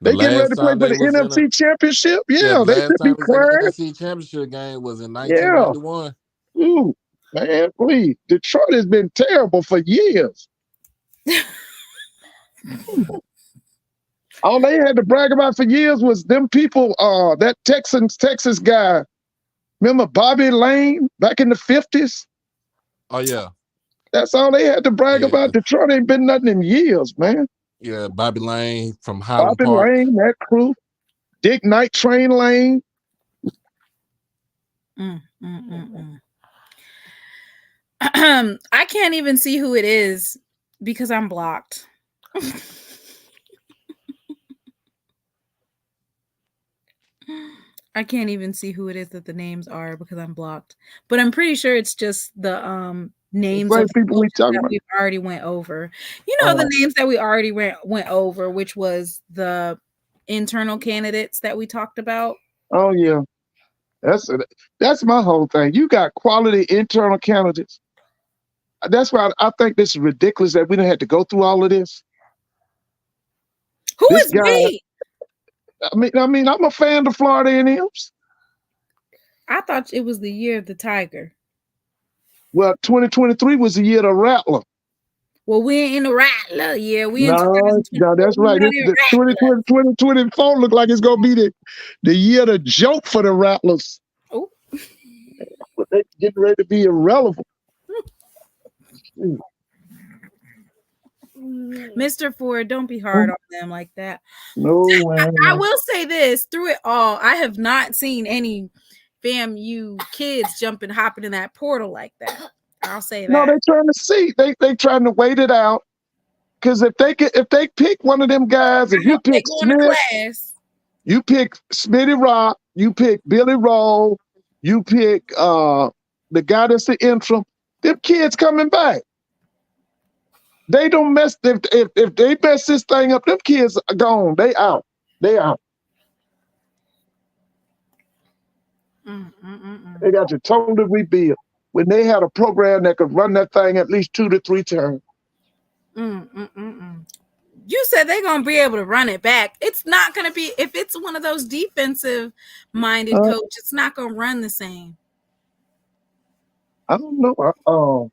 The They getting ready last to play time for they the was in NFC Championship. the Yeah, they last should be time they was in the crying. NFC Championship game was in Yeah. 1991. Ooh, man, please. Detroit has been terrible for years. All they had to brag about for years was them people, that Texas guy. Remember Bobby Lane back in the 50s? Oh yeah. That's all they had to brag Yeah. about. Detroit ain't been nothing in years, man. Yeah, Bobby Lane from Highland Bobby Park. Lane, that crew. Dick Night Train Lane. I can't even see who it is because I'm blocked. I can't even see who it is that the names are because I'm blocked. But I'm pretty sure it's just the names Right, of people we talking that about. we've already went over. You know, the names that we already went over, which was the internal candidates that we talked about. Oh yeah. That's my whole thing. You got quality internal candidates. That's why I think this is ridiculous that we didn't have to go through all of this. Who This is guy, we? I mean, I'm a fan of Florida A&M's. I thought it was the year of the Tiger. Well, 2023 was the year of the Rattler. Well, we ain't in the Rattler year. We in No, that's right. We The 2024 look like it's gonna be the year of the joke for the Rattlers. Oh. But they getting ready to be irrelevant. Mr. Ford, don't be hard on them like that. No way. I will say this, through it all, I have not seen any FAMU kids jumping, hopping in that portal like that. I'll say that. No, they're trying to see. They trying to wait it out. Because if they pick one of them guys, if you pick Smith, you pick Smitty Rock, you pick Billy Rolle, you pick the guy that's the interim, them kids coming back. They don't mess if they mess this thing up, them kids are gone. They out. They out. They got to totally rebuild. When they had a program that could run that thing at least 2 to 3 times. You said they're gonna be able to run it back. It's not gonna be, if it's one of those defensive minded coach, it's not gonna run the same. I don't know.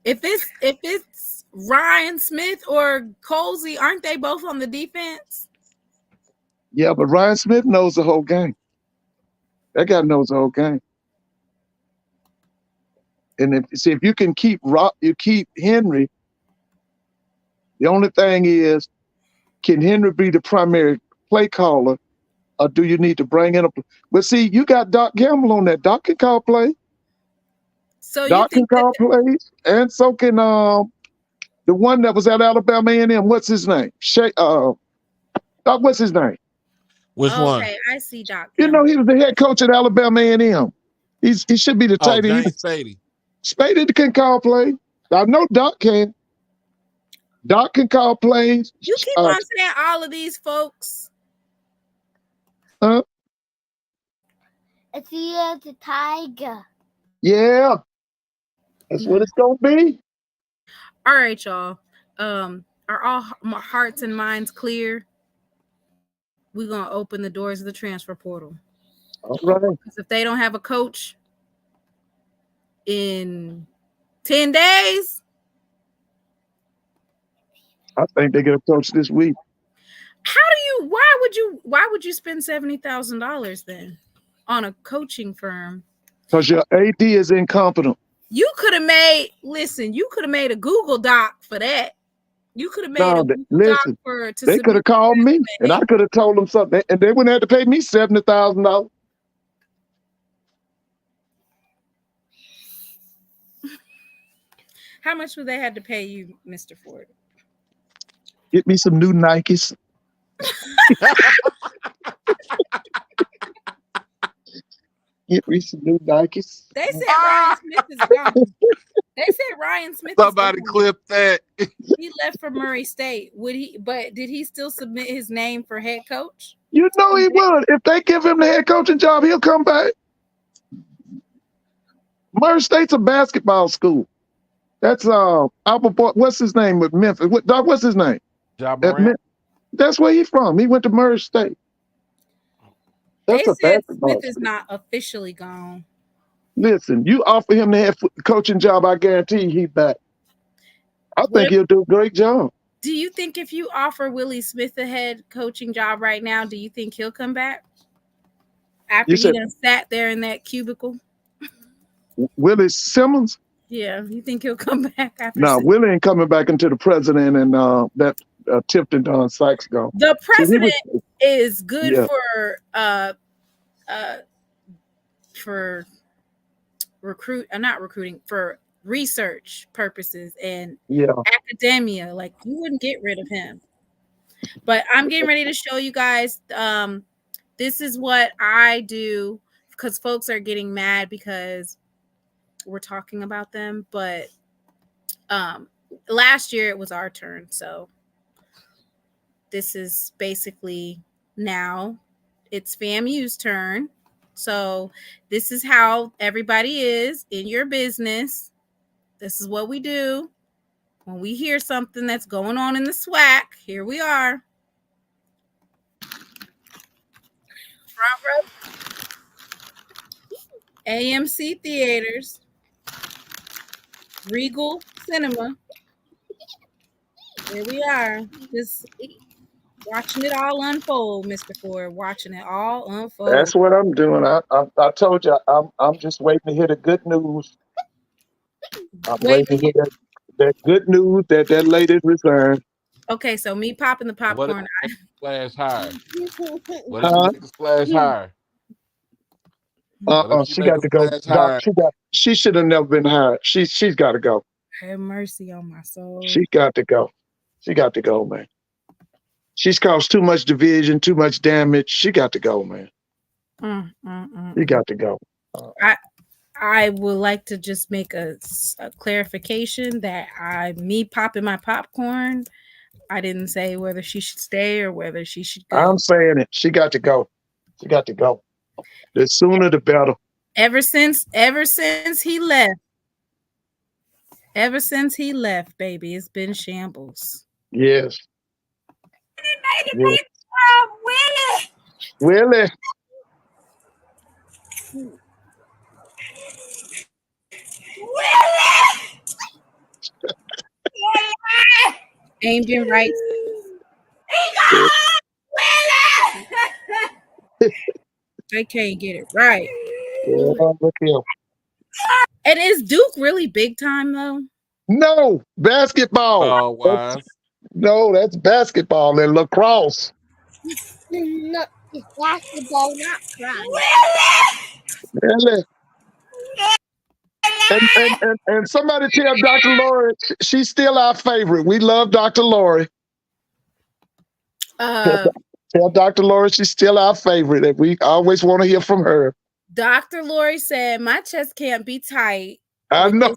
If it's Ryan Smith or Colzie, aren't they both on the defense? Yeah, but Ryan Smith knows the whole game. That guy knows the whole game. And if you can keep Henry, the only thing is, can Henry be the primary play caller, or do you need to bring in a? But see, you got Doc Gamble on that. Doc can call play. So Doc can call plays, and so can the one that was at Alabama A&M. What's his name? Doc, what's his name? Which one? Okay, I see Doc. You know, he was the head coach at Alabama A&M. He should be the tight end. James Spady. Spady can call play. I know Doc can. Doc can call plays. You keep on saying all of these folks. Huh? It's the year of the Tiger. Yeah. That's what it's gonna be. All right, y'all. Are all my hearts and minds clear? We're gonna open the doors of the transfer portal. All right. Because if they don't have a coach in 10 days, I think they get a coach this week. Why would you spend $70,000 then on a coaching firm? Because your AD is incompetent. You could have made a Google Doc for that. You could have made a Google Doc they could have called me and I could have told them something, and they wouldn't have to pay me $70,000. How much would they have to pay you, Mr. Ford? Get me some new Nikes. Get me some new Nikes. They said Ryan Smith is gone. They said Ryan Smith. Somebody clip that. He left for Murray State. But did he still submit his name for head coach? You know he would. If they give him the head coaching job, he'll come back. Murray State's a basketball school. That's Albert Boy. What's his name with Memphis? What's his name? Ja Morant. That's where he's from. He went to Murray State. That's They a said basketball Smith is school. not officially gone. Listen, you offer him the head coaching job, I guarantee he's back. I think he'll do a great job. Do you think if you offer Willie Smith a head coaching job right now, do you think he'll come back? After he done sat there in that cubicle? Willie Simmons? Yeah, you think he'll come back after? No, Willie ain't coming back until the president and that Tipton Don Sykes gone. The president is good for for research purposes and academia. Like, you wouldn't get rid of him. But I'm getting ready to show you guys. This is what I do, because folks are getting mad because we're talking about them. But last year it was our turn, so this is basically now it's FAMU's turn. So this is how everybody is in your business. This is what we do when we hear something that's going on in the SWAC. Here we are. Front row. AMC Theaters. Regal Cinema. Here we are. Just watching it all unfold, Mr. Ford. Watching it all unfold. That's what I'm doing. I told you, I'm just waiting to hear the good news. I'm waiting to hear that good news that lady returned. Okay, so me popping the popcorn. Splash higher. What if you make the splash higher? She got to go. She should have never been hired. She's got to go. Have mercy on my soul. She got to go. She got to go, man. She's caused too much division, too much damage. She got to go, man. She got to go. I would like to just make a clarification that me popping my popcorn, I didn't say whether she should stay or whether she should go. I'm saying it. She got to go. She got to go. The sooner the better. Ever since he left. Ever since he left, baby, it's been shambles. Yes. Willie. Willie. Ain't been right. They can't get it right. Look here. And is Duke really big time though? No, basketball. Oh, wow. No, that's basketball and lacrosse. No, it's basketball, not crime. Really? And somebody tell Dr. Lori she's still our favorite. We love Dr. Lori. Tell Dr. Lori she's still our favorite, and we always want to hear from her. Dr. Lori said, "My chest can't be tight." I know.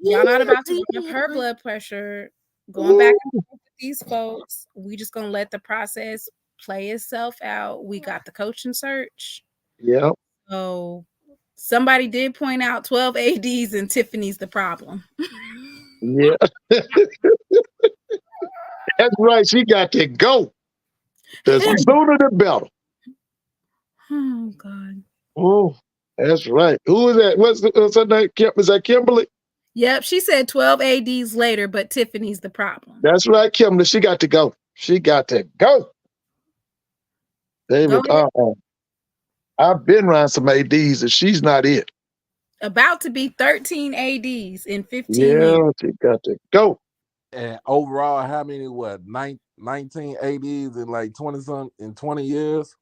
Y'all not about to get up her blood pressure. Going back and forth with these folks. We just gonna let the process play itself out. We got the coaching search. Yep. So somebody did point out 12 ADs and Tiffany's the problem. Yeah. That's right. She got to go. The sooner the better. Oh, God. Oh, that's right. Who is that? What's her name? Is that Kimberly? Yep. She said 12 ADs later, but Tiffany's the problem. That's right, Kimberly. She got to go. She got to go. David, I've been around some ADs and she's not it. About to be 13 ADs in 15 years. Yeah, she got to go. And overall, how many, 19 ADs in like 20 years?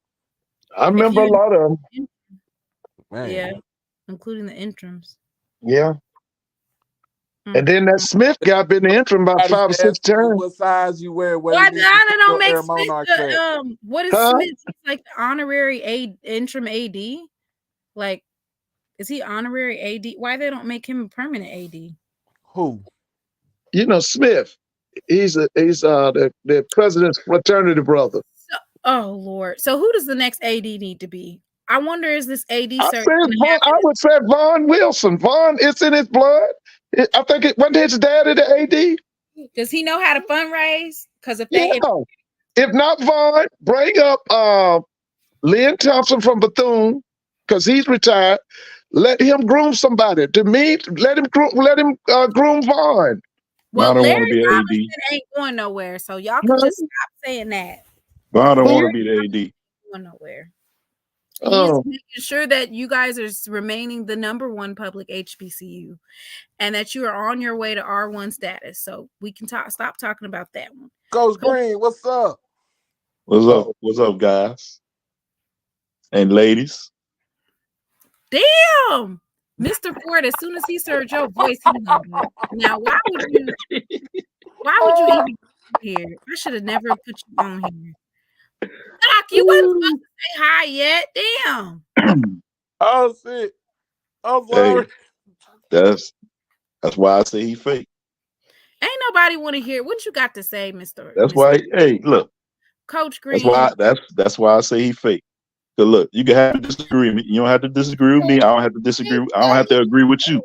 I remember a lot of them. Man. Yeah, including the interims. Yeah. And then that Smith guy been the interim about 5 or 6 times. What size you wear? Why don't make Smith what is Smith? It's like honorary interim AD? Like, is he honorary AD? Why they don't make him a permanent AD? Who? You know, Smith. He's the president's fraternity brother. Oh Lord. So who does the next AD need to be? I wonder, is this AD I search said Vaughn, I would say Vaughn Wilson. Vaughn, it's in his blood. I think it wasn't his daddy the AD. Does he know how to fundraise? Because if Yeah. If not Vaughn, bring up Lynn Thompson from Bethune, because he's retired. Let him groom somebody. To me, let him groom Vaughn. Well, I don't want Larry to be the Robinson AD. ain't going nowhere, so y'all can just stop saying that. I don't want to Who? be the AD. Going nowhere. Oh. He's making sure that you guys are remaining the #1 public HBCU, and that you are on your way to R1 status. So we can stop talking about that one. Coach Green, what's up? What's up? What's up, guys and ladies? Damn, Mr. Ford. As soon as he heard your voice, he hung up. Now, why would you even be here? I should have never put you on here. Doc, you wasn't supposed to say hi yet. Damn. Oh shit. I'm Hey, sorry. that's why I say he fake. Ain't nobody want to hear what you got to say, Mr. That's why. Hey, look. Coach Green. That's why I say he fake. Cause look, you can have to disagree with me. You don't have to disagree with me. I don't have to disagree. I don't have to agree with you.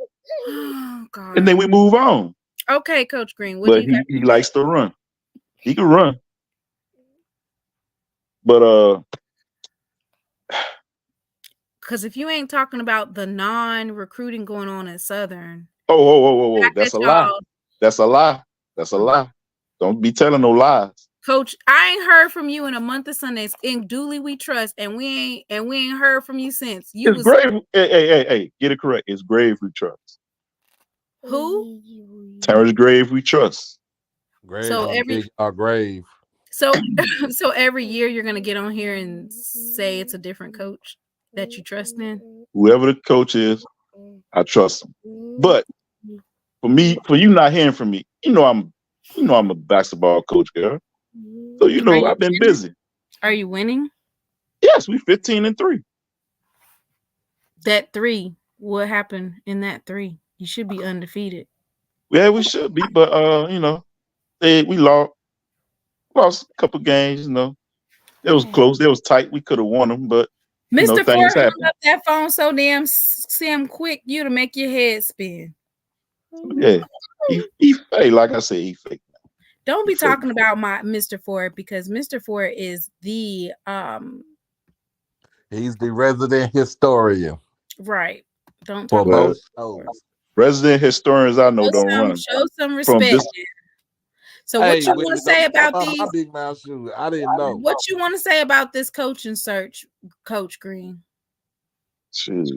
Oh God. And then we move on. Okay, Coach Green. What But do you got? he likes to run. He can run. But because if you ain't talking about the non-recruiting going on at Southern, whoa. That's a lie. That's a lie. That's a lie. Don't be telling no lies. Coach, I ain't heard from you in a month of Sundays. In Dooley we trust, and we ain't heard from you since. It's grave. Hey, get it correct. It's grave we trust. Who? Terrence Grave we trust. Grave So grave. So every year you're gonna get on here and say it's a different coach that you trust in. Whoever the coach is, I trust him. But for you not hearing from me, I'm a basketball coach, girl. So I've been busy. Are you winning? Yes, we 15-3. That 3, what happened in that 3? You should be undefeated. Yeah, we should be, but we lost a couple games. It was close. It was tight. We could have won them, but Mr. Ford things hung happen. up that phone so damn quick, you to make your head spin. Yeah, he fake. Like I said, he fake. Don't be talking about my Mr. Ford, because Mr. Ford is the He's the resident historian. right. Don't For talk both about shows. Resident historians I know don't run. Show some respect. So what you want to say about these? My big mouth shoe. I didn't know. What you want to say about this coaching search, Coach Green? Shoot.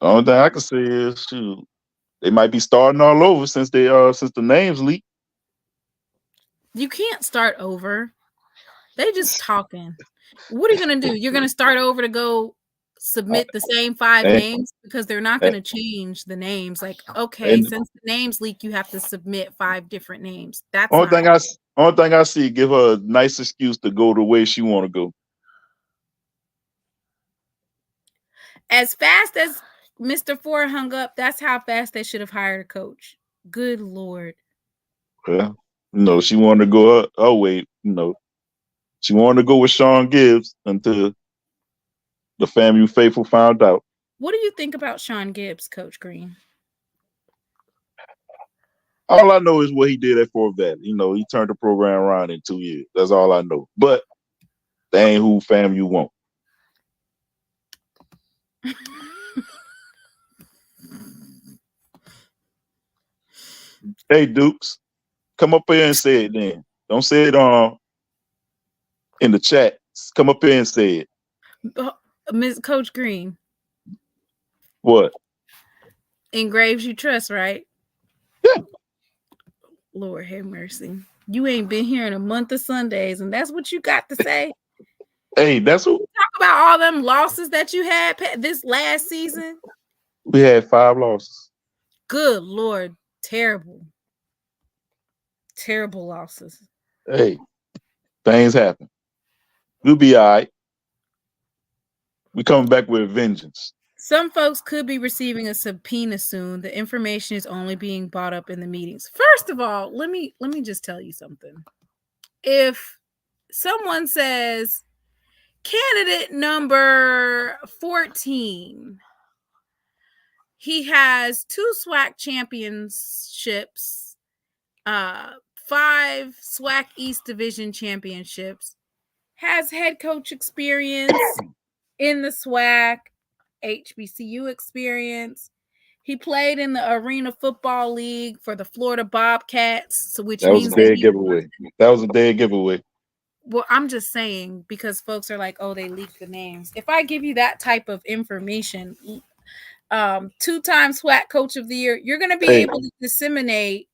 The only thing I can say is they might be starting all over since the names leaked. You can't start over. They just talking. What are you gonna do? You're gonna start over to go submit the same 5 names, because they're not gonna change the names. Like, okay, since the names leak, you have to submit 5 different names. That's only thing I see, give her a nice excuse to go the way she want to go. As fast as Mr. Ford hung up, that's how fast they should have hired a coach. Good Lord. Yeah. She wanted to go her way. She wanted to go with Sean Gibbs until the FAMU faithful found out. What do you think about Sean Gibbs, Coach Green? All I know is what he did at Fort Valley. He turned the program around in 2 years. That's all I know. But that ain't who FAMU want. Hey, Dukes, come up here and say it then. Don't say it in the chat. Come up here and say it. Ms. Coach Green. What? In Graves you trust, right? Yeah. Lord have mercy. You ain't been here in a month of Sundays, and that's what you got to say? Hey, that's what. Talk about all them losses that you had this last season. We had 5 losses. Good Lord. Terrible losses. Hey, things happen. We'll be all right. We coming back with a vengeance. Some folks could be receiving a subpoena soon. The information is only being brought up in the meetings. First of all, let me just tell you something. If someone says candidate number 14, he has 2 SWAC championships, 5 SWAC East Division championships, has head coach experience in the SWAC, HBCU experience. He played in the Arena Football League for the Florida Bobcats, which That was means a dead giveaway. That was a dead giveaway. Well, I'm just saying, because folks are like, oh, they leaked the names. If I give you that type of information, 2-time SWAC Coach of the Year, you're going to be able to disseminate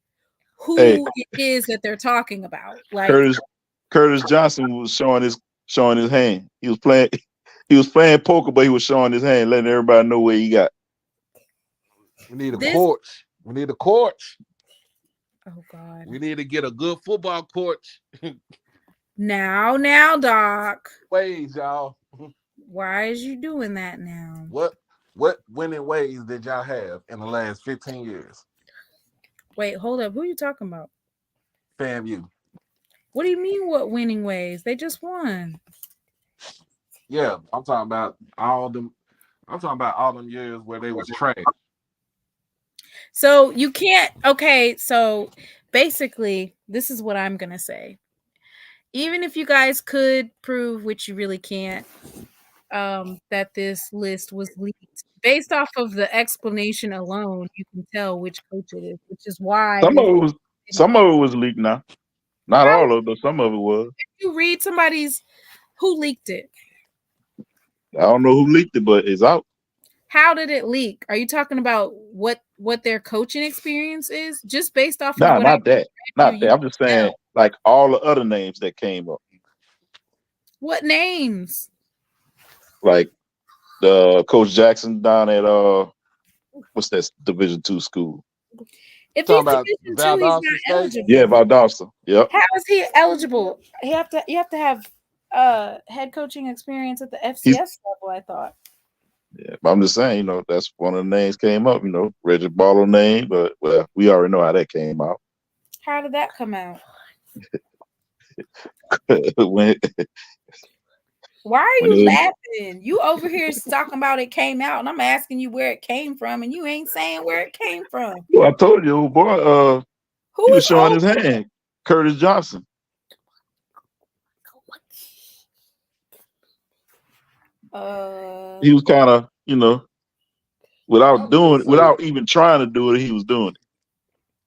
who it is that they're talking about. Like Curtis Johnson was showing his hand. He was playing poker, but he was showing his hand, letting everybody know where he got. We need a coach. We need a coach. Oh God. We need to get a good football coach. Now, Doc. Ways, y'all. Why is you doing that now? What winning ways did y'all have in the last 15 years? Wait, hold up. Who are you talking about? FAMU. What do you mean, what winning ways? They just won. Yeah, I'm talking about all them years where they was trash. So you can't. Okay, so basically, this is what I'm gonna say. Even if you guys could prove, which you really can't, that this list was leaked, based off of the explanation alone, you can tell which coach it is, which is why some of it was leaked now. Not all of it, but some of it was. If you read somebody's who leaked it. I don't know who leaked it, but it's out. How did it leak? Are you talking about what their coaching experience is? Just based off of not that. Not that. I'm just saying, like all the other names that came up. What names? Like the Coach Jackson down at what's that Division II school? If he's Division II, he's not eligible. Yeah, Valdosta. Yep. How is he eligible? You have to have head coaching experience at the FCS level, I thought. Yeah, but I'm just saying, that's one of the names came up, Reggie Barlow name, but well, we already know how that came out. How did that come out? Why are you laughing? You over here talking about it came out, and I'm asking you where it came from, and you ain't saying where it came from. Well, I told you, old boy, he was showing his hand. Curtis Johnson. He was kind of, without even trying to do it, he was doing it.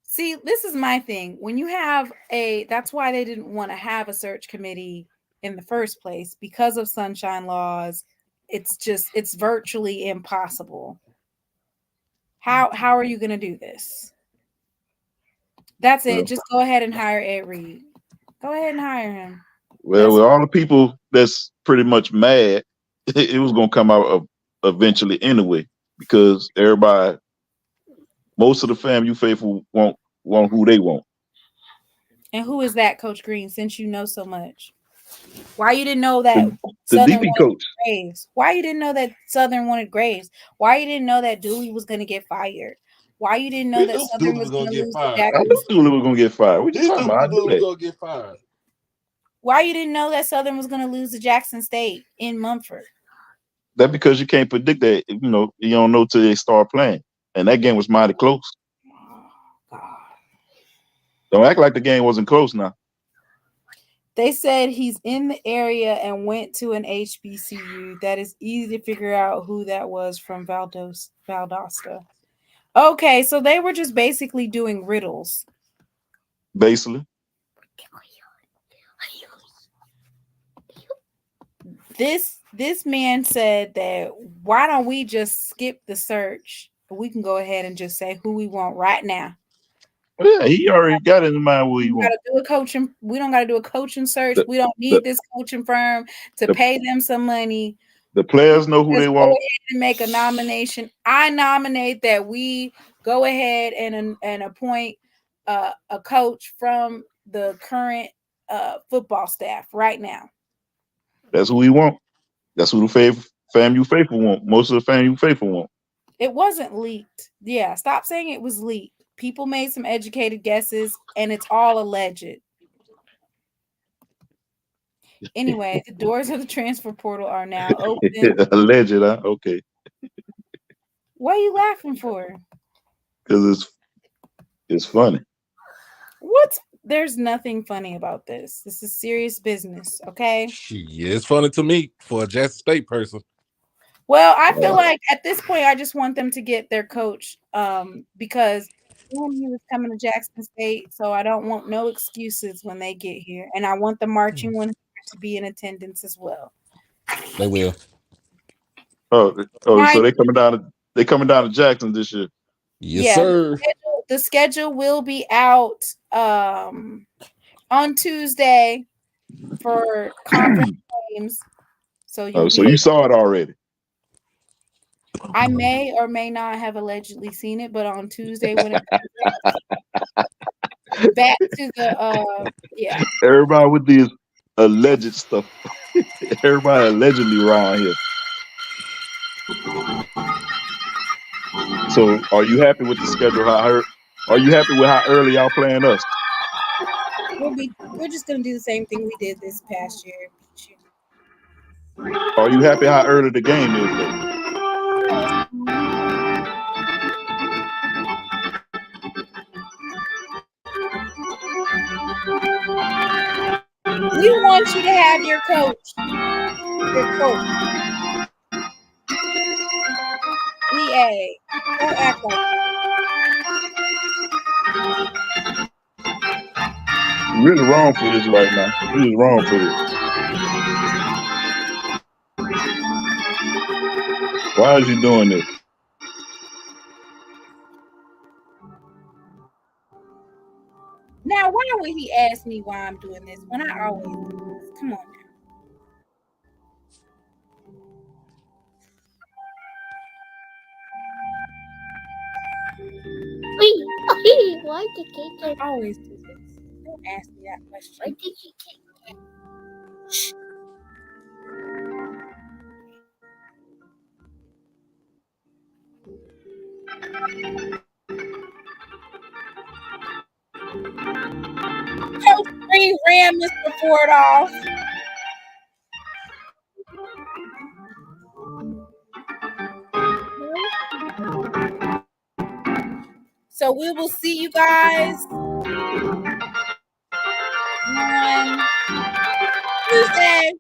See, this is my thing. When you have that's why they didn't want to have a search committee in the first place, because of sunshine laws. It's virtually impossible. How are you going to do this? That's it. Just go ahead and hire Ed Reed. Go ahead and hire him. Well, with all the people that's pretty much mad, it was going to come out eventually anyway, because everybody, most of the FAMU faithful want who they want. And who is that, Coach Green, since you know so much? Why you didn't know that the DB coach? Graves? Why you didn't know that Southern wanted Graves? Why you didn't know that Dooley was going to get fired? Why you didn't know that Southern was going to lose to Jackson? I knew Dooley was going to get fired. What you talking about? I knew that. Going to get fired. Why you didn't know that Southern was going to lose to Jackson State in Mumford? That's because you can't predict that. You don't know till they start playing, and that game was mighty close. Don't act like the game wasn't close now. They said he's in the area and went to an HBCU. That is easy to figure out who that was from Valdosta. Okay, so they were just basically doing riddles. Basically. This man said that why don't we just skip the search? We can go ahead and just say who we want right now. Yeah, he already got in mind what he wants. We don't got to do a coaching search. We don't need this coaching firm to pay them some money. The players know who they want. Go ahead and make a nomination. I nominate that we go ahead and appoint a coach from the current football staff right now. That's who we want. That's who the FAMU faithful won't. Most of the FAMU faithful won't. It wasn't leaked. Yeah, stop saying it was leaked. People made some educated guesses, and it's all alleged. Anyway, the doors of the transfer portal are now open. Alleged, huh? Okay. What are you laughing for? Because it's funny. There's nothing funny about this. This is serious business, okay? Yeah, it's funny to me for a Jackson State person. Well, I feel like at this point, I just want them to get their coach because he was coming to Jackson State, so I don't want no excuses when they get here. And I want the marching one to be in attendance as well. They will. So they coming down to Jackson this year. Yes, sir. The schedule will be out on Tuesday for conference games. So you saw it already. I may or may not have allegedly seen it, but on Tuesday when it comes out, back to the yeah. Everybody with these alleged stuff. Everybody allegedly around here. So are you happy with the schedule? Are you happy with how early y'all playing us? We're just gonna do the same thing we did this past year. Are you happy how early the game is though? We want you to have your coach. EA. Don't act like that. You're really wrong for this right now. You're just wrong for this. Why is he doing this? Now, why would he ask me why I'm doing this when I always do this? Come on now. Why did you always do this? Don't ask me that question. Why did you take it? Shh. Coach 3 ran Mr. Ford off. So we will see you guys on Tuesday.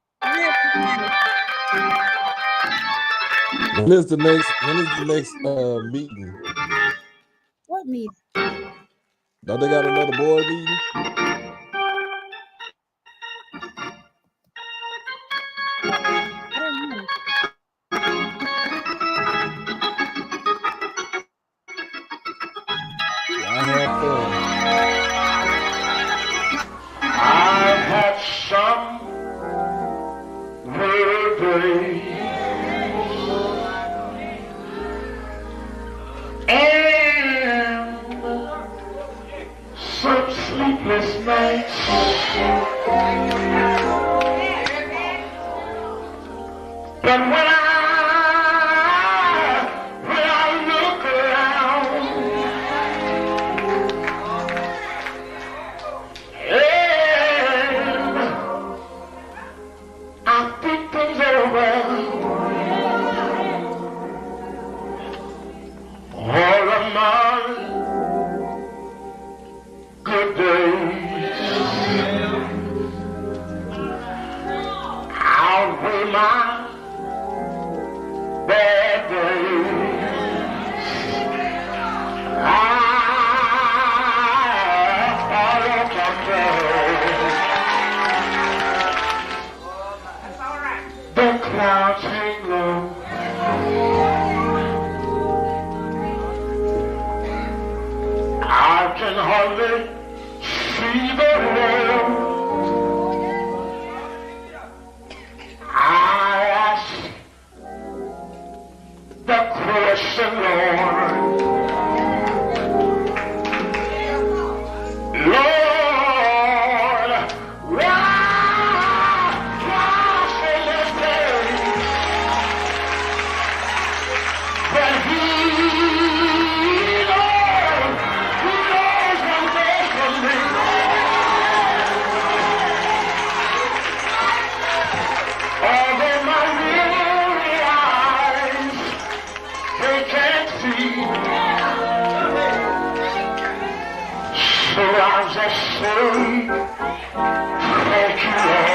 When is the next meeting? What meeting? Don't they got another board meeting? I don't know. I have fun. I've had some good days and some sleepless nights. But when I look around, and I think things over, all of my good days outweigh my bad days. I follow control. The clouds hang low. I can hardly see the road. I ask the question, Lord. Lord, why so much pain? SheLovesThee. Thank you, Lord.